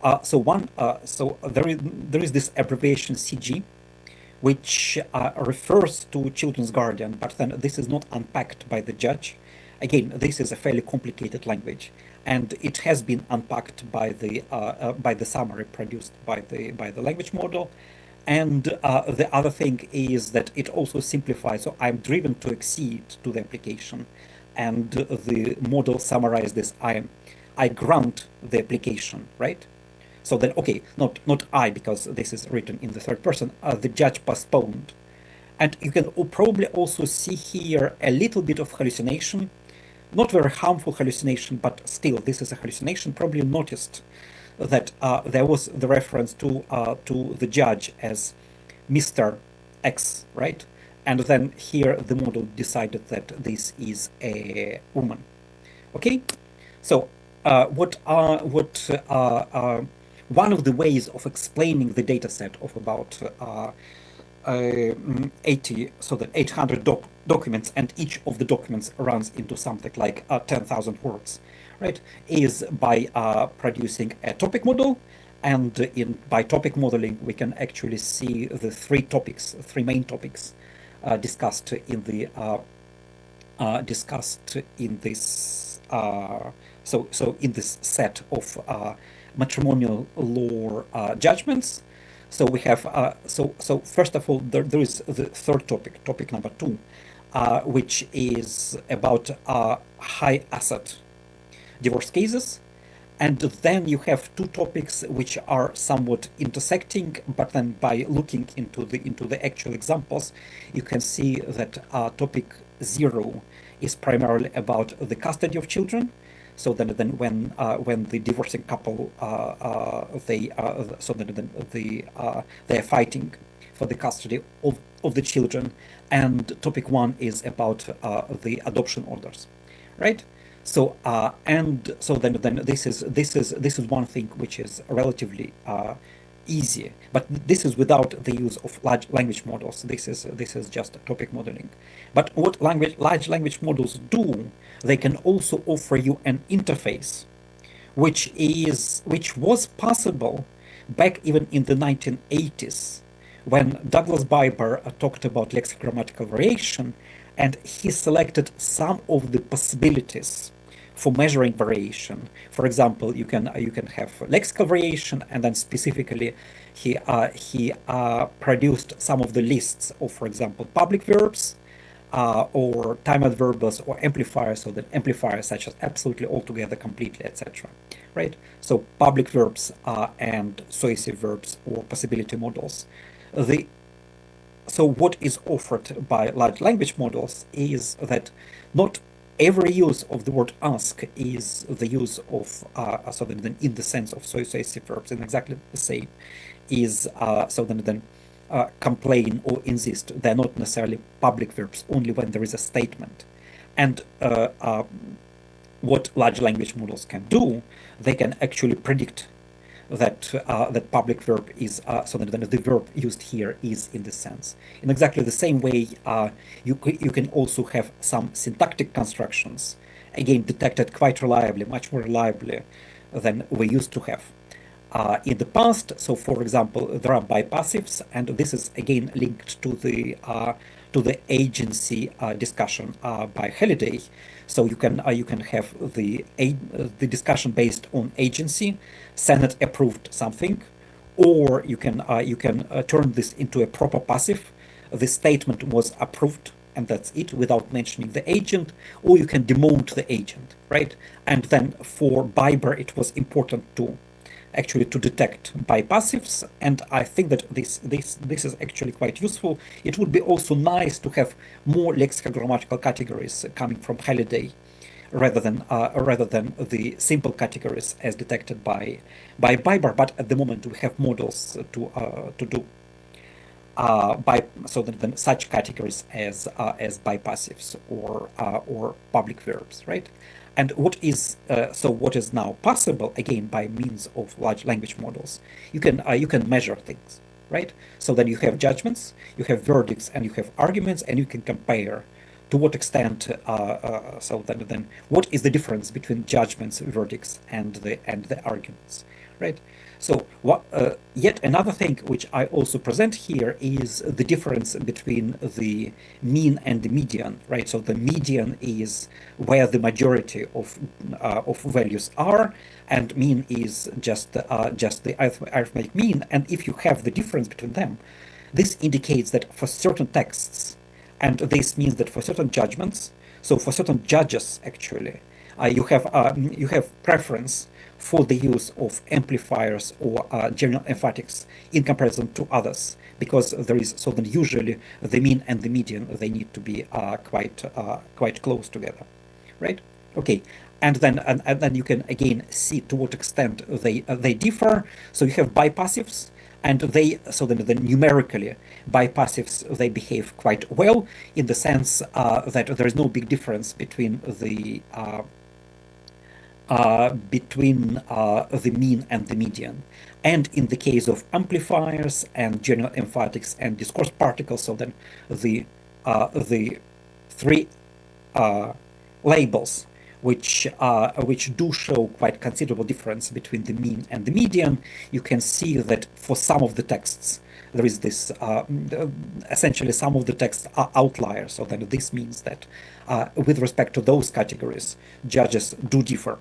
S5: there is this abbreviation CG, which refers to children's guardian, but then this is not unpacked by the judge. Again, this is a fairly complicated language, and it has been unpacked by the summary produced by the language model. And the other thing is that it also simplifies. So I'm driven to accede to the application, and the model summarized this. I grant the application, right? So then, okay, not I, because this is written in the third person. The judge postponed, and you can probably also see here a little bit of hallucination. Not very harmful hallucination, but still, this is a hallucination. Probably noticed that there was the reference to the judge as Mr. X, right? And then here the model decided that this is a woman. Okay, so one of the ways of explaining the data set of about 800 documents, and each of the documents runs into something like 10,000 words, right, is by producing a topic model. And by topic modeling, we can actually see the three main topics discussed in this in this set of matrimonial law judgments. So we have so first of all, there is the third topic number 2, which is about high asset divorce cases, And then you have two topics which are somewhat intersecting, but then by looking into the actual examples, you can see that topic 0 is primarily about the custody of children. So then when the divorcing couple they are fighting for the custody of the children, and topic 1 is about the adoption orders, right? So then this is one thing which is relatively easy, but this is without the use of large language models. This is just topic modeling. But what large language models do, they can also offer you an interface, which was possible back even in the 1980s, when Douglas Biber talked about lexicogrammatical variation, and he selected some of the possibilities for measuring variation. For example, you can have lexical variation, and then specifically he produced some of the lists of, for example, public verbs, or time adverbials or amplifiers, so that amplifiers such as absolutely, altogether, completely, etc. Right? So public verbs and suasive verbs or possibility models. So what is offered by large language models is that not every use of the word ask is the use of so then in the sense of suasive verbs, and exactly the same is so then complain or insist. They're not necessarily public verbs only when there is a statement. And what large language models can do, they can actually predict that that public verb is so that the verb used here is in this sense. In exactly the same way, you can also have some syntactic constructions, again detected quite reliably, much more reliably than we used to have in the past. So, for example, there are bipassives, and this is again linked to the agency discussion by Halliday. So you can have the discussion based on agency. Senate approved something, or you can turn this into a proper passive. The statement was approved, and that's it, without mentioning the agent, or you can demote the agent, right? And then for Biber, it was important to actually to detect bipassives, and I think that this is actually quite useful. It would be also nice to have more lexicogrammatical categories coming from Halliday, rather than the simple categories as detected by Biber. But at the moment we have models to do so then such categories as bipassives or public verbs, right? And what is now possible, again by means of large language models, you can measure things, right? So then you have judgments, you have verdicts, and you have arguments, and you can compare to what extent. So then what is the difference between judgments, verdicts, and the arguments, right? So yet another thing which I also present here is the difference between the mean and the median, right? So the median is where the majority of values are, and mean is just the arithmetic mean. And if you have the difference between them, this indicates that for certain texts, and this means that for certain judgments, so for certain judges actually, you have preference for the use of amplifiers or general emphatics in comparison to others, because there is, so then usually the mean and the median, they need to be quite close together, right? Okay, and then you can again see to what extent they differ. So you have bipassives, and then numerically bipassives, they behave quite well in the sense that there is no big difference between the mean and the median. And in the case of amplifiers and general emphatics and discourse particles, so then the three labels which do show quite considerable difference between the mean and the median, you can see that for some of the texts there is this essentially some of the texts are outliers. So then this means that with respect to those categories, judges do differ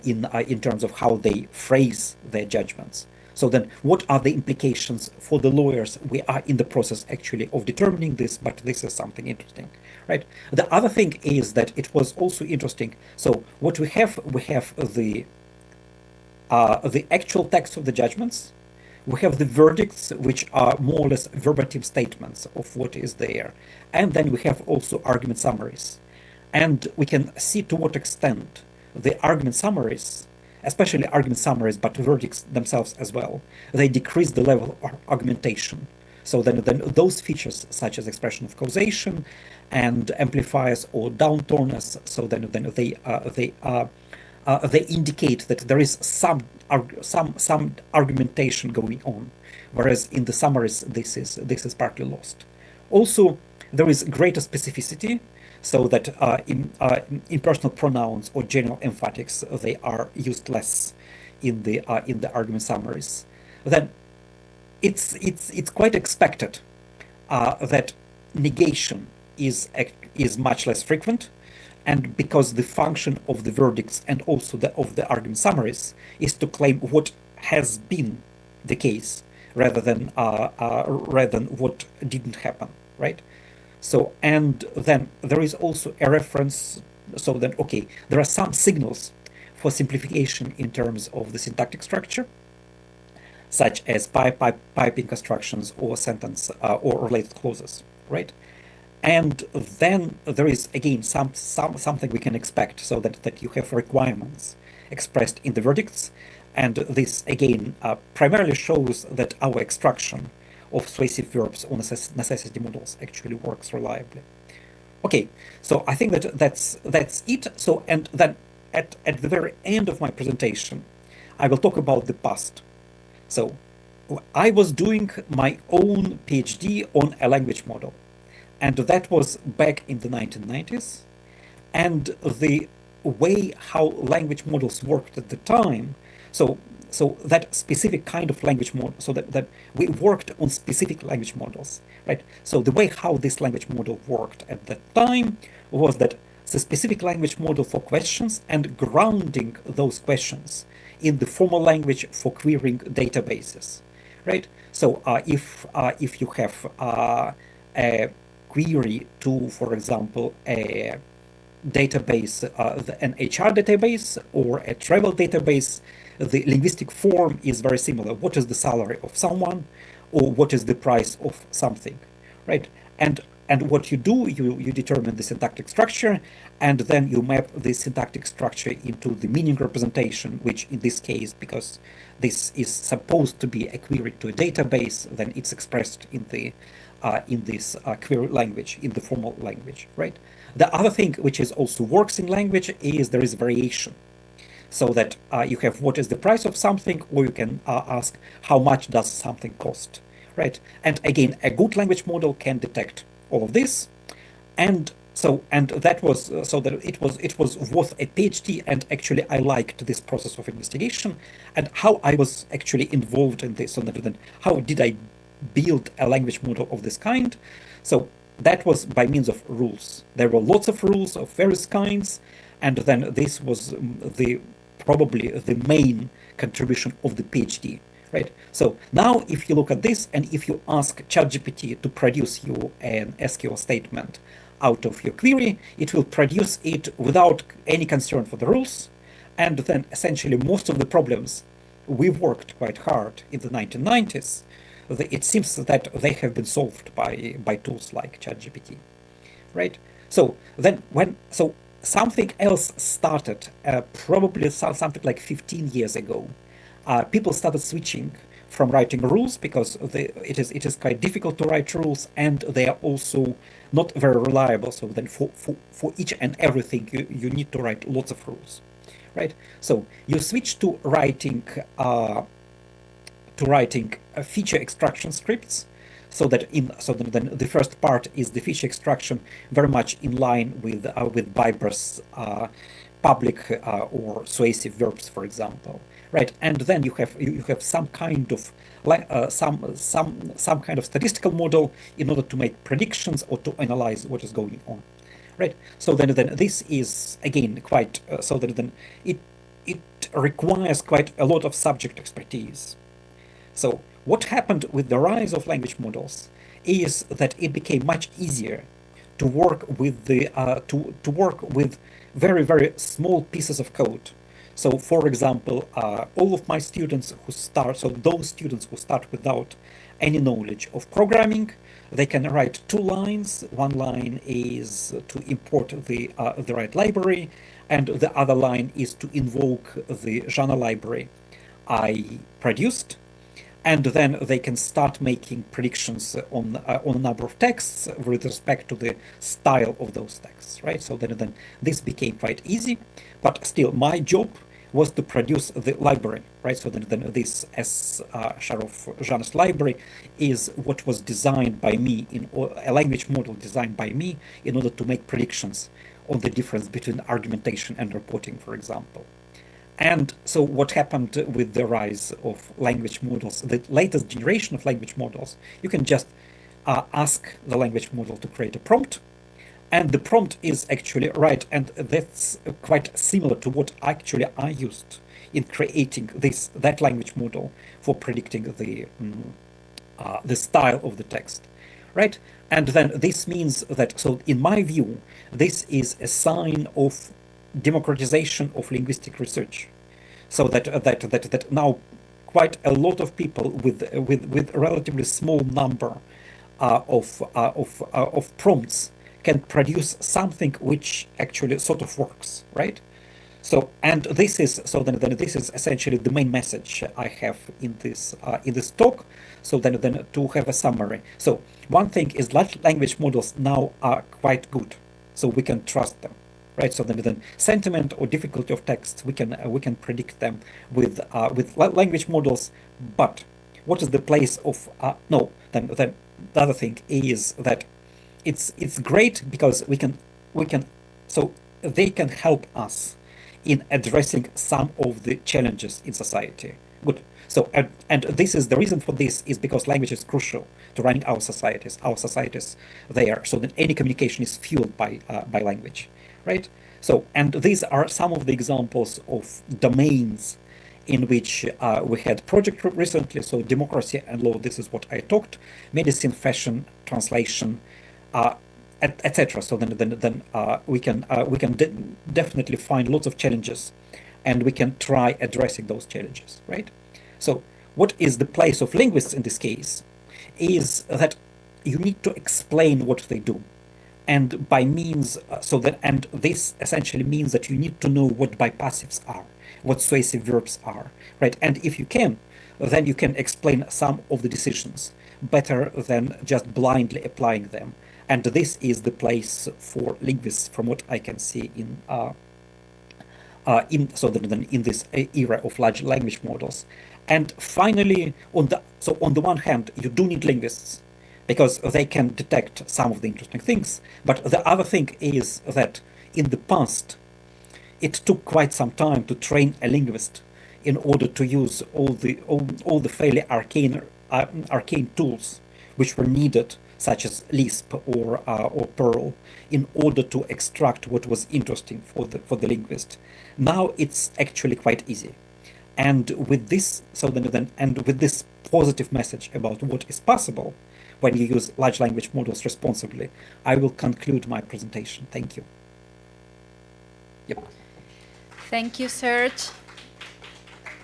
S5: in terms of how they phrase their judgments. So then what are the implications for the lawyers? We are in the process actually of determining this, but this is something interesting, right? The other thing is that it was also interesting. So what we have the the actual text of the judgments. We have the verdicts, which are more or less verbatim statements of what is there. And then we have also argument summaries. And we can see to what extent the argument summaries, especially argument summaries, but verdicts themselves as well, they decrease the level of argumentation. So then those features, such as expression of causation and amplifiers or downturners, so then they indicate that there is some argumentation going on, whereas in the summaries this is partly lost. Also, there is greater specificity, so that in personal pronouns or general emphatics they are used less in the argument summaries. Then it's quite expected that negation is much less frequent, and because the function of the verdicts and also of the argument summaries is to claim what has been the case rather than what didn't happen, right? So, and then there is also a reference, so then, okay, there are some signals for simplification in terms of the syntactic structure, such as piping constructions or sentence or related clauses, right? And then there is again something we can expect, so that you have requirements expressed in the verdicts, and this again primarily shows that our extraction of suasive verbs or necessity models actually works reliably. Okay, so I think that's it. So, and then at the very end of my presentation, I will talk about the past. So I was doing my own PhD on a language model, and that was back in the 1990s. And the way how language models worked at the time, so that specific kind of language model, so that we worked on specific language models, right? So the way how this language model worked at that time was that the specific language model for questions and grounding those questions in the formal language for querying databases, right? So if you have a query to, for example, a database, an HR database or a travel database, the linguistic form is very similar. What is the salary of someone, or what is the price of something, right? And what you do, you determine the syntactic structure, and then you map the syntactic structure into the meaning representation, which in this case, because this is supposed to be a query to a database, then it's expressed in the in this query language, in the formal language, right? The other thing which is also works in language is there is variation. So that you have what is the price of something, or you can ask how much does something cost, right? And again, a good language model can detect all of this, and that was so that it was worth a PhD. And actually, I liked this process of investigation and how I was actually involved in this. So then, how did I build a language model of this kind? So that was by means of rules. There were lots of rules of various kinds, and then this was probably the main contribution of the PhD, right? So now if you look at this and if you ask ChatGPT to produce you an SQL statement out of your query, it will produce it without any concern for the rules. And then essentially most of the problems we worked quite hard in the 1990s, it seems that they have been solved by tools like ChatGPT, right? So then something else started probably something like 15 years ago. People started switching from writing rules because it is quite difficult to write rules, and they are also not very reliable. So then for each and everything you need to write lots of rules, right? So you switch to writing feature extraction scripts. So then the first part is the feature extraction, very much in line with Biber's public or suasive verbs, for example, right? And then you have some kind of some kind of statistical model in order to make predictions or to analyze what is going on, right? So then this is again quite so that then it requires quite a lot of subject expertise. So what happened with the rise of language models is that it became much easier to work with very, very small pieces of code. So, for example, all of my students who start, so those students who start without any knowledge of programming, they can write 2 lines. One line is to import the right library, and the other line is to invoke the genre library I produced. And then they can start making predictions on a number of texts with respect to the style of those texts, right? So then this became quite easy, but still my job was to produce the library, right? So then this Sharoff genres library is what was designed by me, in a language model designed by me in order to make predictions on the difference between argumentation and reporting, for example. And so what happened with the rise of language models, the latest generation of language models, you can just ask the language model to create a prompt, and the prompt is actually right, and that's quite similar to what actually I used in creating that language model for predicting the style of the text, right? And then this means that, so in my view, this is a sign of democratization of linguistic research, so that now quite a lot of people with a relatively small number of prompts can produce something which actually sort of works, right? So, and this is this is essentially the main message I have in this talk. So then to have a summary. So one thing is large language models now are quite good, so we can trust them, right? So then sentiment or difficulty of text, we can predict them with language models. But what is the place of no? Then the other thing is that it's great because we can so they can help us in addressing some of the challenges in society. Good. So and this is the reason for this is because language is crucial to running our societies. Our societies there, so that any communication is fueled by language, right? So, and these are some of the examples of domains in which we had project recently. So democracy and law, this is what I talked, medicine, fashion, translation, etc. So then we can definitely find lots of challenges, and we can try addressing those challenges, right? So what is the place of linguists in this case is that you need to explain what they do. And by means, and this essentially means that you need to know what bipassives are, what suasive verbs are, right? And if you can, then you can explain some of the decisions better than just blindly applying them. And this is the place for linguists, from what I can see in this era of large language models. And finally, on the one hand, you do need linguists, because they can detect some of the interesting things. But the other thing is that in the past, it took quite some time to train a linguist in order to use all the fairly arcane tools which were needed, such as Lisp or Perl, in order to extract what was interesting for the linguist. Now it's actually quite easy. And with this, with this positive message about what is possible when you use large language models responsibly, I will conclude my presentation. Thank you. Yep.
S1: Thank you, Serge.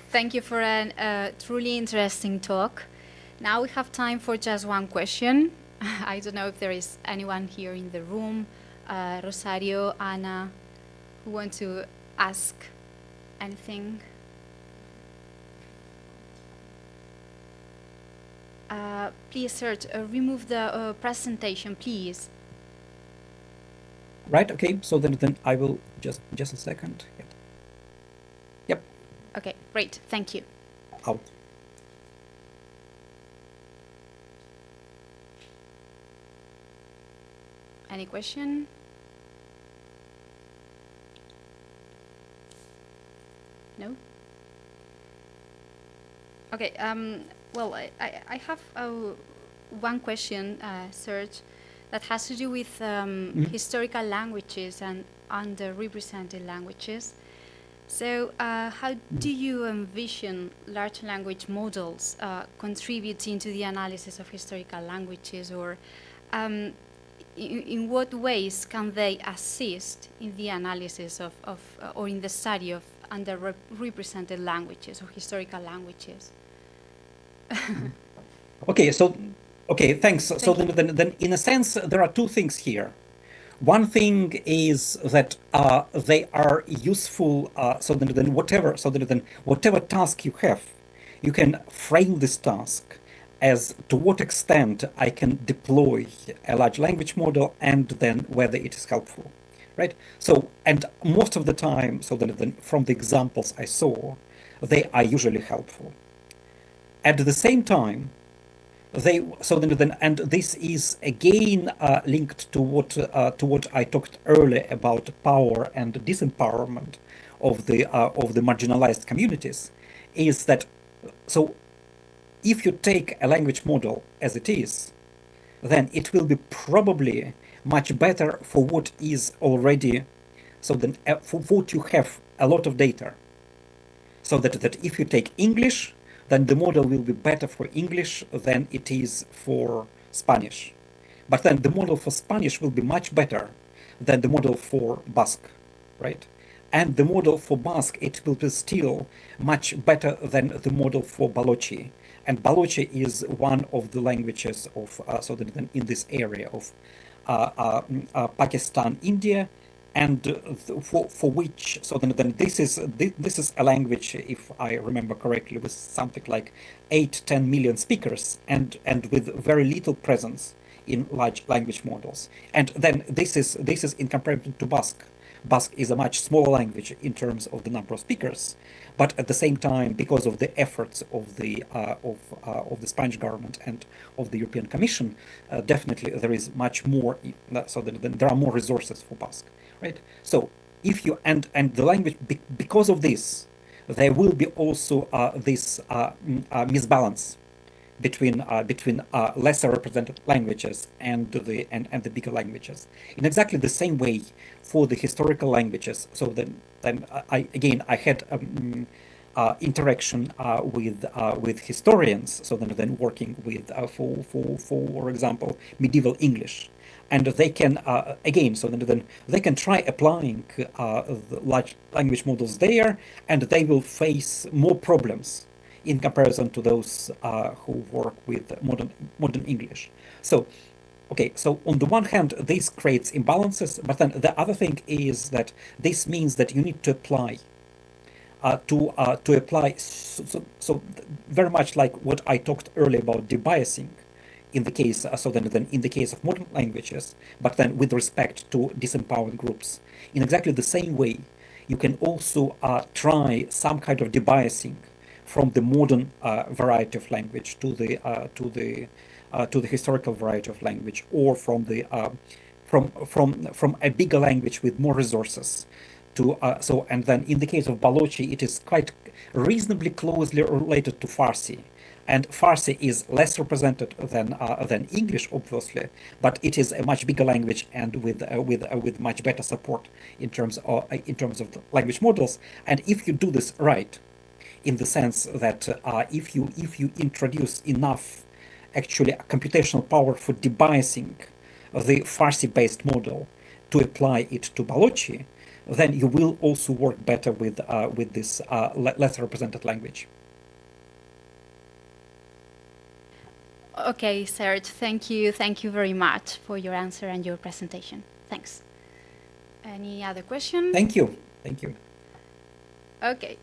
S1: Thank you for a truly interesting talk. Now we have time for just one question. I don't know if there is anyone here in the room, Rosario, Anna, who want to ask anything. Please, Serge, remove the presentation, please.
S5: Right. Okay. So then I will just a second. Yep.
S1: Okay. Great. Thank you.
S5: Out.
S1: Any question? No? Okay. Well, I have one question, Serge, that has to do with historical languages and underrepresented languages. So how do you envision large language models contributing to the analysis of historical languages, or in what ways can they assist in the analysis of or in the study of underrepresented languages or historical languages.
S5: Okay, thanks. So then, in a sense, there are two things here. One thing is that they are useful. Whatever task you have, you can frame this task as to what extent I can deploy a large language model and then whether it is helpful, right? So, and most of the time, from the examples I saw, they are usually helpful. At the same time, and this is again linked to what I talked earlier about power and disempowerment of the marginalized communities, is that so if you take a language model as it is, then it will be probably much better for what is already, for what you have a lot of data. So that if you take English, then the model will be better for English than it is for Spanish. But then the model for Spanish will be much better than the model for Basque, right? And the model for Basque, it will be still much better than the model for Balochi. And Balochi is one of the languages of, in this area of Pakistan, India, and for which, this is a language, if I remember correctly, with something like 8-10 million speakers and with very little presence in large language models. And then this is in comparison to Basque. Basque is a much smaller language in terms of the number of speakers, but at the same time, because of the efforts of the Spanish government and of the European Commission, definitely there is much more. There are more resources for Basque, right? So if you and the language, because of this, there will be also this misbalance between lesser represented languages and the bigger languages. In exactly the same way for the historical languages. So then I had interaction with historians. So then working with for example medieval English, and they can they can try applying the large language models there, and they will face more problems in comparison to those who work with modern English. So on the one hand, this creates imbalances, but then the other thing is that this means that you need to apply so very much like what I talked earlier about debiasing in the case in the case of modern languages, but then with respect to disempowered groups. In exactly the same way, you can also try some kind of debiasing from the modern variety of language to the historical variety of language, or from the from a bigger language with more resources to and then in the case of Balochi, it is quite reasonably closely related to Farsi. And Farsi is less represented than English, obviously, but it is a much bigger language and with much better support in terms of the language models. And if you do this right, in the sense that if you introduce enough actually computational power for debiasing the Farsi-based model to apply it to Balochi, then you will also work better with this less represented language.
S1: Okay, Serge, thank you very much for your answer and your presentation. Thanks. Any other questions?
S5: Thank you.
S1: Okay.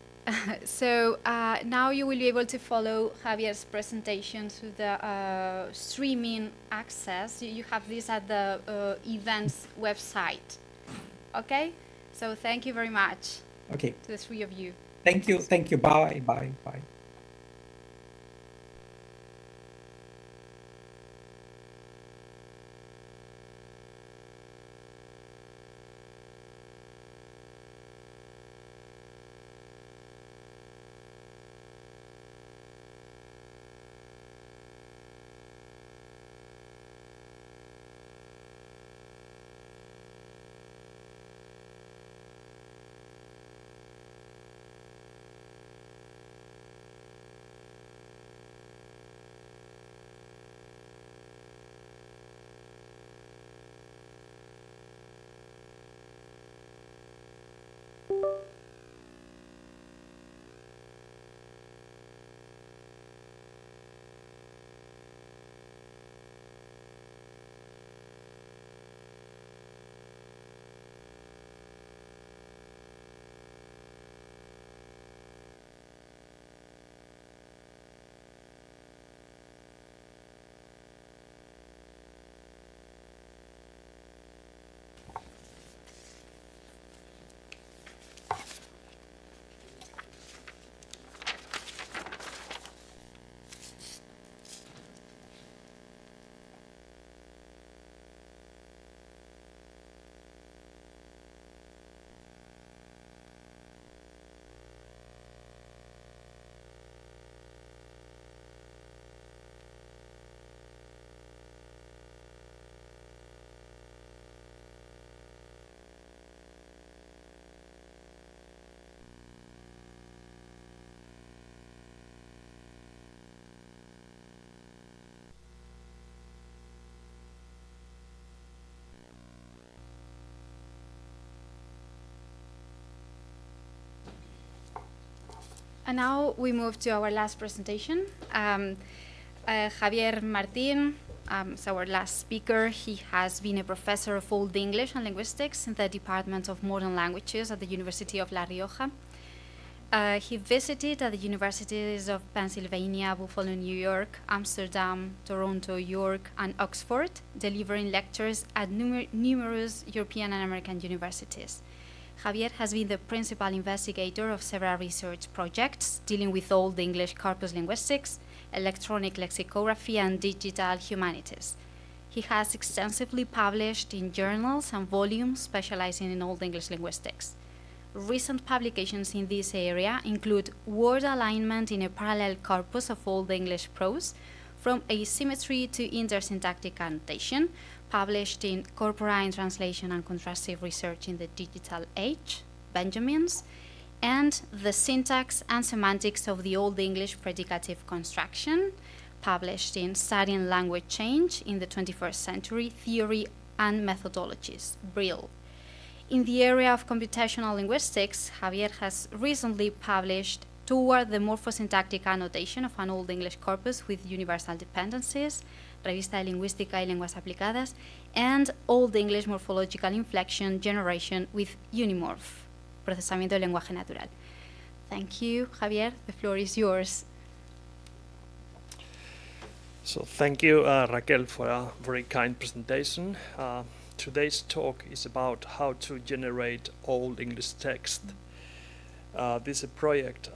S1: So now you will be able to follow Javier's presentation through the streaming access. You have this at the events website. Okay? So thank you very much.
S5: Okay.
S1: To the three of you.
S5: Thank you. Bye.
S1: And now we move to our last presentation. Javier Martín is our last speaker. He has been a professor of Old English and Linguistics in the Department of Modern Languages at the University of La Rioja. He visited at the Universities of Pennsylvania, Buffalo, New York, Amsterdam, Toronto, York, and Oxford, delivering lectures at numerous European and American universities. Javier has been the principal investigator of several research projects dealing with Old English corpus linguistics, electronic lexicography, and digital humanities. He has extensively published in journals and volumes specializing in Old English linguistics. Recent publications in this area include word alignment in a parallel corpus of Old English prose, from asymmetry to intersyntactic annotation, published in Corpora in Translation and Contrastive Research in the Digital Age, Benjamin's, and The Syntax and Semantics of the Old English Predicative Construction, published in Studying Language Change in the 21st Century, Theory and Methodologies, Brill. In the area of computational linguistics, Javier has recently published Toward the Morphosyntactic Annotation of an Old English Corpus with Universal Dependencies, Revista de Lingüística y Lenguas Aplicadas, and Old English Morphological Inflection Generation with Unimorph, Procesamiento del Lenguaje Natural. Thank you, Javier. The floor is yours.
S6: So thank you, Raquel, for a very kind presentation. Today's talk is about how to generate Old English text. This is a project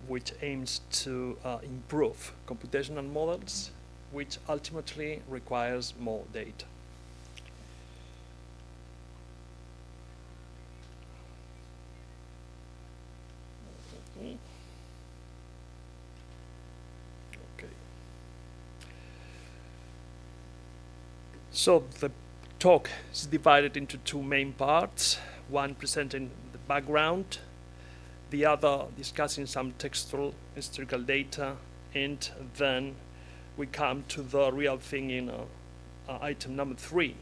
S6: which aims to improve computational models, which ultimately requires more data. Okay. So the talk is divided into two main parts, one presenting the background, the other discussing some textual historical data, and then we come to the real thing in item number 3,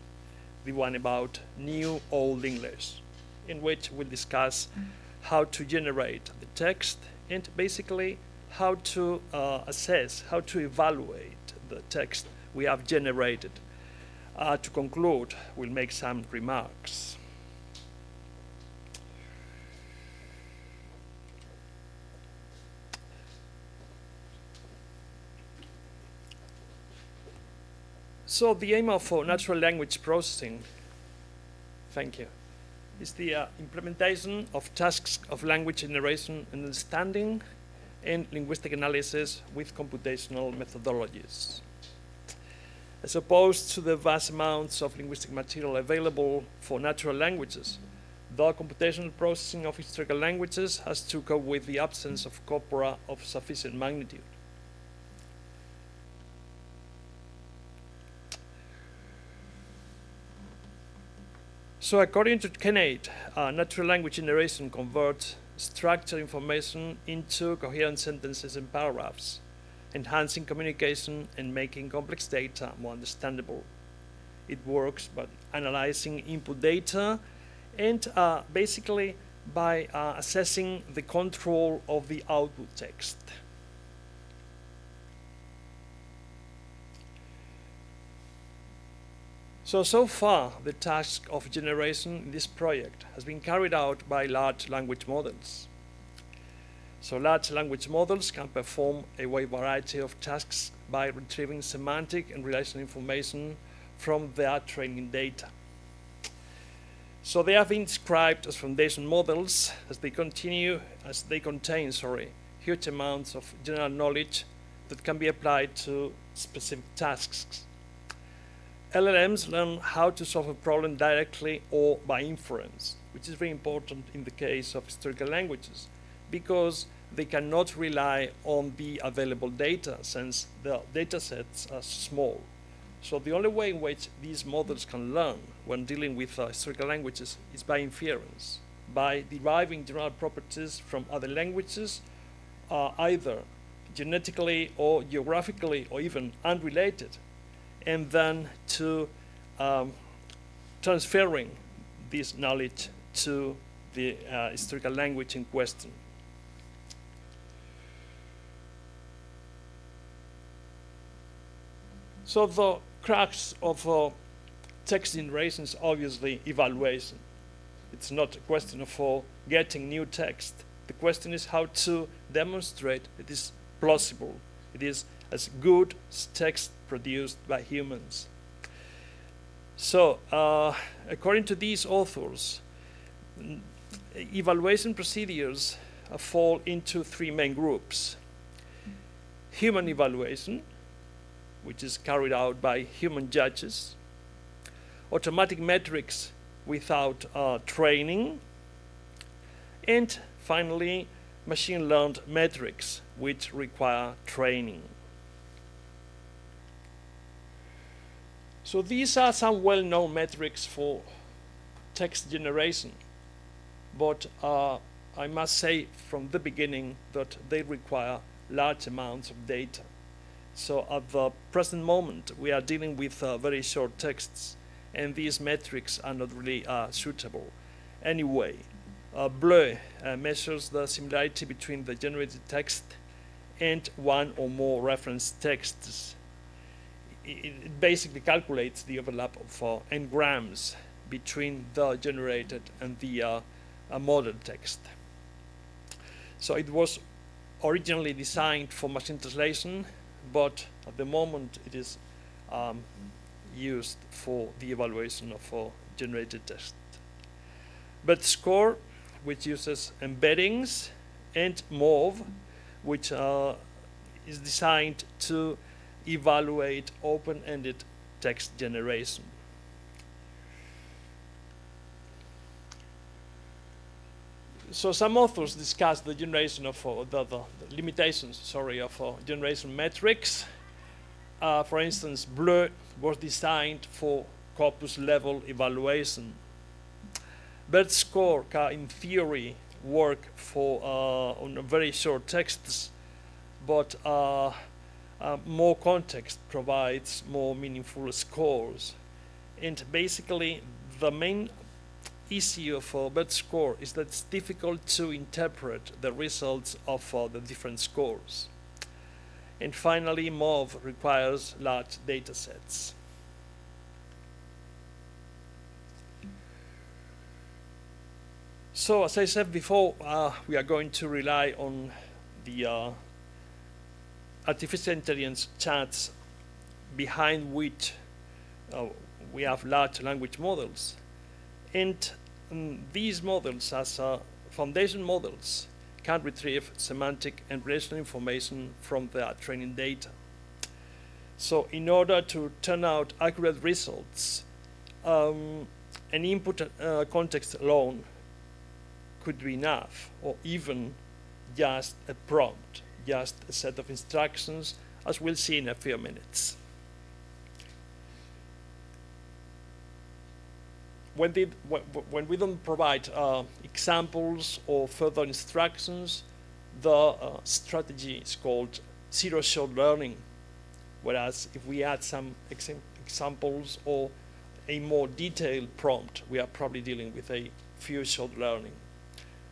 S6: the one about New Old English, in which we'll discuss how to generate the text and basically how to assess, how to evaluate the text we have generated. To conclude, we'll make some remarks. So the aim of natural language processing, thank you, is the implementation of tasks of language generation and understanding and linguistic analysis with computational methodologies. As opposed to the vast amounts of linguistic material available for natural languages, the computational processing of historical languages has to cope with the absence of corpora of sufficient magnitude. So according to Kenneth, natural language generation converts structured information into coherent sentences and paragraphs, enhancing communication and making complex data more understandable. It works by analyzing input data and basically by assessing the control of the output text. So far, the task of generation in this project has been carried out by large language models. So large language models can perform a wide variety of tasks by retrieving semantic and relational information from their training data. So they have been described as foundation models as they contain huge amounts of general knowledge that can be applied to specific tasks. LLMs learn how to solve a problem directly or by inference, which is very important in the case of historical languages, because they cannot rely on the available data since the data sets are small. So the only way in which these models can learn when dealing with historical languages is by inference, by deriving general properties from other languages, either genetically or geographically or even unrelated, and then to transferring this knowledge to the historical language in question. So the crux of text generation is obviously evaluation. It's not a question of getting new text. The question is how to demonstrate it is plausible. It is as good as text produced by humans. So, according to these authors, evaluation procedures fall into three main groups. Human evaluation, which is carried out by human judges. Automatic metrics without training. And finally, machine-learned metrics, which require training. So these are some well-known metrics for text generation, but I must say from the beginning that they require large amounts of data. So at the present moment, we are dealing with very short texts, and these metrics are not really suitable. Anyway, BLEU measures the similarity between the generated text and one or more reference texts. It basically calculates the overlap of n-grams between the generated and the model text. So it was originally designed for machine translation, but at the moment it is used for the evaluation of generated text. But SCORE, which uses embeddings, and MOV, which is designed to evaluate open-ended text generation. So some authors discuss the generation of the limitations, of generation metrics. For instance, BLEU was designed for corpus level evaluation. But SCORE can, in theory, work for on very short texts, but more context provides more meaningful scores. And basically, the main issue for BERT score is that it's difficult to interpret the results of the different scores. And finally, MOV requires large data sets. So, as I said before, we are going to rely on the artificial intelligence chats behind which we have large language models. And these models, as foundation models, can retrieve semantic and relational information from their training data. So in order to turn out accurate results, an input context alone could be enough, or even just a prompt, just a set of instructions, as we'll see in a few minutes. When we don't provide examples or further instructions, the strategy is called zero-shot learning. Whereas if we add some examples or a more detailed prompt, we are probably dealing with a few-shot learning.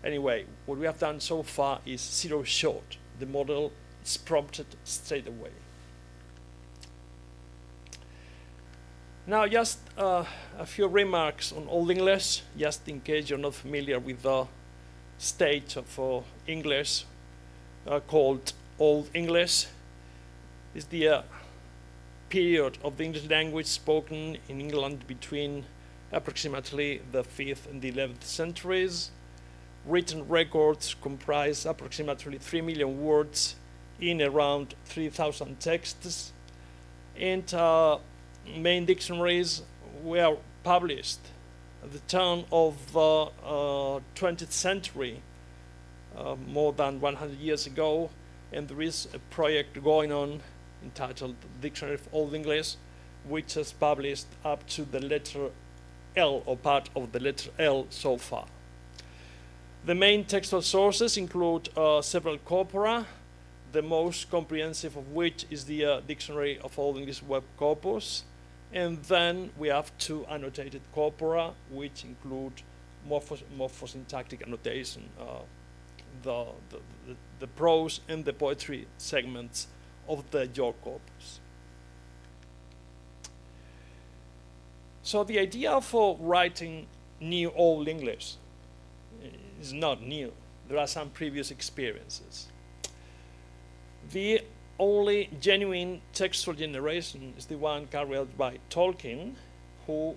S6: Anyway, what we have done so far is zero-shot. The model is prompted straight away. Now, just a few remarks on Old English, just in case you're not familiar with the stage of English called Old English. It's the period of the English language spoken in England between approximately the 5th and the 11th centuries. Written records comprise approximately 3 million words in around 3,000 texts, and main dictionaries were published at the turn of the 20th century, more than 100 years ago, and there is a project going on entitled Dictionary of Old English, which has published up to the letter L, or part of the letter L so far. The main textual sources include several corpora, the most comprehensive of which is the Dictionary of Old English Web Corpus. And then we have two annotated corpora, which include morphosyntactic annotation, the prose and the poetry segments of the York corpus. So the idea of writing new Old English is not new. There are some previous experiences. The only genuine textual generation is the one carried out by Tolkien, who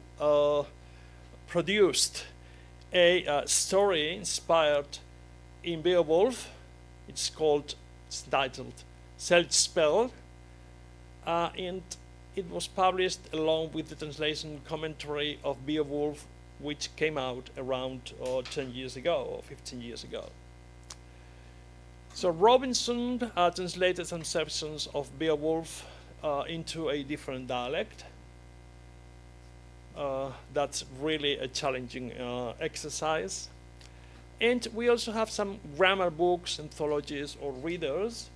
S6: produced a story inspired in Beowulf. It's titled Serge Sharoff, and it was published along with the translation commentary of Beowulf, which came out around 10 years ago or 15 years ago. So Robinson translated some sections of Beowulf into a different dialect. That's really a challenging exercise. And we also have some grammar books, anthologies, or readers,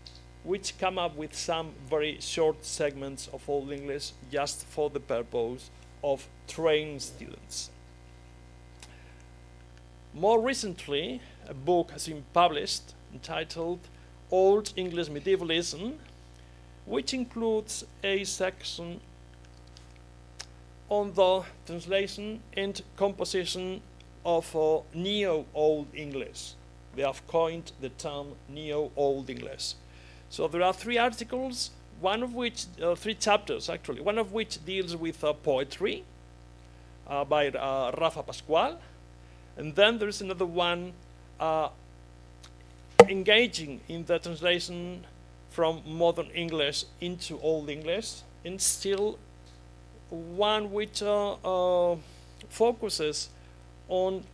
S6: which come up with some very short segments of Old English just for the purpose of training students. More recently, a book has been published entitled Old English Medievalism, which includes a section on the translation and composition of Neo-Old English. They have coined the term Neo-Old English. So there are 3 articles, one of which, 3 chapters actually, one of which deals with poetry by Rafa Pascual, and then there's another one engaging in the translation from modern English into Old English, and still one which focuses on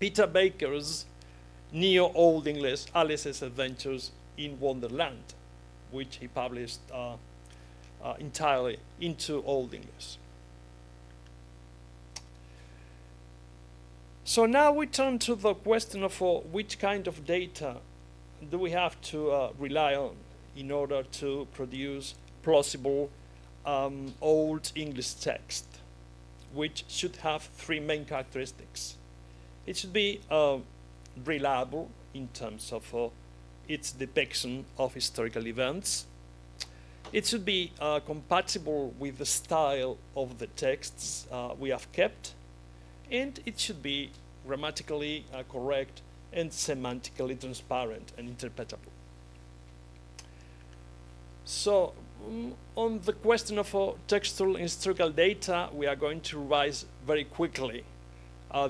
S6: Peter Baker's Neo-Old English, Alice's Adventures in Wonderland, which he published entirely into Old English. So now we turn to the question of which kind of data do we have to rely on in order to produce plausible Old English text, which should have 3 main characteristics. It should be reliable in terms of its depiction of historical events. It should be compatible with the style of the texts we have kept, and it should be grammatically correct and semantically transparent and interpretable. So on the question of textual and historical data, we are going to revise very quickly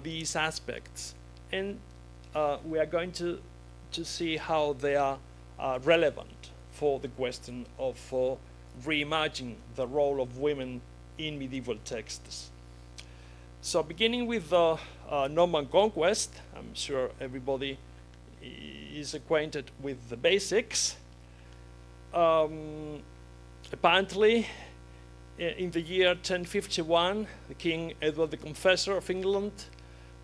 S6: these aspects, and we are going to see how they are relevant for the question of reimagining the role of women in medieval texts. So beginning with the Norman Conquest, I'm sure everybody is acquainted with the basics. Apparently, in the year 1051, the King Edward the Confessor of England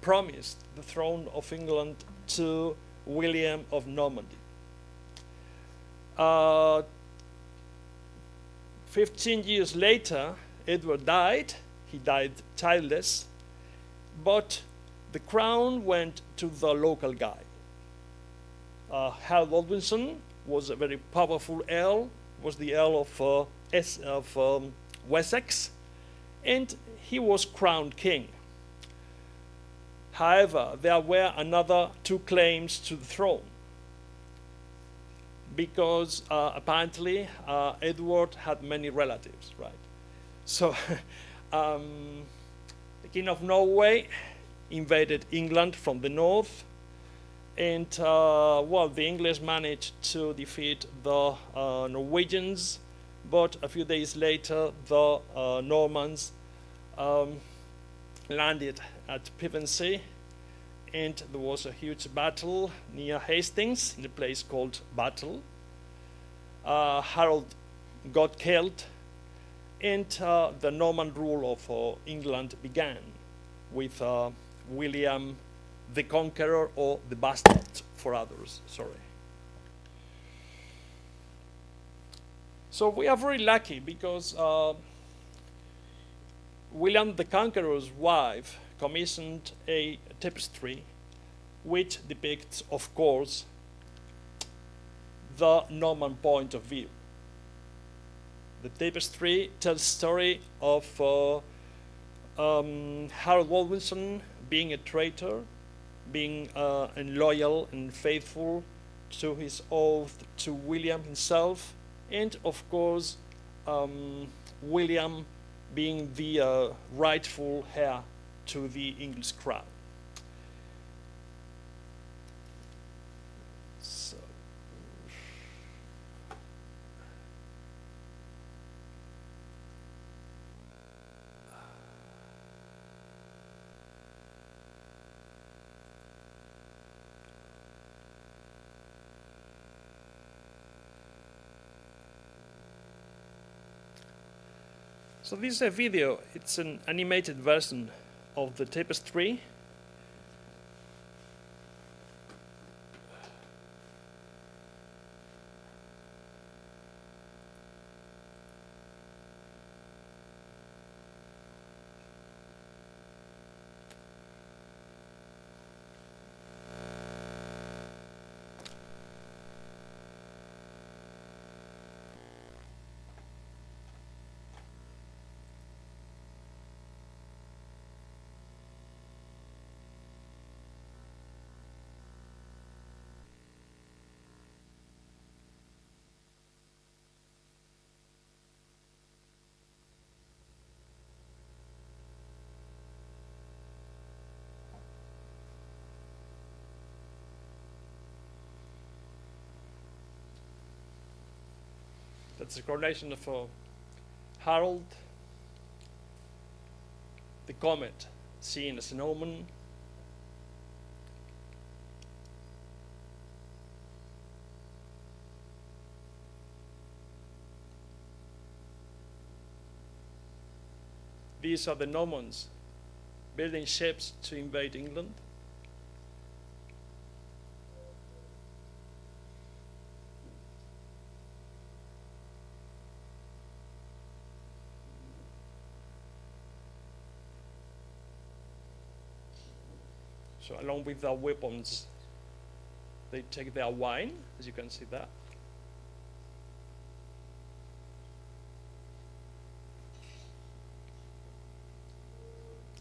S6: promised the throne of England to William of Normandy. 15 years later, Edward died. He died childless, but the crown went to the local guy. Hal Godwinson was a very powerful earl, was the Earl of Wessex, and he was crowned king. However, there were another 2 claims to the throne, because apparently Edward had many relatives, right? So the King of Norway invaded England from the north, and well, the English managed to defeat the Norwegians, but a few days later the Normans landed at Pevensey, and there was a huge battle near Hastings in a place called Battle. Harold got killed, and the Norman rule of England began with William the Conqueror, or the Bastard for others, sorry. So we are very lucky because William the Conqueror's wife commissioned a tapestry which depicts, of course, the Norman point of view. The tapestry tells the story of Harold Wilson being a traitor, being loyal and faithful to his oath to William himself, and of course William being the rightful heir to the English crown. So, so this is a video. It's an animated version of the tapestry. That's the coronation of Harold, the comet seen as an omen. These are the Normans building ships to invade England. So along with their weapons, they take their wine, as you can see that.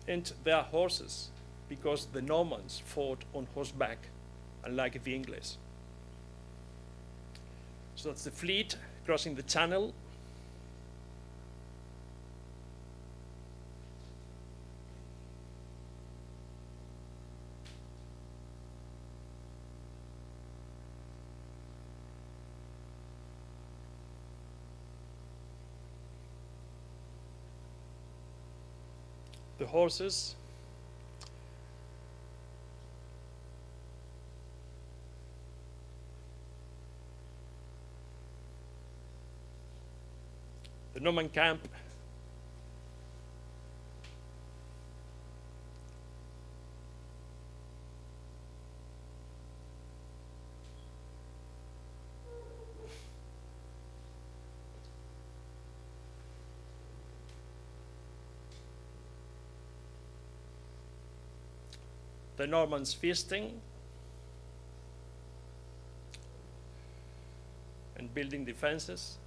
S6: And their horses, because the Normans fought on horseback, unlike the English. So that's the fleet crossing the channel. The horses the Norman camp the Normans feasting and building defenses.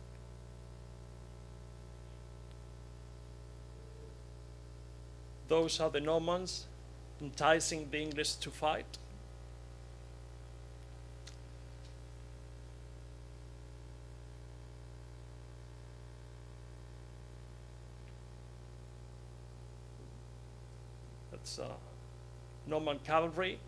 S6: Those are the Normans enticing the English to fight. That's Norman cavalry.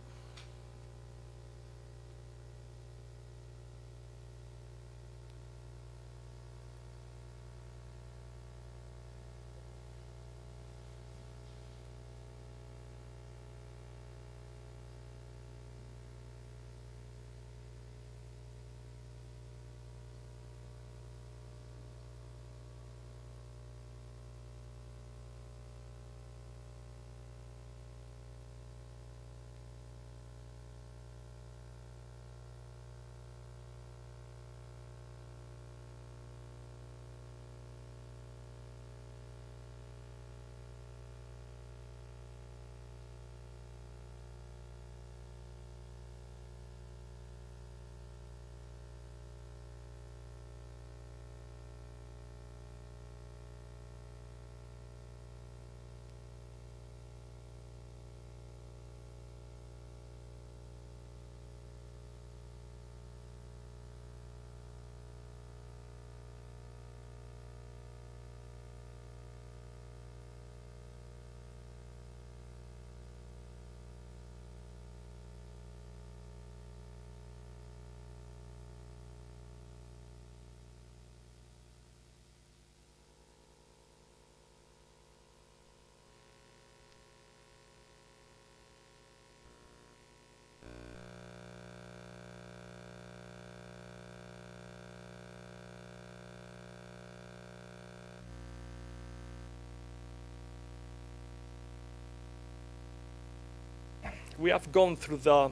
S6: we have gone through the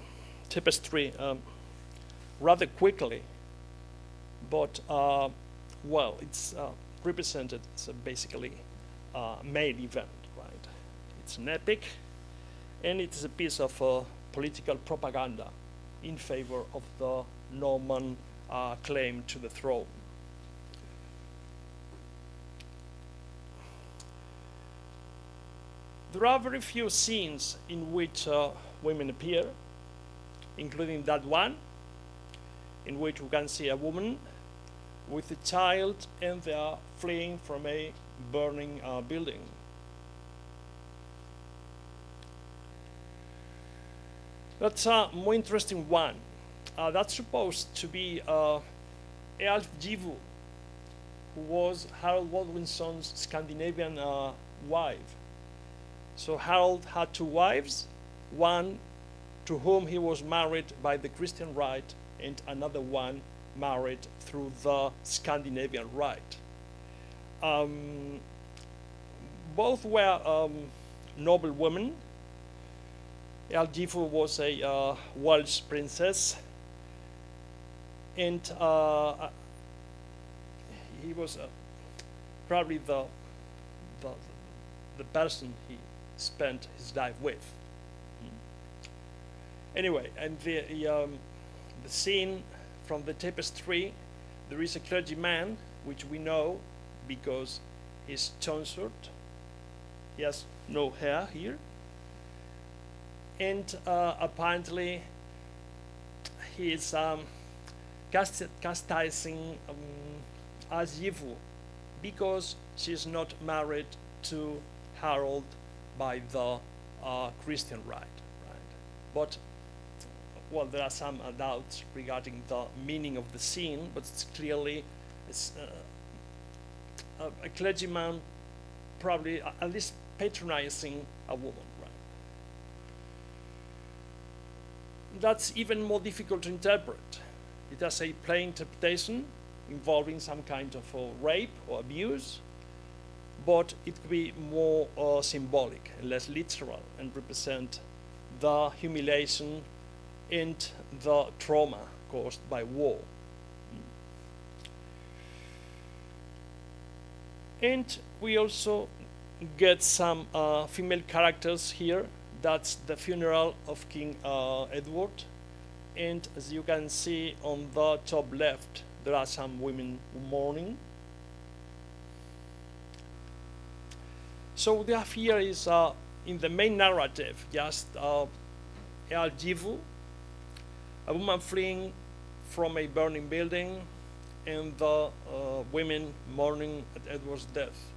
S6: tapestry rather quickly, but well, it's represented as a basically male event, right? It's an epic, and it's a piece of political propaganda in favor of the Norman claim to the throne. There are very few scenes in which women appear, including that one, in which we can see a woman with a child and they are fleeing from a burning building. That's a more interesting one. That's supposed to be Ealf Givu, who was Harold Baldwinson's Scandinavian wife. So Harold had two wives, one to whom he was married by the Christian rite and another one married through the Scandinavian rite. Both were noble women. Ealgifu was a Welsh princess, and he was probably the person he spent his life with. Anyway, and the scene from the tapestry, there is a clergyman, which we know because he's tonsured. He has no hair here. And apparently he is chastising Asyivu because she is not married to Harold by the Christian rite. But, well, there are some doubts regarding the meaning of the scene, but it's clearly a clergyman probably at least patronizing a woman. That's even more difficult to interpret. It has a plain interpretation involving some kind of rape or abuse, but it could be more symbolic and less literal and represent the humiliation and the trauma caused by war. And we also get some female characters here. That's the funeral of King Edward, and as you can see on the top left, there are some women mourning. So what we have here is, in the main narrative, just Ealgivu, a woman fleeing from a burning building, and the women mourning at Edward's death.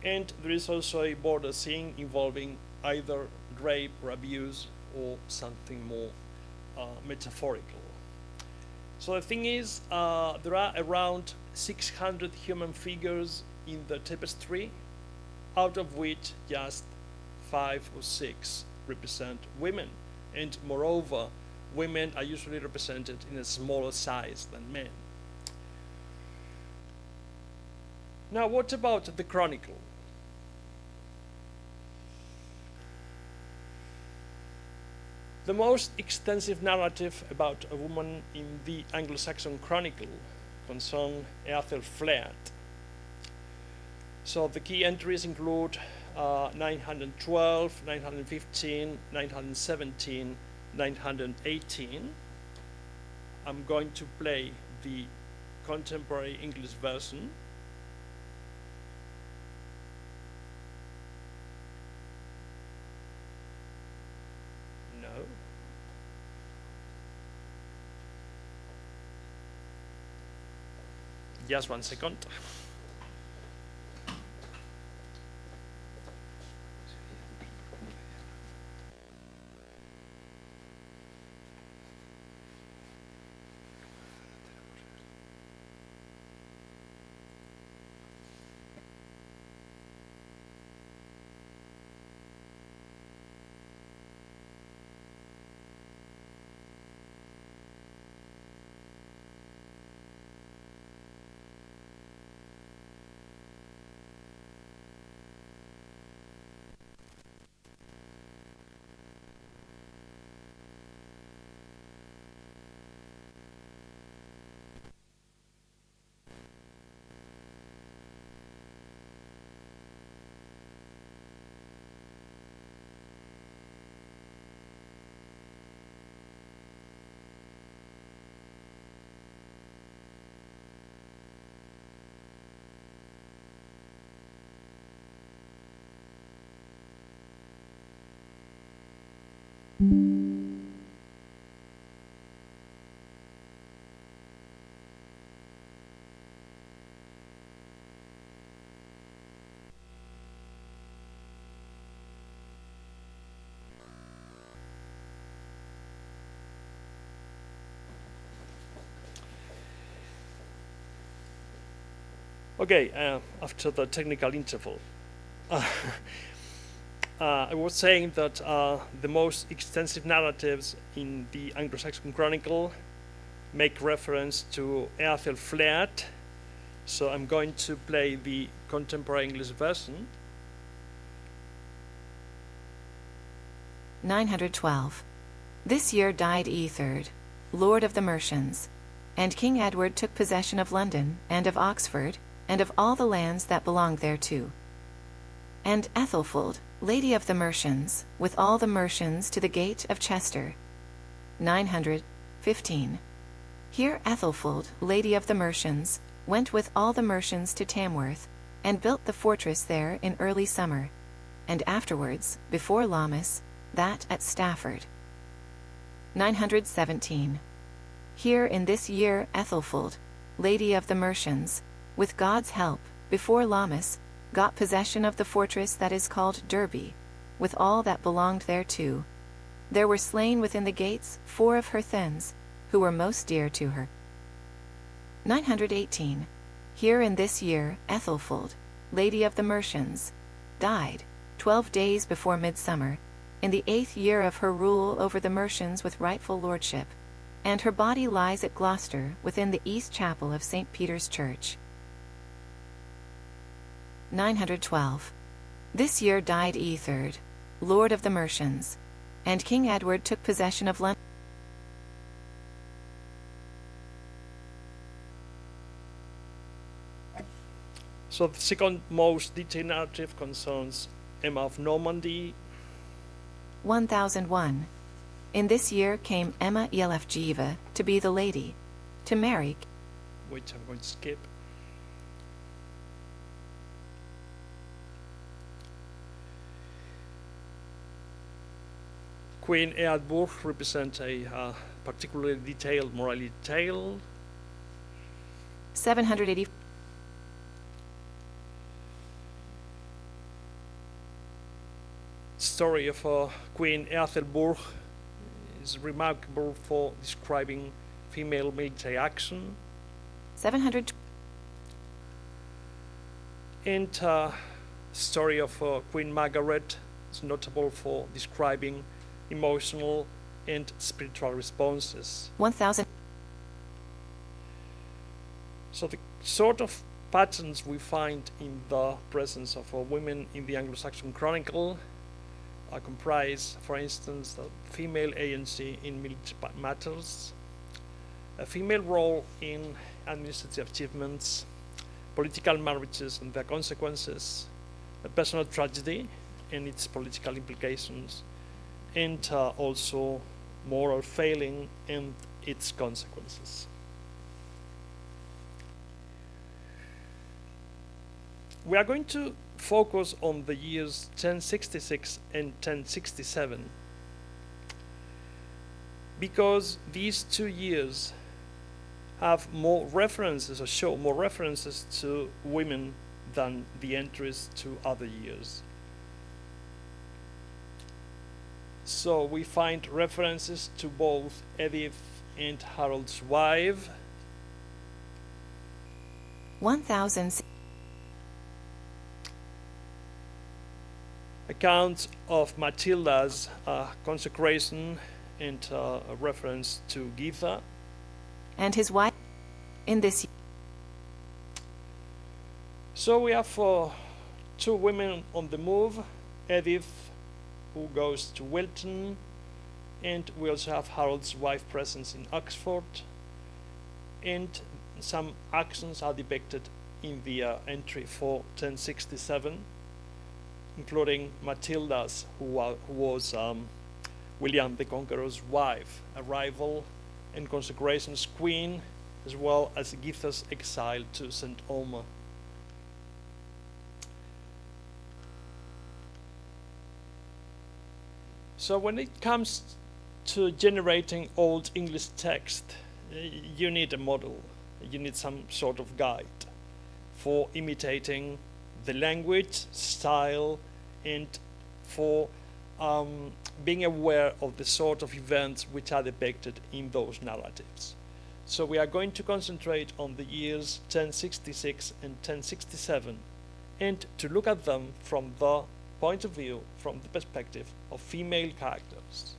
S6: And there is also a border scene involving either rape or abuse or something more metaphorical. So the thing is, there are around 600 human figures in the tapestry, out of which just 5 or 6 represent women. And moreover, women are usually represented in a smaller size than men. Now, what about the chronicle? The most extensive narrative about a woman in the Anglo-Saxon Chronicle concerns Ethel Fled. So the key entries include 912, 915, 917, 918. I'm going to play the contemporary English version. Just 1 second. Okay, after the technical interval, I was saying that the most extensive narratives in the Anglo-Saxon Chronicle make reference to Æthelflæd, so I'm going to play the contemporary English version.
S7: 912. This year died Ethelred, Lord of the Mercians, and King Edward took possession of London, and of Oxford, and of all the lands that belonged thereto. And Ethelfuld, Lady of the Mercians, with all the Mercians to the gate of Chester. 915. Here Ethelfuld, Lady of the Mercians, went with all the Mercians to Tamworth, and built the fortress there in early summer, and afterwards, before Lammas, that at Stafford. 917. Here in this year Ethelfuld, Lady of the Mercians, with God's help, before Lammas, got possession of the fortress that is called Derby, with all that belonged thereto. There were slain within the gates 4 of her thens, who were most dear to her. 918. Here in this year Ethelfuld, Lady of the Mercians, died, 12 days before midsummer, in the 8th year of her rule over the Mercians with rightful lordship, and her body lies at Gloucester within the east chapel of St. Peter's Church. 912. This year died Ethelred, Lord of the Mercians, and King Edward took possession of London.
S6: So the second most detailed narrative concerns Emma of Normandy.
S7: 1001. In this year came Emma Yelefgiva to be the lady, to marry,
S6: which I'm going to skip. Queen Eadburh represents a particularly detailed morality tale.
S7: 780.
S6: Story of Queen Eadburh is remarkable for describing female military action.
S7: 700.
S6: And story of Queen Margaret is notable for describing emotional and spiritual responses.
S7: 1000.
S6: So the sort of patterns we find in the presence of women in the Anglo-Saxon Chronicle comprise, for instance, the female agency in military matters, a female role in administrative achievements, political marriages and their consequences, a personal tragedy and its political implications, and also moral failing and its consequences. We are going to focus on the years 1066 and 1067 because these 2 years have more references or show more references to women than the entries to other years. So we find references to both Edith and Harold's wife.
S7: 1000.
S6: Accounts of Matilda's consecration and a reference to Githa.
S7: And his wife in this.
S6: So we have 2 women on the move, Edith, who goes to Wilton, and we also have Harold's wife presence in Oxford, and some actions are depicted in the entry for 1067, including Matilda's, who was William the Conqueror's wife, arrival and consecration as queen, as well as Githa's exile to St. Omer. So when it comes to generating old English text, you need a model. You need some sort of guide for imitating the language, style, and for being aware of the sort of events which are depicted in those narratives. So we are going to concentrate on the years 1066 and 1067 and to look at them from the point of view, from the perspective of female characters.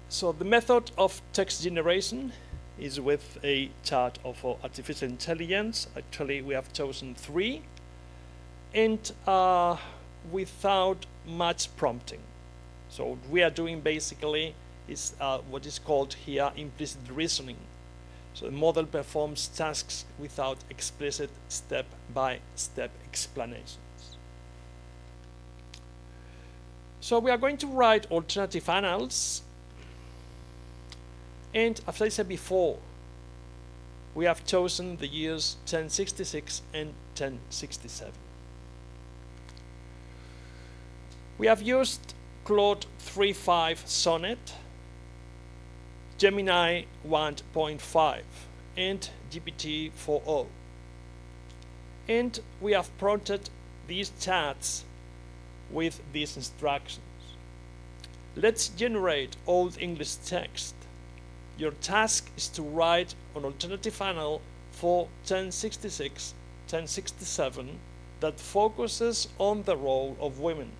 S6: So the method of text generation is with a chart of artificial intelligence. Actually, we have chosen 3, and without much prompting. So what we are doing basically is what is called here implicit reasoning. So the model performs tasks without explicit step-by-step explanations. So we are going to write alternative annals. And as I said before, we have chosen the years 1066 and 1067. We have used Claude 3.5 Sonnet, Gemini 1.5, and GPT 4.0. And we have prompted these charts with these instructions. Let's generate Old English text. Your task is to write an alternative annal for 1066, 1067 that focuses on the role of women.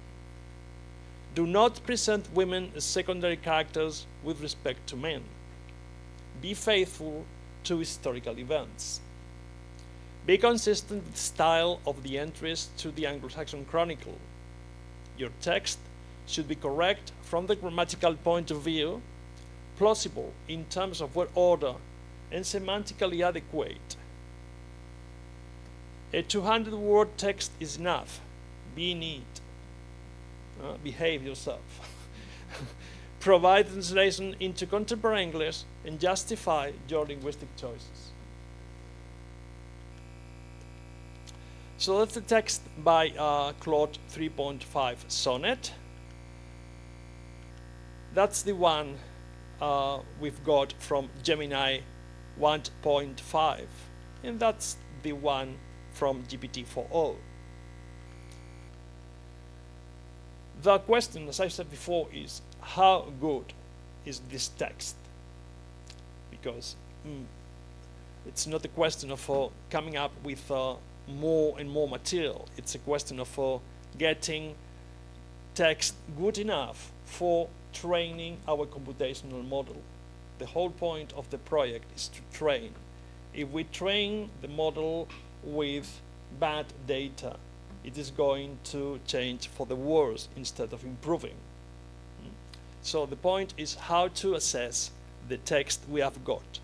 S6: Do not present women as secondary characters with respect to men. Be faithful to historical events. Be consistent with the style of the entries to the Anglo-Saxon Chronicle. Your text should be correct from the grammatical point of view, plausible in terms of word order, and semantically adequate. A 200-word text is enough. Be neat. Behave yourself. Provide translation into contemporary English and justify your linguistic choices. So that's the text by Claude 3.5 Sonnet. That's the one we've got from Gemini 1.5, and that's the one from GPT 4.0. The question, as I said before, is how good is this text? Because it's not a question of coming up with more and more material. It's a question of getting text good enough for training our computational model. The whole point of the project is to train. If we train the model with bad data, it is going to change for the worse instead of improving. So the point is how to assess the text we have got.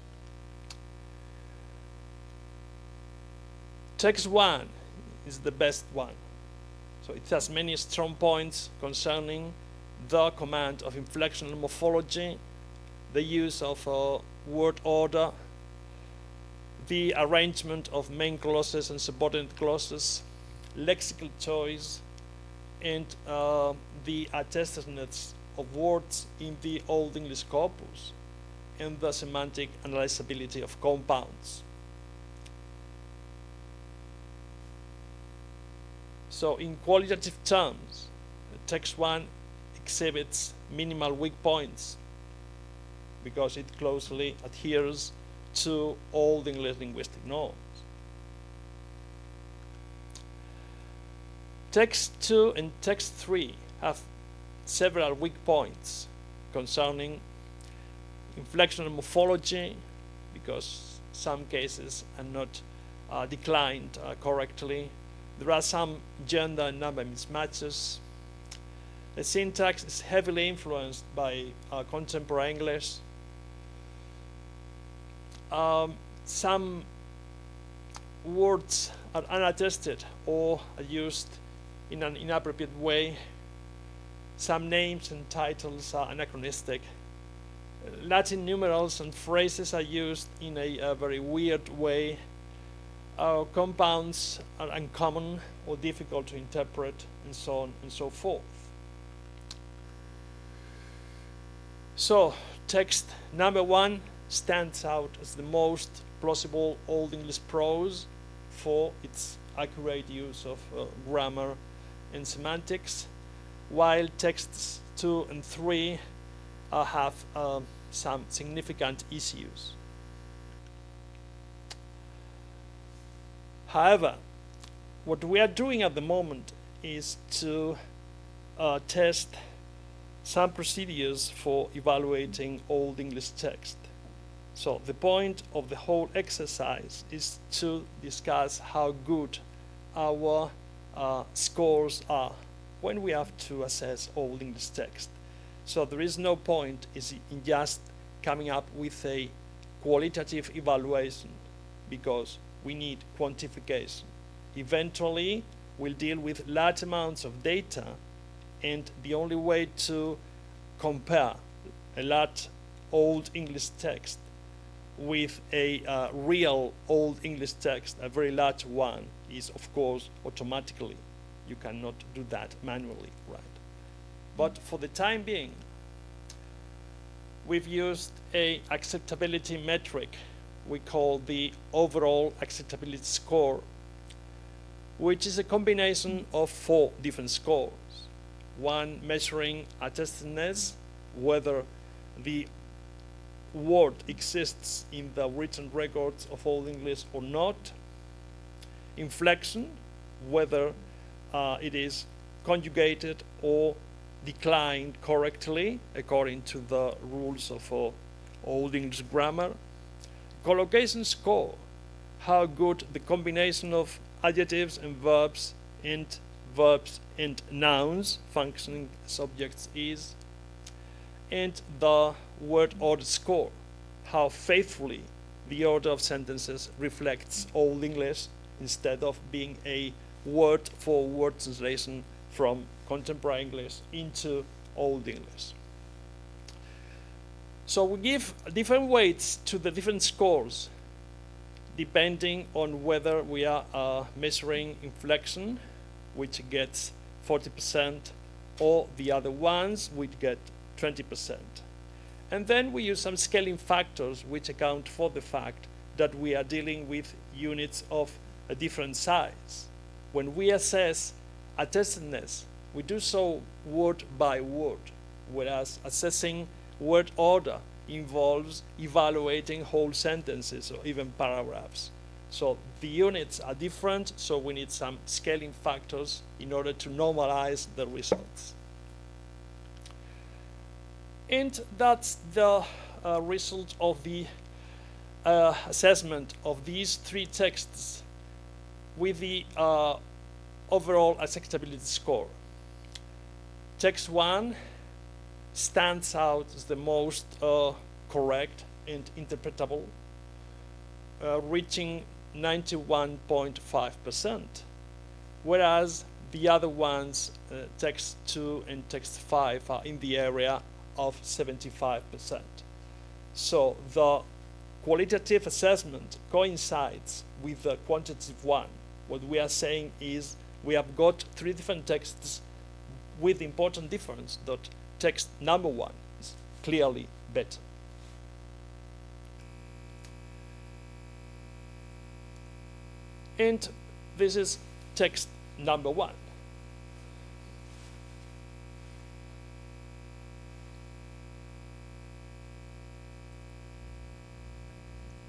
S6: Text 1 is the best one. So it has many strong points concerning the command of inflectional morphology, the use of word order, the arrangement of main clauses and subordinate clauses, lexical choice, and the attentiveness of words in the Old English corpus, and the semantic analyzability of compounds. So in qualitative terms, text 1 exhibits minimal weak points because it closely adheres to Old English linguistic norms. Text 2 and text 3 have several weak points concerning inflectional morphology, because some cases are not declined correctly. There are some gender and number mismatches. The syntax is heavily influenced by contemporary English. Some words are unattested or are used in an inappropriate way. Some names and titles are anachronistic. Latin numerals and phrases are used in a very weird way. compounds are uncommon or difficult to interpret, and so on and so forth. So text number 1 stands out as the most plausible Old English prose for its accurate use of grammar and semantics, while texts 2 and 3 have some significant issues. However, what we are doing at the moment is to test some procedures for evaluating Old English text. So the point of the whole exercise is to discuss how good our scores are when we have to assess Old English text. So there is no point in just coming up with a qualitative evaluation, because we need quantification. Eventually, we'll deal with large amounts of data, and the only way to compare a large Old English text with a real Old English text, a very large one, is of course automatically. You cannot do that manually, right? But for the time being, we've used a acceptability metric we call the overall acceptability score, which is a combination of 4 different scores. One measuring attentiveness, whether the word exists in the written records of Old English or not. Inflection, whether it is conjugated or declined correctly according to the rules of Old English grammar. Collocation score, how good the combination of adjectives and verbs and nouns, functioning subjects, is. And the word order score, how faithfully the order of sentences reflects Old English instead of being a word-for-word translation from contemporary English into Old English. So we give different weights to the different scores depending on whether we are measuring inflection, which gets 40%, or the other ones, which get 20%. And then we use some scaling factors which account for the fact that we are dealing with units of a different size. When we assess attentiveness, we do so word by word, whereas assessing word order involves evaluating whole sentences or even paragraphs. So the units are different, so we need some scaling factors in order to normalize the results. And that's the result of the assessment of these 3 texts with the overall acceptability score. Text 1 stands out as the most correct and interpretable, reaching 91.5%, whereas the other ones, text 2 and text 5, are in the area of 75%. So the qualitative assessment coincides with the quantitative one. What we are saying is we have got 3 different texts with the important difference that text number 1 is clearly better. And this is text number 1.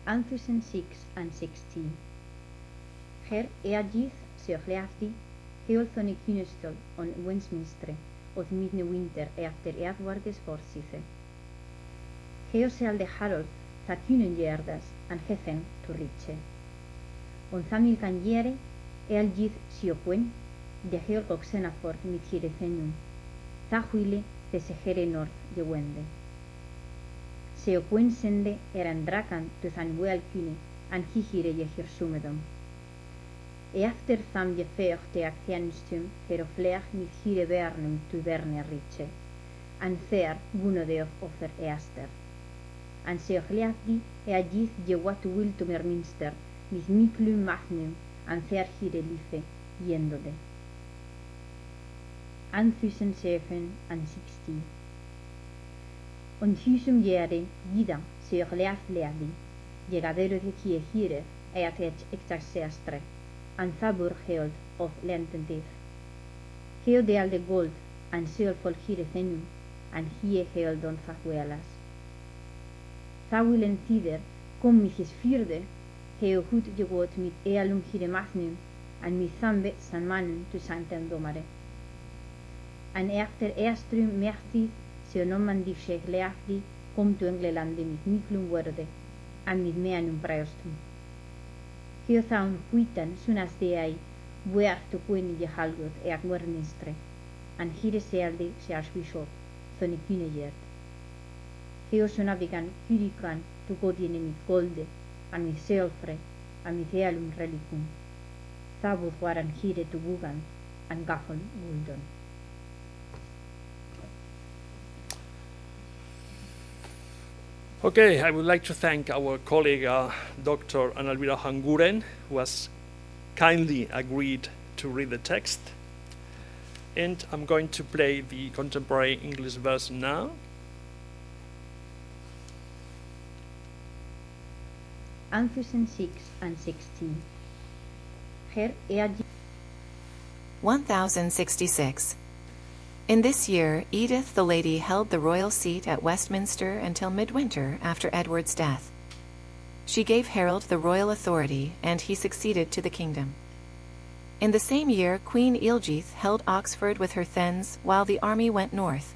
S8: Anthus 6 and 16. Her eagith seochleafdi, heolthoni kunustol on Westminster, od midne winter after Edwardes forsice. Heoseal de Harold, takunen jerdas, and hefen to riche. On Samuel canjere, ealgith siopuen, de heolgok senafort mit hirethenum, tahuile de segere north de wende. Seopuen sende eran drakan to thanweal kune, and hihire je hirsumedom. Efter tham je feoch te actianstum, herofleach mit hire vernum to verne riche, and there gunodeof offer easter. And seochleafdi eagith je wat will to merminster, mis miklum magnum an Serge life yendode. An 1007 and 16. On thusum jere vida sur leaf leadi, llegadero de kiehire exercestre, an thabur heald of lententif. Heo de al de gold, an seal folgire thenum, an hie heald on fahuelas. Thawilen thider, kom michis vierde, heo hut jegot mit ealum hire magnum, an mit thambe san manum tu sanctem domare. An echter erstrum mertith, se noman divseg leafdi, kom tu englelande mit miklum worde, an mit meanum praestum. Heo thaun huitan sunas deai, buerto quini jehalgot wernistre, an hire sealdi se archbishop, thoni kynejert. Heo sunavigan kyrikan tu godine mit golde, an mit seolfre, an mit ealum relicum. Thabut waran hire tu bugan, an gafon guldon.
S6: Okay, I would like to thank our colleague, Dr. Analvira Hanguren, who has kindly agreed to read the text. And I'm going to play the contemporary English version now.
S8: Anthusen 6 and 16. Her eagi
S7: 1066. In this year, Edith the Lady held the royal seat at Westminster until midwinter after Edward's death. She gave Harold the royal authority, and he succeeded to the kingdom. In the same year, Queen Ealhgaith held Oxford with her thegns while the army went north.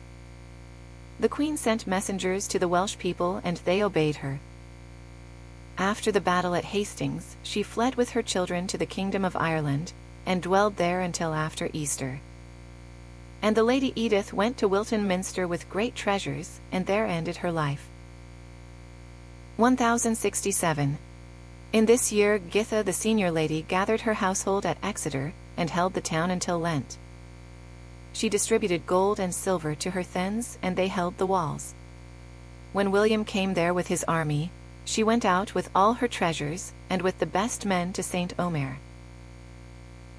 S7: The Queen sent messengers to the Welsh people, and they obeyed her. After the battle at Hastings, she fled with her children to the kingdom of Ireland, and dwelled there until after Easter. And the Lady Edith went to Wilton Minster with great treasures, and there ended her life. 1067. In this year, Githa the senior lady gathered her household at Exeter, and held the town until Lent. She distributed gold and silver to her thegns, and they held the walls. When William came there with his army, she went out with all her treasures, and with the best men to St. Omer.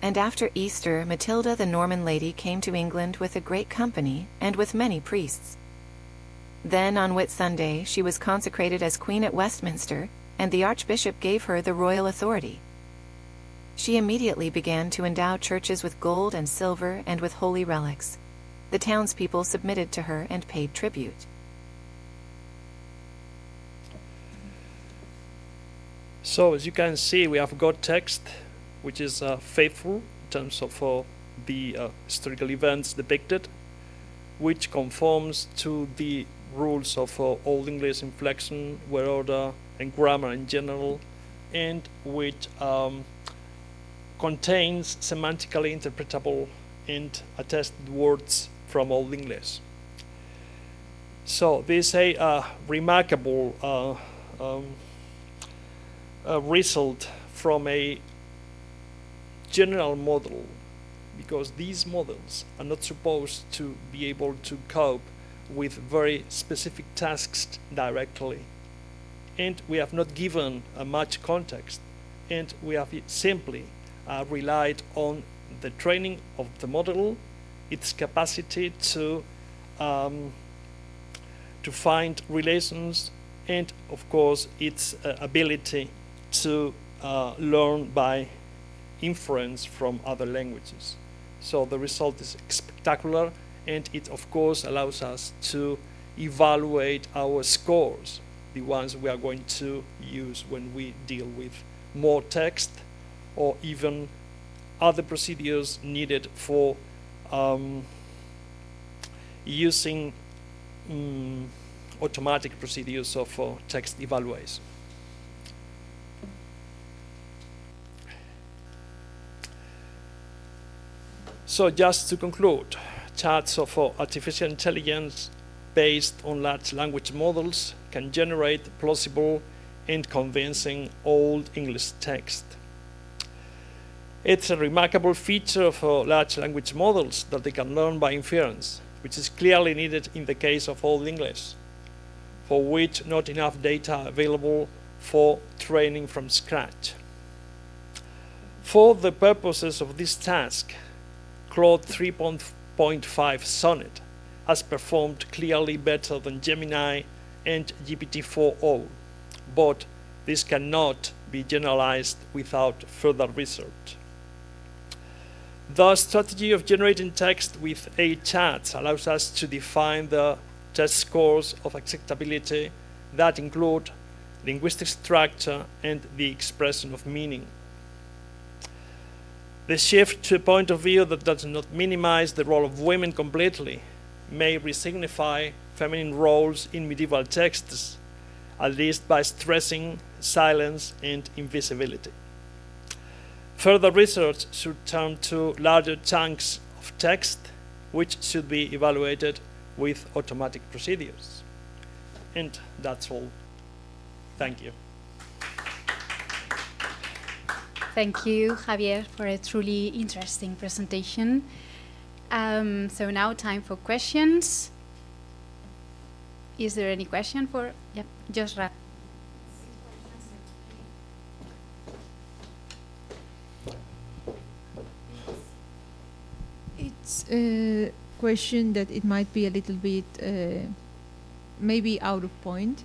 S7: And after Easter, Matilda the Norman lady came to England with a great company, and with many priests. Then on Whit Sunday she was consecrated as queen at Westminster, and the archbishop gave her the royal authority. She immediately began to endow churches with gold and silver and with holy relics. The townspeople submitted to her and paid tribute.
S6: So as you can see, we have got text which is faithful in terms of the historical events depicted, which conforms to the rules of Old English inflection, word order, and grammar in general, and which contains semantically interpretable and attested words from Old English. So this is a remarkable result from a general model, because these models are not supposed to be able to cope with very specific tasks directly, and we have not given much context, and we have simply relied on the training of the model, its capacity to find relations, and of course its ability to learn by inference from other languages. So the result is spectacular, and it of course allows us to evaluate our scores, the ones we are going to use when we deal with more text or even other procedures needed for using automatic procedures of text evaluation. So just to conclude, charts of artificial intelligence based on large language models can generate plausible and convincing Old English text. It's a remarkable feature of large language models that they can learn by inference, which is clearly needed in the case of Old English, for which not enough data are available for training from scratch. For the purposes of this task, Claude 3.5 Sonnet has performed clearly better than Gemini and GPT-4o, but this cannot be generalized without further research. The strategy of generating text with AI chats allows us to define the test scores of acceptability that include linguistic structure and the expression of meaning. The shift to a point of view that does not minimize the role of women completely may resignify feminine roles in medieval texts, at least by stressing silence and invisibility. Further research should turn to larger chunks of text, which should be evaluated with automatic procedures. And that's all. Thank you.
S1: Thank you, Javier, for a truly interesting presentation. So now time for questions. Is there any question for, yep, just Ra.
S9: It's a question that it might be a little bit maybe out of point.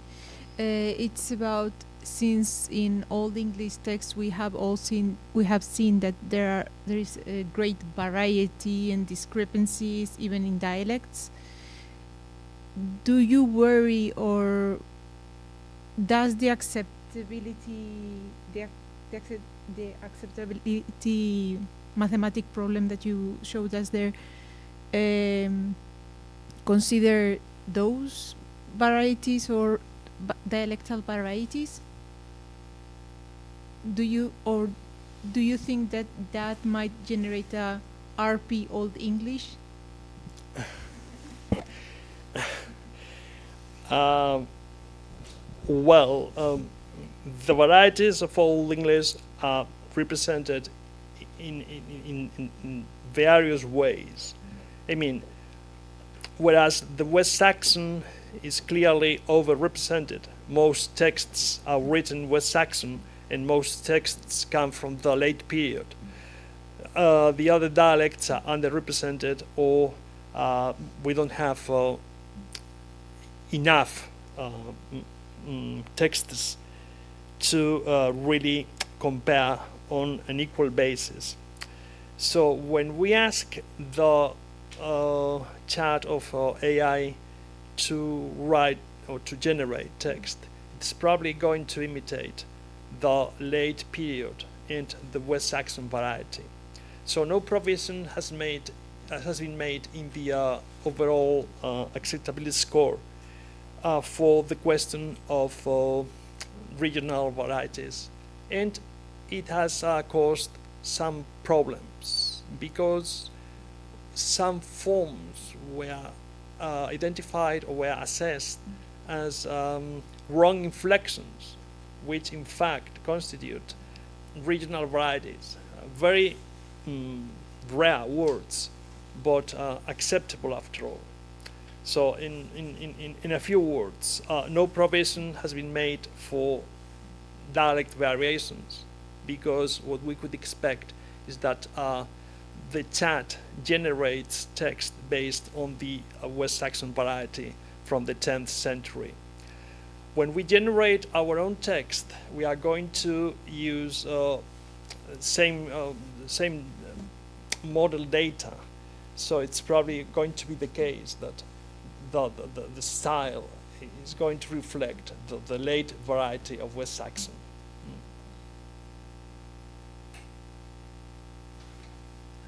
S9: It's about, since in Old English texts we have seen that there is a great variety and discrepancies even in dialects. Do you worry, or does the acceptability mathematic problem that you showed us there consider those varieties or dialectal varieties? Do you think that that might generate a RP Old English?
S6: The varieties of Old English are represented in various ways. I mean, whereas the West Saxon is clearly overrepresented. Most texts are written West Saxon, and most texts come from the late period. The other dialects are underrepresented, or we don't have enough texts to really compare on an equal basis. So when we ask the chat of AI to write or to generate text, it's probably going to imitate the late period and the West Saxon variety. So no provision has been made in the overall acceptability score for the question of regional varieties, and it has caused some problems because some forms were identified or were assessed as wrong inflections, which in fact constitute regional varieties. Very rare words, but acceptable after all. So in a few words, no provision has been made for dialect variations, because what we could expect is that the chat generates text based on the West Saxon variety from the 10th century. When we generate our own text, we are going to use same model data. So it's probably going to be the case that the style is going to reflect the late variety of West Saxon.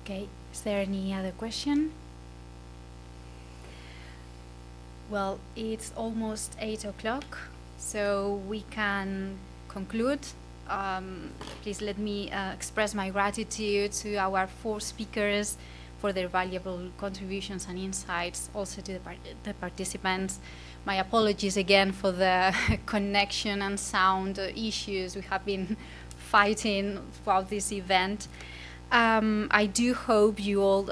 S1: Okay, is there any other question? Well, it's almost 8 o'clock, so we can conclude. Please let me express my gratitude to our 4 speakers for their valuable contributions and insights, also to the participants. My apologies again for the connection and sound issues we have been fighting throughout this event. I do hope you all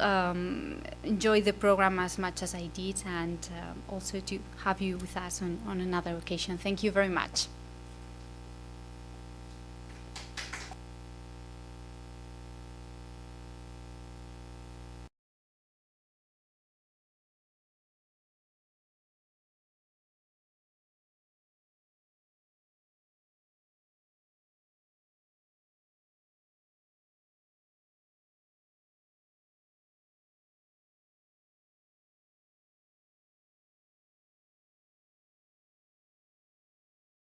S1: enjoy the program as much as I did, and also to have you with us on another occasion. Thank you very much.